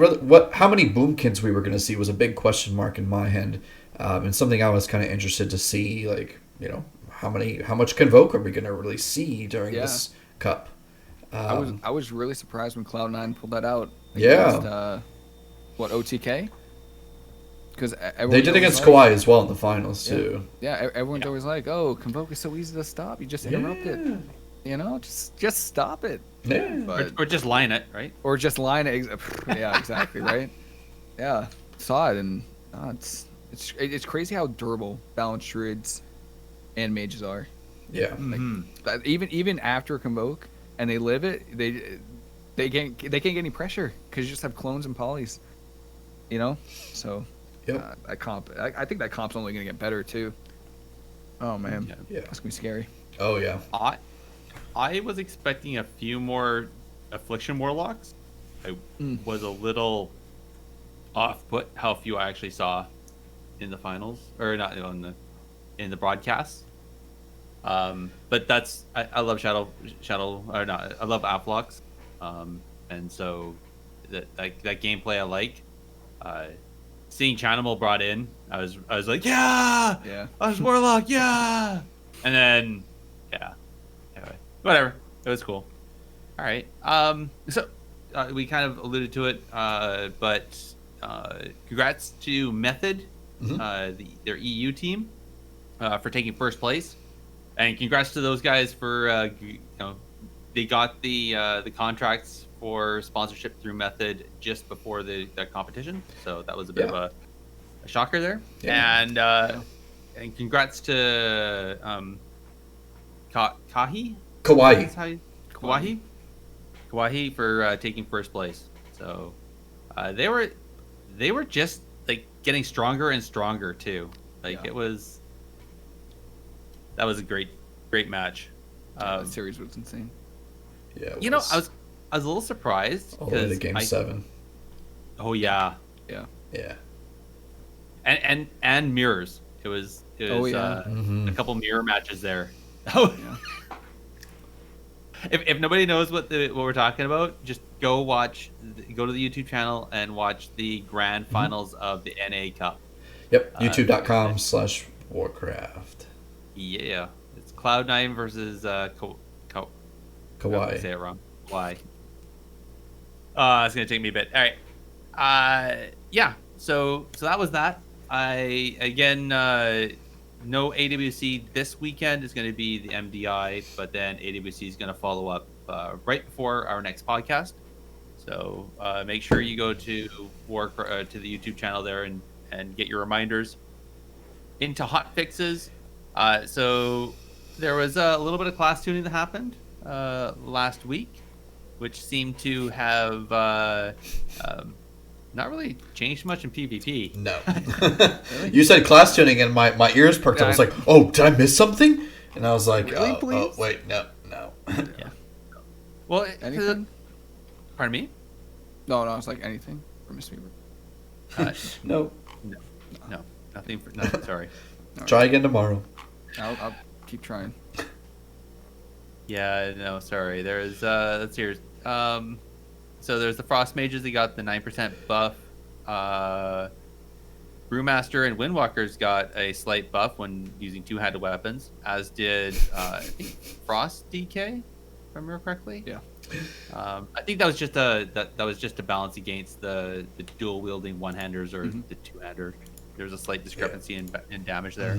how many Boomkins we were going to see was a big question mark in my head, and something I was kind of interested to see, like, you know, how much Convoke are we going to really see during this cup? I was really surprised when Cloud9 pulled that out. Yeah. Against, OTK? Because They did against Kawhi as well in the finals too. Yeah, everyone's always like, "Oh, Convoke is so easy to stop. You just interrupt it. You know, just stop it." Yeah. But, Or just line it, right? or just line it. Yeah, exactly, right? Yeah, saw it, and it's crazy how durable balanced druids and mages are. Yeah. But even after Convoke and they live it, they can't get any pressure because you just have clones and polys. You know, so. Yep. I think that comp's only gonna get better too. Oh man, Yeah. that's gonna be scary. Oh yeah. I was expecting a few more Affliction Warlocks. I was a little off put how few I actually saw in the finals, or not in the broadcast. But that's I love Shadow or not. I love Afflux, and so that gameplay I like. Seeing Chanimal brought in, I was like, yeah, I was Warlock, yeah, and then anyway, whatever, it was cool. All right, so we kind of alluded to it, but congrats to Method, their EU team, for taking first place, and congrats to those guys for they got the contracts for sponsorship through Method just before the competition, so that was a bit of a shocker there. And congrats to Kawhi for taking first place. So they were just like getting stronger and stronger too. Like that was a great match. That series was insane. Yeah. You know, I was a little surprised all the way to game 7. Oh yeah. Yeah. And mirrors. It was a couple mirror matches there. Oh. Yeah. If nobody knows what we're talking about, just go to the YouTube channel and watch the grand finals of the NA Cup. Yep, youtube.com/Warcraft. Yeah, it's Cloud9 versus Kawaii. Say it wrong. Why? It's gonna take me a bit. All right. Yeah. So that was that. No AWC this weekend is going to be the MDI, but then AWC is going to follow up right before our next podcast. So make sure you go to to the YouTube channel there and get your reminders. Into hot fixes. So there was a little bit of class tuning that happened last week, which seemed to have not really changed much in PvP. No. You said class tuning, and my ears perked up. I was like, oh, did I miss something? And I was like, Really, oh, please? wait, no. Yeah. Well, Anything? Pardon me? No, I was like, anything for Mistweaver. No. No, nothing. Nothing. Sorry. Try again tomorrow. I'll keep trying. Yeah, no, sorry. There's let's hear. So there's the Frost Mages. They got the 9% buff. Brewmaster and Windwalkers got a slight buff when using two-handed weapons, as did I think Frost DK, if I remember correctly. Yeah. I think that was just a balance against the dual wielding one-handers or the two-hander. There's a slight discrepancy in damage there.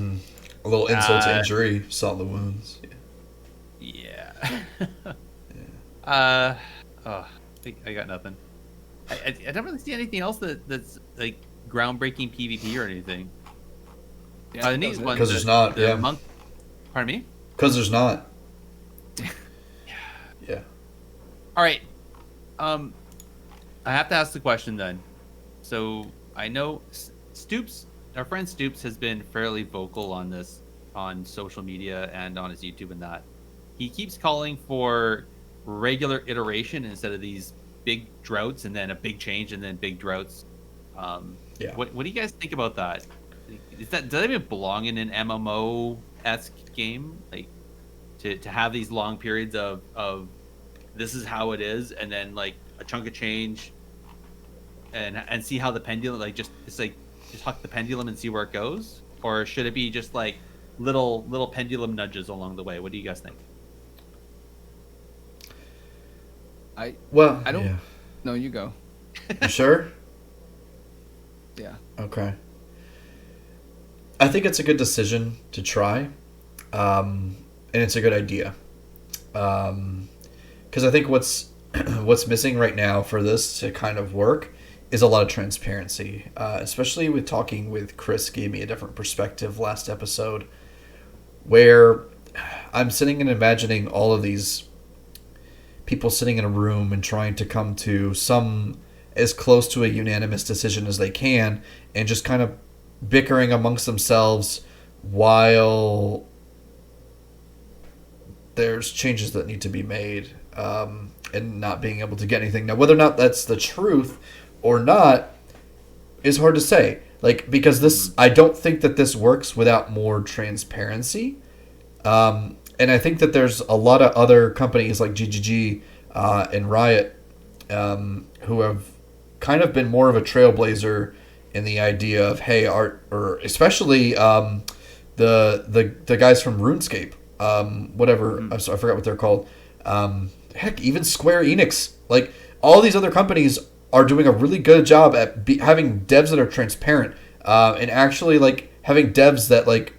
A little insult to injury. Saw the wounds. Yeah. I got nothing. I don't really see anything else that's like groundbreaking PvP or anything. Yeah, the neat one, because there's not. Yeah. Monk. Pardon me. Because there's not. Yeah. All right. I have to ask the question then. So I know Stoops, our friend Stoops, has been fairly vocal on this on social media and on his YouTube and that. He keeps calling for regular iteration instead of these big droughts and then a big change and then big droughts. Yeah. What do you guys think about that? Does that even belong in an MMO-esque game? Like to have these long periods of this is how it is, and then like a chunk of change, and see how the pendulum just huck the pendulum and see where it goes, or should it be just like little pendulum nudges along the way? What do you guys think? I don't. Yeah. No, you go. You sure? Yeah. Okay. I think it's a good decision to try, and it's a good idea. Because I think what's missing right now for this to kind of work is a lot of transparency, especially with talking with Chris. Gave me a different perspective last episode, where I'm sitting and imagining all of these people sitting in a room and trying to come to some as close to a unanimous decision as they can, and just kind of bickering amongst themselves while there's changes that need to be made, and not being able to get anything. Now, whether or not that's the truth or not is hard to say. Like, because this, I don't think that this works without more transparency. And I think that there's a lot of other companies like GGG and Riot who have kind of been more of a trailblazer in the idea of, hey, or especially the guys from RuneScape, I forgot what they're called. Heck, even Square Enix, like all these other companies are doing a really good job at having devs that are transparent, and actually like having devs that like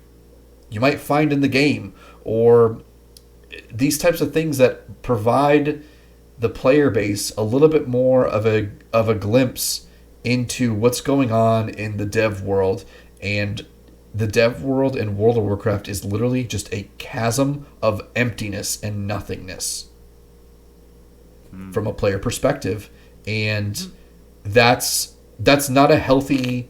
you might find in the game, or these types of things that provide the player base a little bit more of a glimpse into what's going on in the dev world. And the dev world in World of Warcraft is literally just a chasm of emptiness and nothingness from a player perspective, and that's not a healthy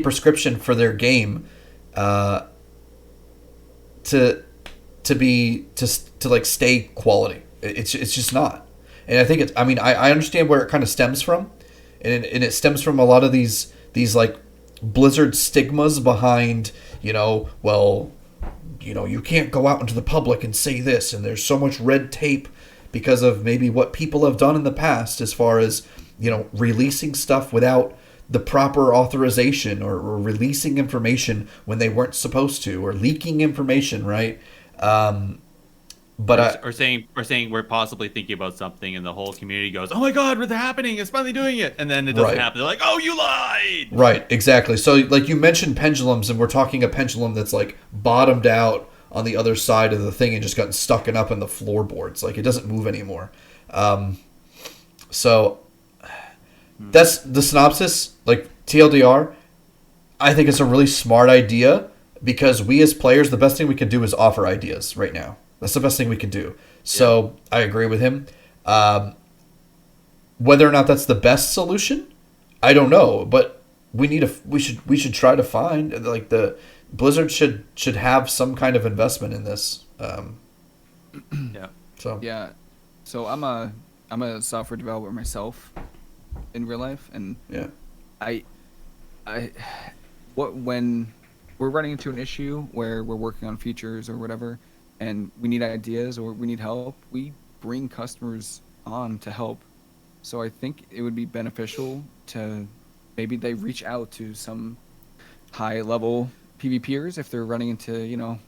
prescription for their game to like stay quality. It's just not. And I think I understand where it kind of stems from, and it stems from a lot of these like Blizzard stigmas behind, you can't go out into the public and say this, and there's so much red tape because of maybe what people have done in the past as far as, releasing stuff without the proper authorization or releasing information when they weren't supposed to, or leaking information, right? Or saying we're possibly thinking about something, and the whole community goes, "Oh my God, it's happening! It's finally doing it!" And then it doesn't Right. happen. They're like, "Oh, you lied!" Right, exactly. So, like, you mentioned pendulums, and we're talking a pendulum that's, like, bottomed out on the other side of the thing and just gotten stuck up in the floorboards. Like, it doesn't move anymore. So, that's the synopsis. Like, TLDR, I think it's a really smart idea, because we as players, the best thing we can do is offer ideas right now. That's the best thing we can do. So, I agree with him. Whether or not that's the best solution, I don't know, but we should try to find, like, the Blizzard should have some kind of investment in this. Yeah. So Yeah. So I'm a software developer myself in real life, and yeah, when we're running into an issue where we're working on features or whatever, and we need ideas or we need help, we bring customers on to help. So I think it would be beneficial to maybe they reach out to some high level PvPers if they're running into, you know,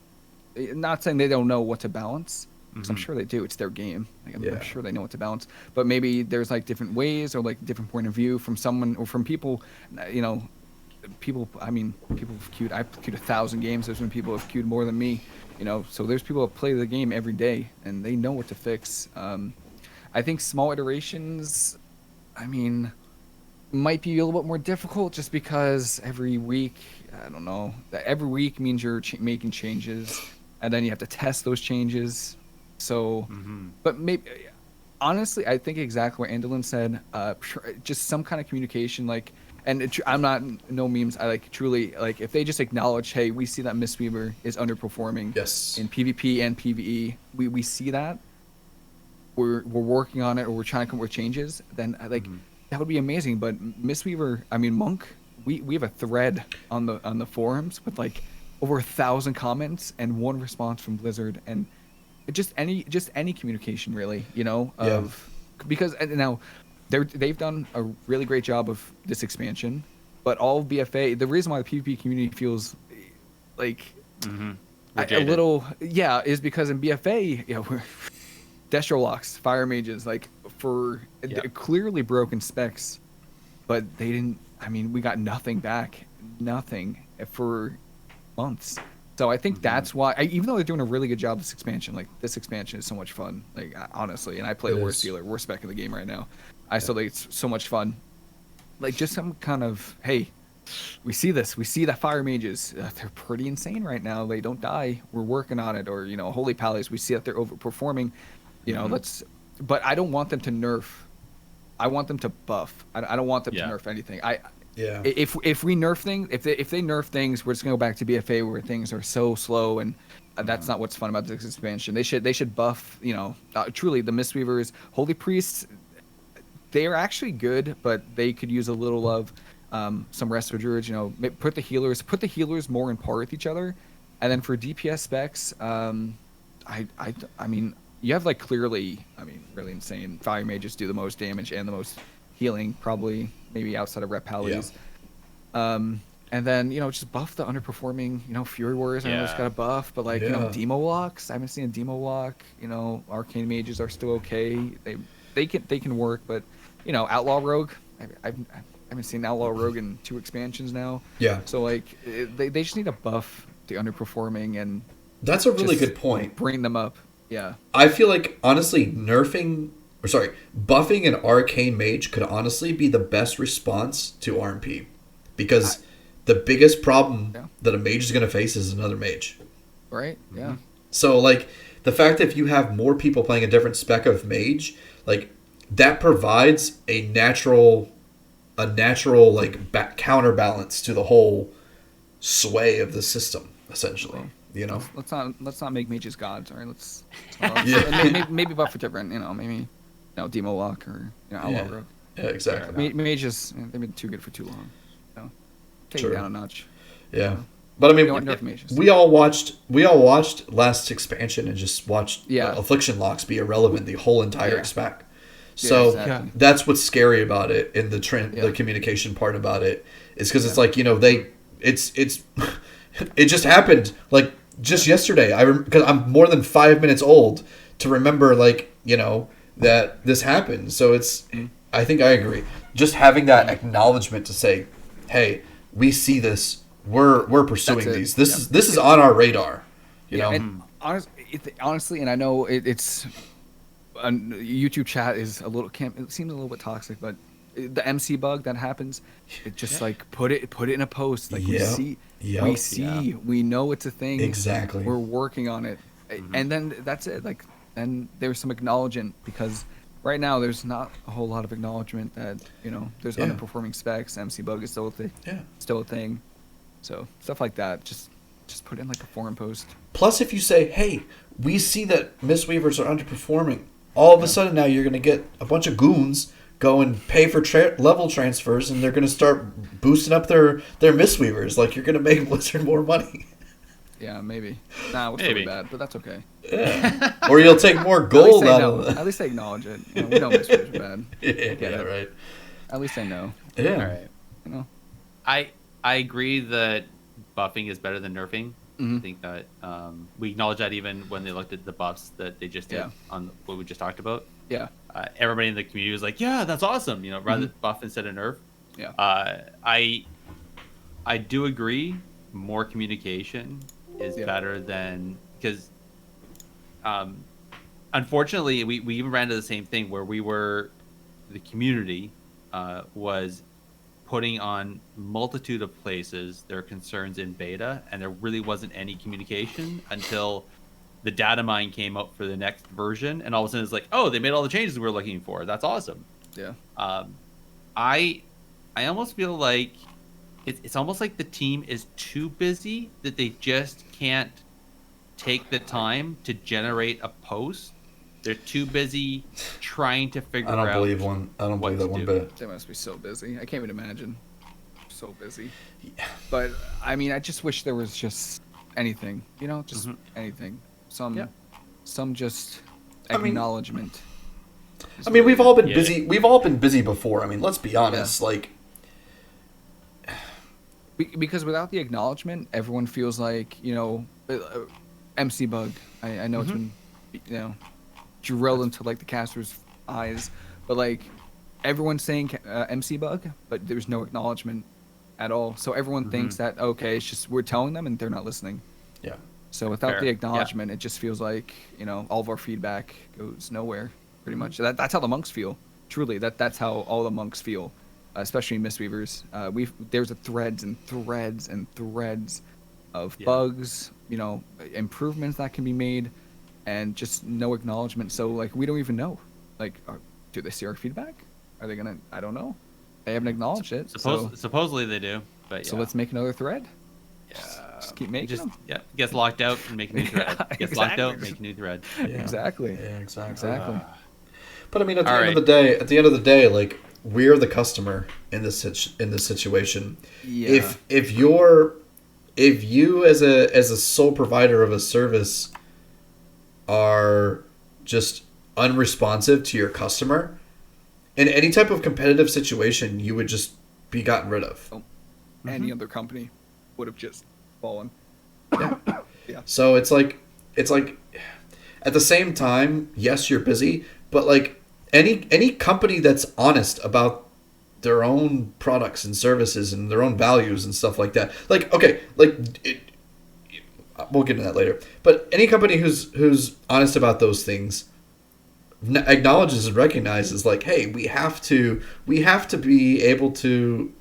not saying they don't know what to balance, because I'm sure they do. It's their game. Like, I'm sure they know what to balance. But maybe there's like different ways or like different point of view from someone or from people, you know, people have queued. I've queued 1,000 games. There's been people who have queued more than me, you know, so there's people that play the game every day and they know what to fix. I think small iterations, I mean, might be a little bit more difficult just because every week, I don't know, every week means you're making changes, and then you have to test those changes. So, but maybe, honestly, I think exactly what Andallyn said, just some kind of communication, like, and I'm not, no memes, I like truly, like, if they just acknowledge, hey, we see that Mistweaver is underperforming in PvP and PvE, we see that, we're working on it, or we're trying to come up with changes, then like, that would be amazing. But Mistweaver, I mean, Monk, we have a thread on the forums with like over 1,000 comments and one response from Blizzard, and just any communication really, you know, because now they've done a really great job of this expansion, but all of BFA, the reason why the PvP community feels like a little is because in BFA, we're Destro locks, fire mages, like for clearly broken specs, but they didn't. I mean, we got nothing back, nothing for months. So I think that's why, even though they're doing a really good job this expansion, like this expansion is so much fun. Like honestly, and I play the worst dealer, worst spec in the game right now. I still think it's so much fun. Like just some kind of, hey, we see this, we see that fire mages, they're pretty insane right now. They don't die. We're working on it. Or, you know, holy pallies, we see that they're overperforming. You know, but I don't want them to nerf. I want them to buff. I don't want them to nerf anything. If we nerf things, if they nerf things, we're just gonna go back to BFA where things are so slow, and that's not what's fun about this expansion. They should buff. You know, truly the Mistweavers, Holy Priests, they are actually good, but they could use a little of some Resto Druids. You know, put the healers more in par with each other, and then for DPS specs, I mean. You have like clearly, I mean, really insane fire mages do the most damage and the most healing, probably maybe outside of Rep Pallies. And then, you know, just buff the underperforming, you know, Fury Warriors. I know it's got a buff, but like, you know, Demo Locks. I haven't seen a Demo Lock. You know, Arcane Mages are still okay. They can work, but you know, Outlaw Rogue. I haven't seen Outlaw Rogue in 2 expansions now. Yeah. So like, they just need to buff the underperforming, and that's a really good point. Bring them up. Yeah. I feel like, honestly, buffing an Arcane Mage could honestly be the best response to RMP. Because the biggest problem that a mage is going to face is another mage. Right, yeah. So, like, the fact that if you have more people playing a different spec of mage, like, that provides a natural like, counterbalance to the whole sway of the system, essentially. You know, let's not make mages gods, all right? Let's maybe buff for different, you know, maybe, you know, Demo Lock or, you know, Outlaw Rogue. Yeah, exactly. Mages, they've been too good for too long. You know, take it down a notch. Yeah, you know? but I mean, we all watched last expansion and just watched Affliction Locks be irrelevant the whole entire spec. So exactly. that's what's scary about it in the the communication part about it is because it's like, you know, it's it just happened like just yesterday. Because I'm more than 5 minutes old to remember, like, you know, that this happened. So it's, I think I agree. Just having that acknowledgement to say, hey, we see this. We're pursuing these. This is on our radar. You know. And honestly, and I know it's YouTube chat is a little it seems a little bit toxic, but the MC bug that happens, it just like put it in a post. Like we see, we know it's a thing. Exactly. We're working on it, and then that's it. Like, and there's some acknowledgement because right now there's not a whole lot of acknowledgement that, you know, there's underperforming specs. MC bug is still a thing. Yeah. Still a thing. So stuff like that, just put in like a forum post. Plus, if you say, hey, we see that Mistweavers are underperforming, all of a sudden now you're going to get a bunch of goons go and pay for level transfers, and they're going to start boosting up their Mistweavers. Like, you're going to make Blizzard more money. Yeah, maybe. Nah, it was really bad, but that's okay. Yeah. Or you'll take more gold out of it. At least they acknowledge it. You know, we know Mistweavers are bad. Yeah, right. At least I know. Yeah. All right. You know. I agree that buffing is better than nerfing. I think that we acknowledge that even when they looked at the buffs that they just did on what we just talked about. Yeah. Everybody in the community was like, "Yeah, that's awesome." You know, rather buff instead of nerf. Yeah. I do agree. More communication is better than because, unfortunately, we even ran into the same thing where the community was putting on multitude of places their concerns in beta, and there really wasn't any communication until the data mine came out for the next version, and all of a sudden it's like, oh, they made all the changes we were looking for. That's awesome. Yeah. I almost feel like it's almost like the team is too busy that they just can't take the time to generate a post. They're too busy trying to figure out. I don't believe that one bit. They must be so busy. I can't even imagine. So busy. Yeah. But I mean, I just wish there was just anything. You know, just anything. Some just acknowledgement. I mean, we've all been busy. We've all been busy before. I mean, let's be honest. Like, because without the acknowledgement, everyone feels like, you know, MC bug. I know it's been, you know, drilled into like the caster's eyes, but like everyone's saying MC bug, but there's no acknowledgement at all. So everyone thinks that, okay, it's just we're telling them and they're not listening. Yeah. So without the acknowledgement, it just feels like, you know, all of our feedback goes nowhere. Pretty much. That's how the monks feel. Truly, that's how all the monks feel, especially Mistweavers. There's threads and threads and threads of bugs, you know, improvements that can be made, and just no acknowledgement. So like we don't even know. Like, do they see our feedback? Are they gonna? I don't know. They haven't acknowledged it. Supposedly they do, but so let's make another thread. Yeah. Just keep making them. Yeah. Gets locked out and make a new thread. Gets locked out, make a new thread. Yeah. Exactly. Yeah, exactly. Exactly. But I mean, at the end of the day, like, we're the customer in this situation. Yeah. If you as a sole provider of a service are just unresponsive to your customer, in any type of competitive situation, you would just be gotten rid of. Any other company would have just fallen. Yeah. Yeah. So it's like at the same time, yes, you're busy, but like any company that's honest about their own products and services and their own values and stuff like that. Like, okay, like we'll get into that later. But any company who's honest about those things acknowledges and recognizes, like, hey, we have to be able to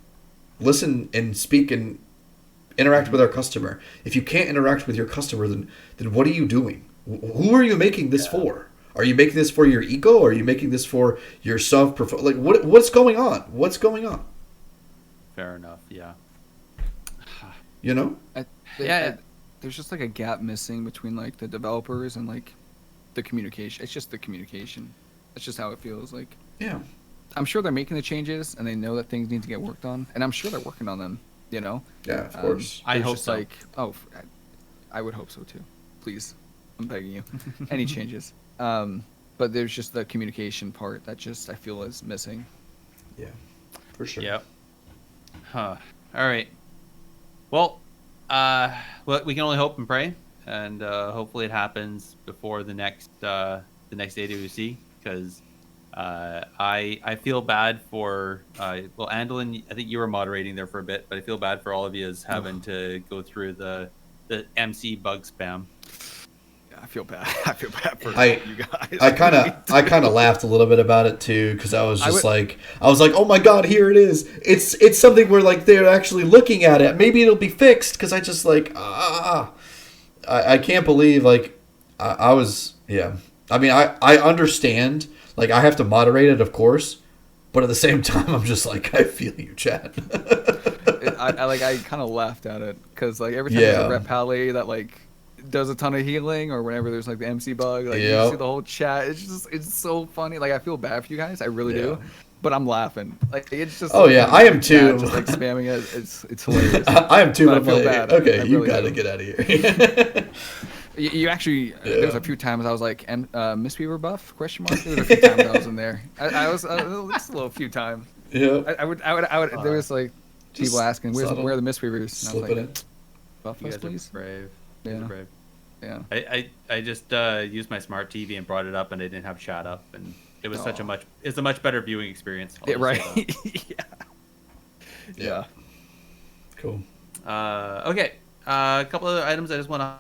listen and speak and interact with our customer. If you can't interact with your customer, then what are you doing? Who are you making this for? Are you making this for your ego? Or are you making this for your like what's going on? What's going on? Fair enough. Yeah. You know? There's just like a gap missing between like the developers and like the communication. It's just the communication. That's just how it feels like. Yeah. I'm sure they're making the changes and they know that things need to get worked on, and I'm sure they're working on them. You know. Yeah, of course. I hope so. Like, I would hope so too. Please, I'm begging you. Any changes? But but there's just the communication part that I feel is missing. Yeah, for sure. Yep. Huh. All right. Well, we can only hope and pray, and hopefully it happens before the next AWC, because I feel bad for Andallyn, I think you were moderating there for a bit, but I feel bad for all of you as having to go through the MC bug spam. Yeah, I feel bad. I feel bad for you guys. I kind of laughed a little bit about it too, because I was just oh my god, here it is. It's something where like they're actually looking at it. Maybe it'll be fixed, because I just I can't believe I was I mean I understand, like I have to moderate it, of course, but at the same time I'm just like, I feel you, chat. I kind of laughed at it, because like every time there's a rep pally that like does a ton of healing, or whenever there's like the MC bug, like you see the whole chat, it's so funny. Like I feel bad for you guys, I really do, but I'm laughing. Like it's just I am too. Just like spamming it, it's hilarious. I am too, but I feel bad. Okay, you really gotta get out of here. You actually, there was a few times I was like, Mistweaver buff? Question mark. There was a few times I was in there. I was just a little few times. Yeah. I would. There was like people asking, where are the Mistweavers? And I was like, buff us, please. Brave. Yeah. Brave. Yeah. I just used my smart TV and brought it up, and I didn't have chat up, and it was it's a much better viewing experience. Yeah, right. Yeah. Cool. Okay. A couple other items I just want to.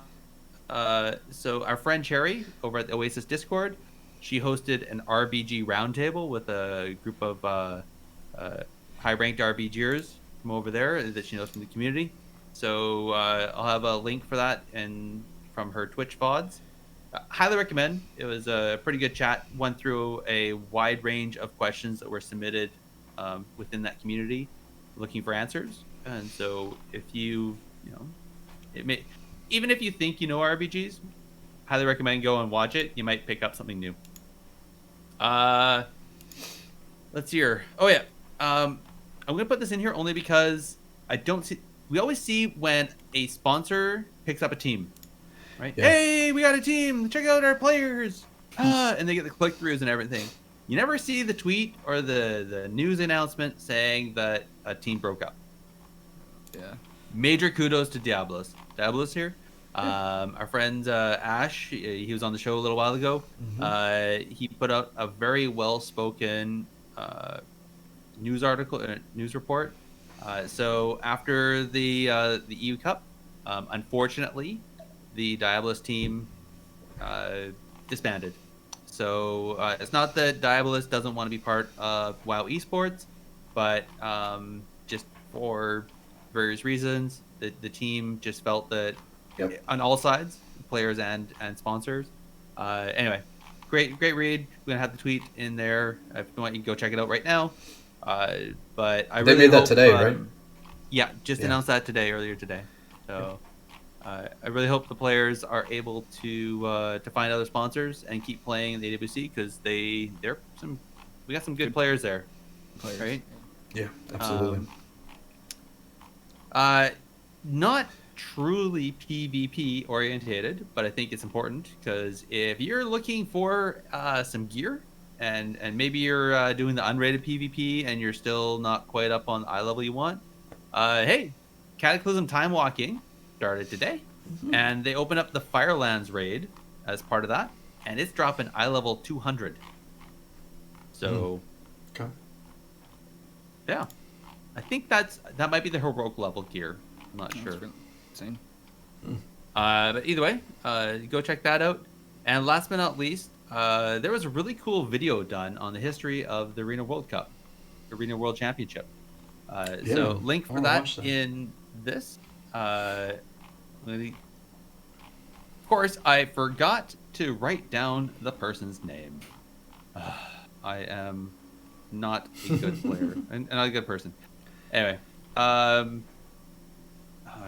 So our friend Cherry over at the Oasis Discord, she hosted an RBG roundtable with a group of high-ranked RBGers from over there that she knows from the community. So I'll have a link for that and from her Twitch VODs. Highly recommend. It was a pretty good chat. Went through a wide range of questions that were submitted within that community, looking for answers. And so if even if you think you know RBGs, highly recommend go and watch it. You might pick up something new. Let's see here. Oh yeah, I'm gonna put this in here only because we always see when a sponsor picks up a team, right? Yeah. Hey, we got a team. Check out our players. And they get the click-throughs and everything. You never see the tweet or the news announcement saying that a team broke up. Yeah. Major kudos to Diablos. Diablos here. Our friend Ash, he was on the show a little while ago. Mm-hmm. He put out a very well-spoken news article, news report. So after the EU Cup, unfortunately, the Diablos team disbanded. So it's not that Diablos doesn't want to be part of WoW Esports, but just for various reasons, the team just felt that on all sides, players and sponsors. Anyway, great read. We're gonna have the tweet in there. If you want, you can go check it out right now. But I really made that today, right? Yeah, just announced that earlier today. So I really hope the players are able to find other sponsors and keep playing the AWC, because we got some good players there, right? Yeah, absolutely. Not truly PvP orientated, but I think it's important, because if you're looking for some gear and maybe you're doing the unrated PvP and you're still not quite up on the eye level you want, hey, Cataclysm Time Walking started today, and they open up the Firelands raid as part of that, and it's dropping eye level 200. So yeah, I think that might be the heroic level gear. I'm not sure. Insane. But either way, go check that out. And last but not least, there was a really cool video done on the history of the Arena World Cup, Arena World Championship. So link for that in this. Of course, I forgot to write down the person's name. I am not a good player and not a good person. Anyway, oh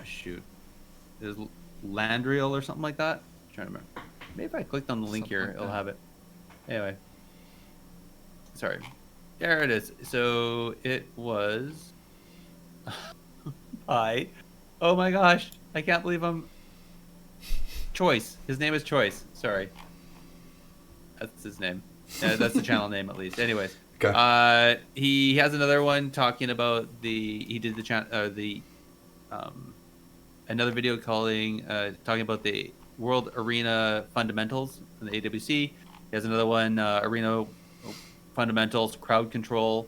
shoot, is Landriel or something like that? I'm trying to remember. Maybe if I clicked on the link Something here, like it'll that. have it. Anyway, sorry. There it is. So it was. Hi. Oh my gosh! I can't believe I'm. Choice. His name is Choice. Sorry. That's his name. That's the channel name at least. Anyways, Okay. he has another one talking about another video talking about the World Arena fundamentals in the AWC. He has another one, Arena fundamentals, crowd control,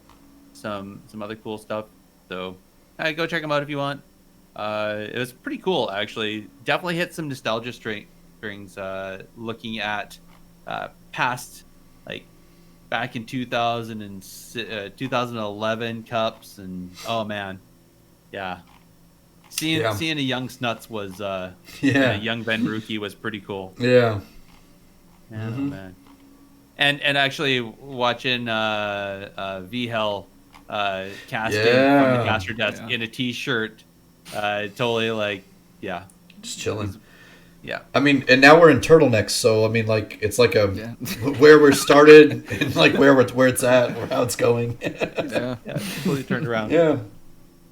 some other cool stuff. So go check them out if you want. It was pretty cool, actually. Definitely hit some nostalgia strings. Looking at past, like back in 2011 cups, and oh man, yeah. Seeing a young Snuts was a young Ben Rookie was pretty cool. Yeah. Man, oh man. And actually watching V-Hell casting from the caster desk in a t-shirt, totally like, yeah. Just chilling. Yeah. I mean, and now we're in turtlenecks, so I mean, like, it's like where we're started and like where it's at or how it's going. Yeah. Completely turned around. Yeah.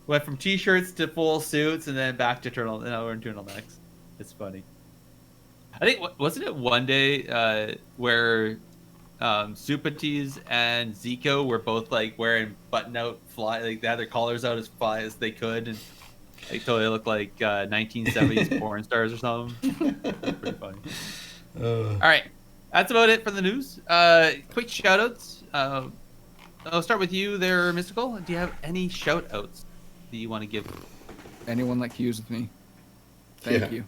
Went from t-shirts to full suits and then back to now we're in turtlenecks. It's funny. I think, wasn't it one day where Supatis and Zico were both like wearing button-out like they had their collars out as fly as they could, and they totally looked like 1970s porn stars or something. Pretty funny. All right, that's about it for the news. Quick shout-outs. I'll start with you there, Mystical. Do you have any shout-outs that you want to give? Anyone that queues with me, thank you.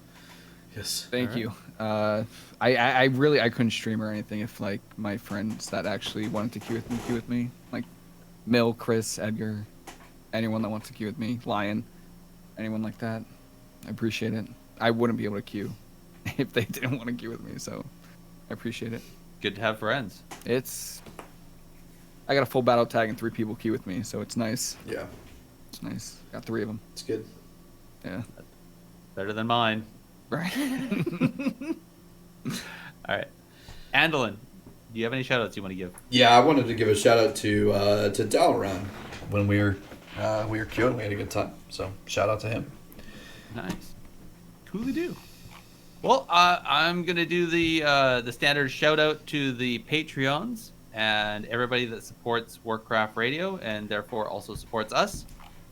Yes. Thank you. I really couldn't stream or anything if like my friends that actually wanted to queue with me, like Mill, Chris, Edgar, anyone that wants to queue with me, Lion, anyone like that. I appreciate it. I wouldn't be able to queue if they didn't want to queue with me, so I appreciate it. Good to have friends. I got a full battle tag and 3 people queue with me, so it's nice. Yeah. It's nice. Got 3 of them. It's good. Yeah. Better than mine. Right. All right. Andallyn, do you have any shout-outs you want to give? Yeah, I wanted to give a shout out to Dalaran when we were queuing. We had a good time. So shout out to him. Nice. Coolly do. Well, I'm gonna do the standard shout-out to the Patreons and everybody that supports Warcraft Radio and therefore also supports us.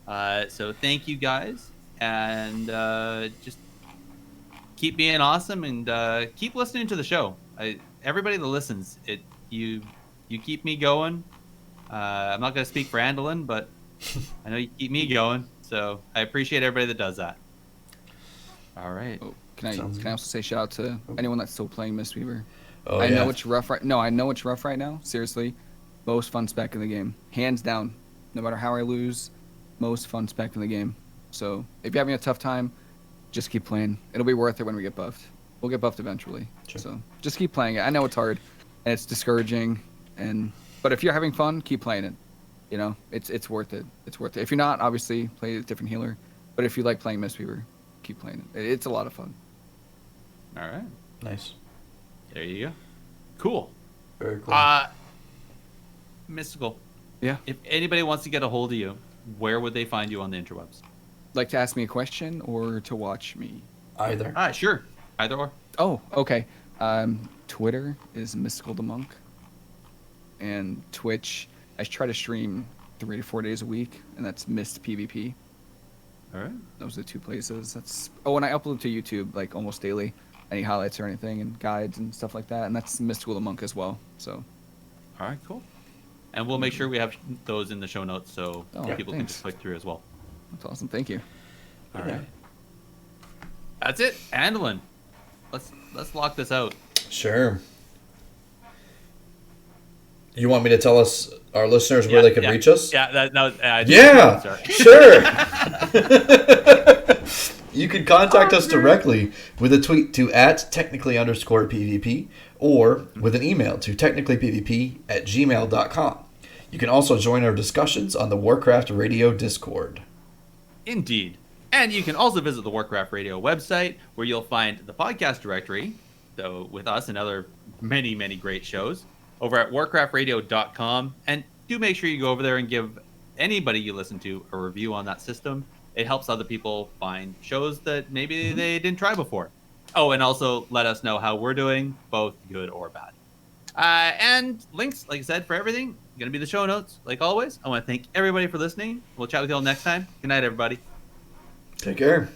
So thank you guys, and just keep being awesome and keep listening to the show. Everybody that listens, you keep me going. I'm not going to speak for Andallyn, but I know you keep me going. So I appreciate everybody that does that. All right. Oh, can I also say shout out to anyone that's still playing Mistweaver? Oh, I know it's rough right. No, I know it's rough right now. Seriously, most fun spec in the game, hands down. No matter how I lose, most fun spec in the game. So if you're having a tough time, just keep playing. It'll be worth it when we get buffed. We'll get buffed eventually. Sure. So just keep playing it. I know it's hard and it's discouraging, but if you're having fun, keep playing it. You know, it's worth it. It's worth it. If you're not, obviously play a different healer. But if you like playing Mistweaver, keep playing it. It's a lot of fun. All right. Nice. There you go. Cool. Very cool. Mystical. Yeah. If anybody wants to get a hold of you, where would they find you on the interwebs? Like to ask me a question or to watch me? Either. Sure. Either or. Oh, okay. Twitter is Mystical the Monk. And Twitch, I try to stream 3 to 4 days a week, and that's Mist PvP. All right. Those are the 2 places. And I upload to YouTube like almost daily, any highlights or anything, and guides and stuff like that. And that's Mystical the Monk as well. So. All right. Cool. And we'll make sure we have those in the show notes so people can thanks. just click through as well. That's awesome. Thank you. All right. That's it. Andallyn, let's lock this out. Sure. You want me to tell our listeners where they can reach us? Yeah. Sure. You can contact us directly with a tweet to @technically_PvP or with an email to technicallypvp@gmail.com. You can also join our discussions on the Warcraft Radio Discord. Indeed. And you can also visit the Warcraft Radio website where you'll find the podcast directory, so with us and other many, many great shows, over at warcraftradio.com. And do make sure you go over there and give anybody you listen to a review on that system. It helps other people find shows that maybe they didn't try before. Oh, and also let us know how we're doing, both good or bad. And links, like I said, for everything, going to be in the show notes, like always. I want to thank everybody for listening. We'll chat with you all next time. Good night, everybody. Take care.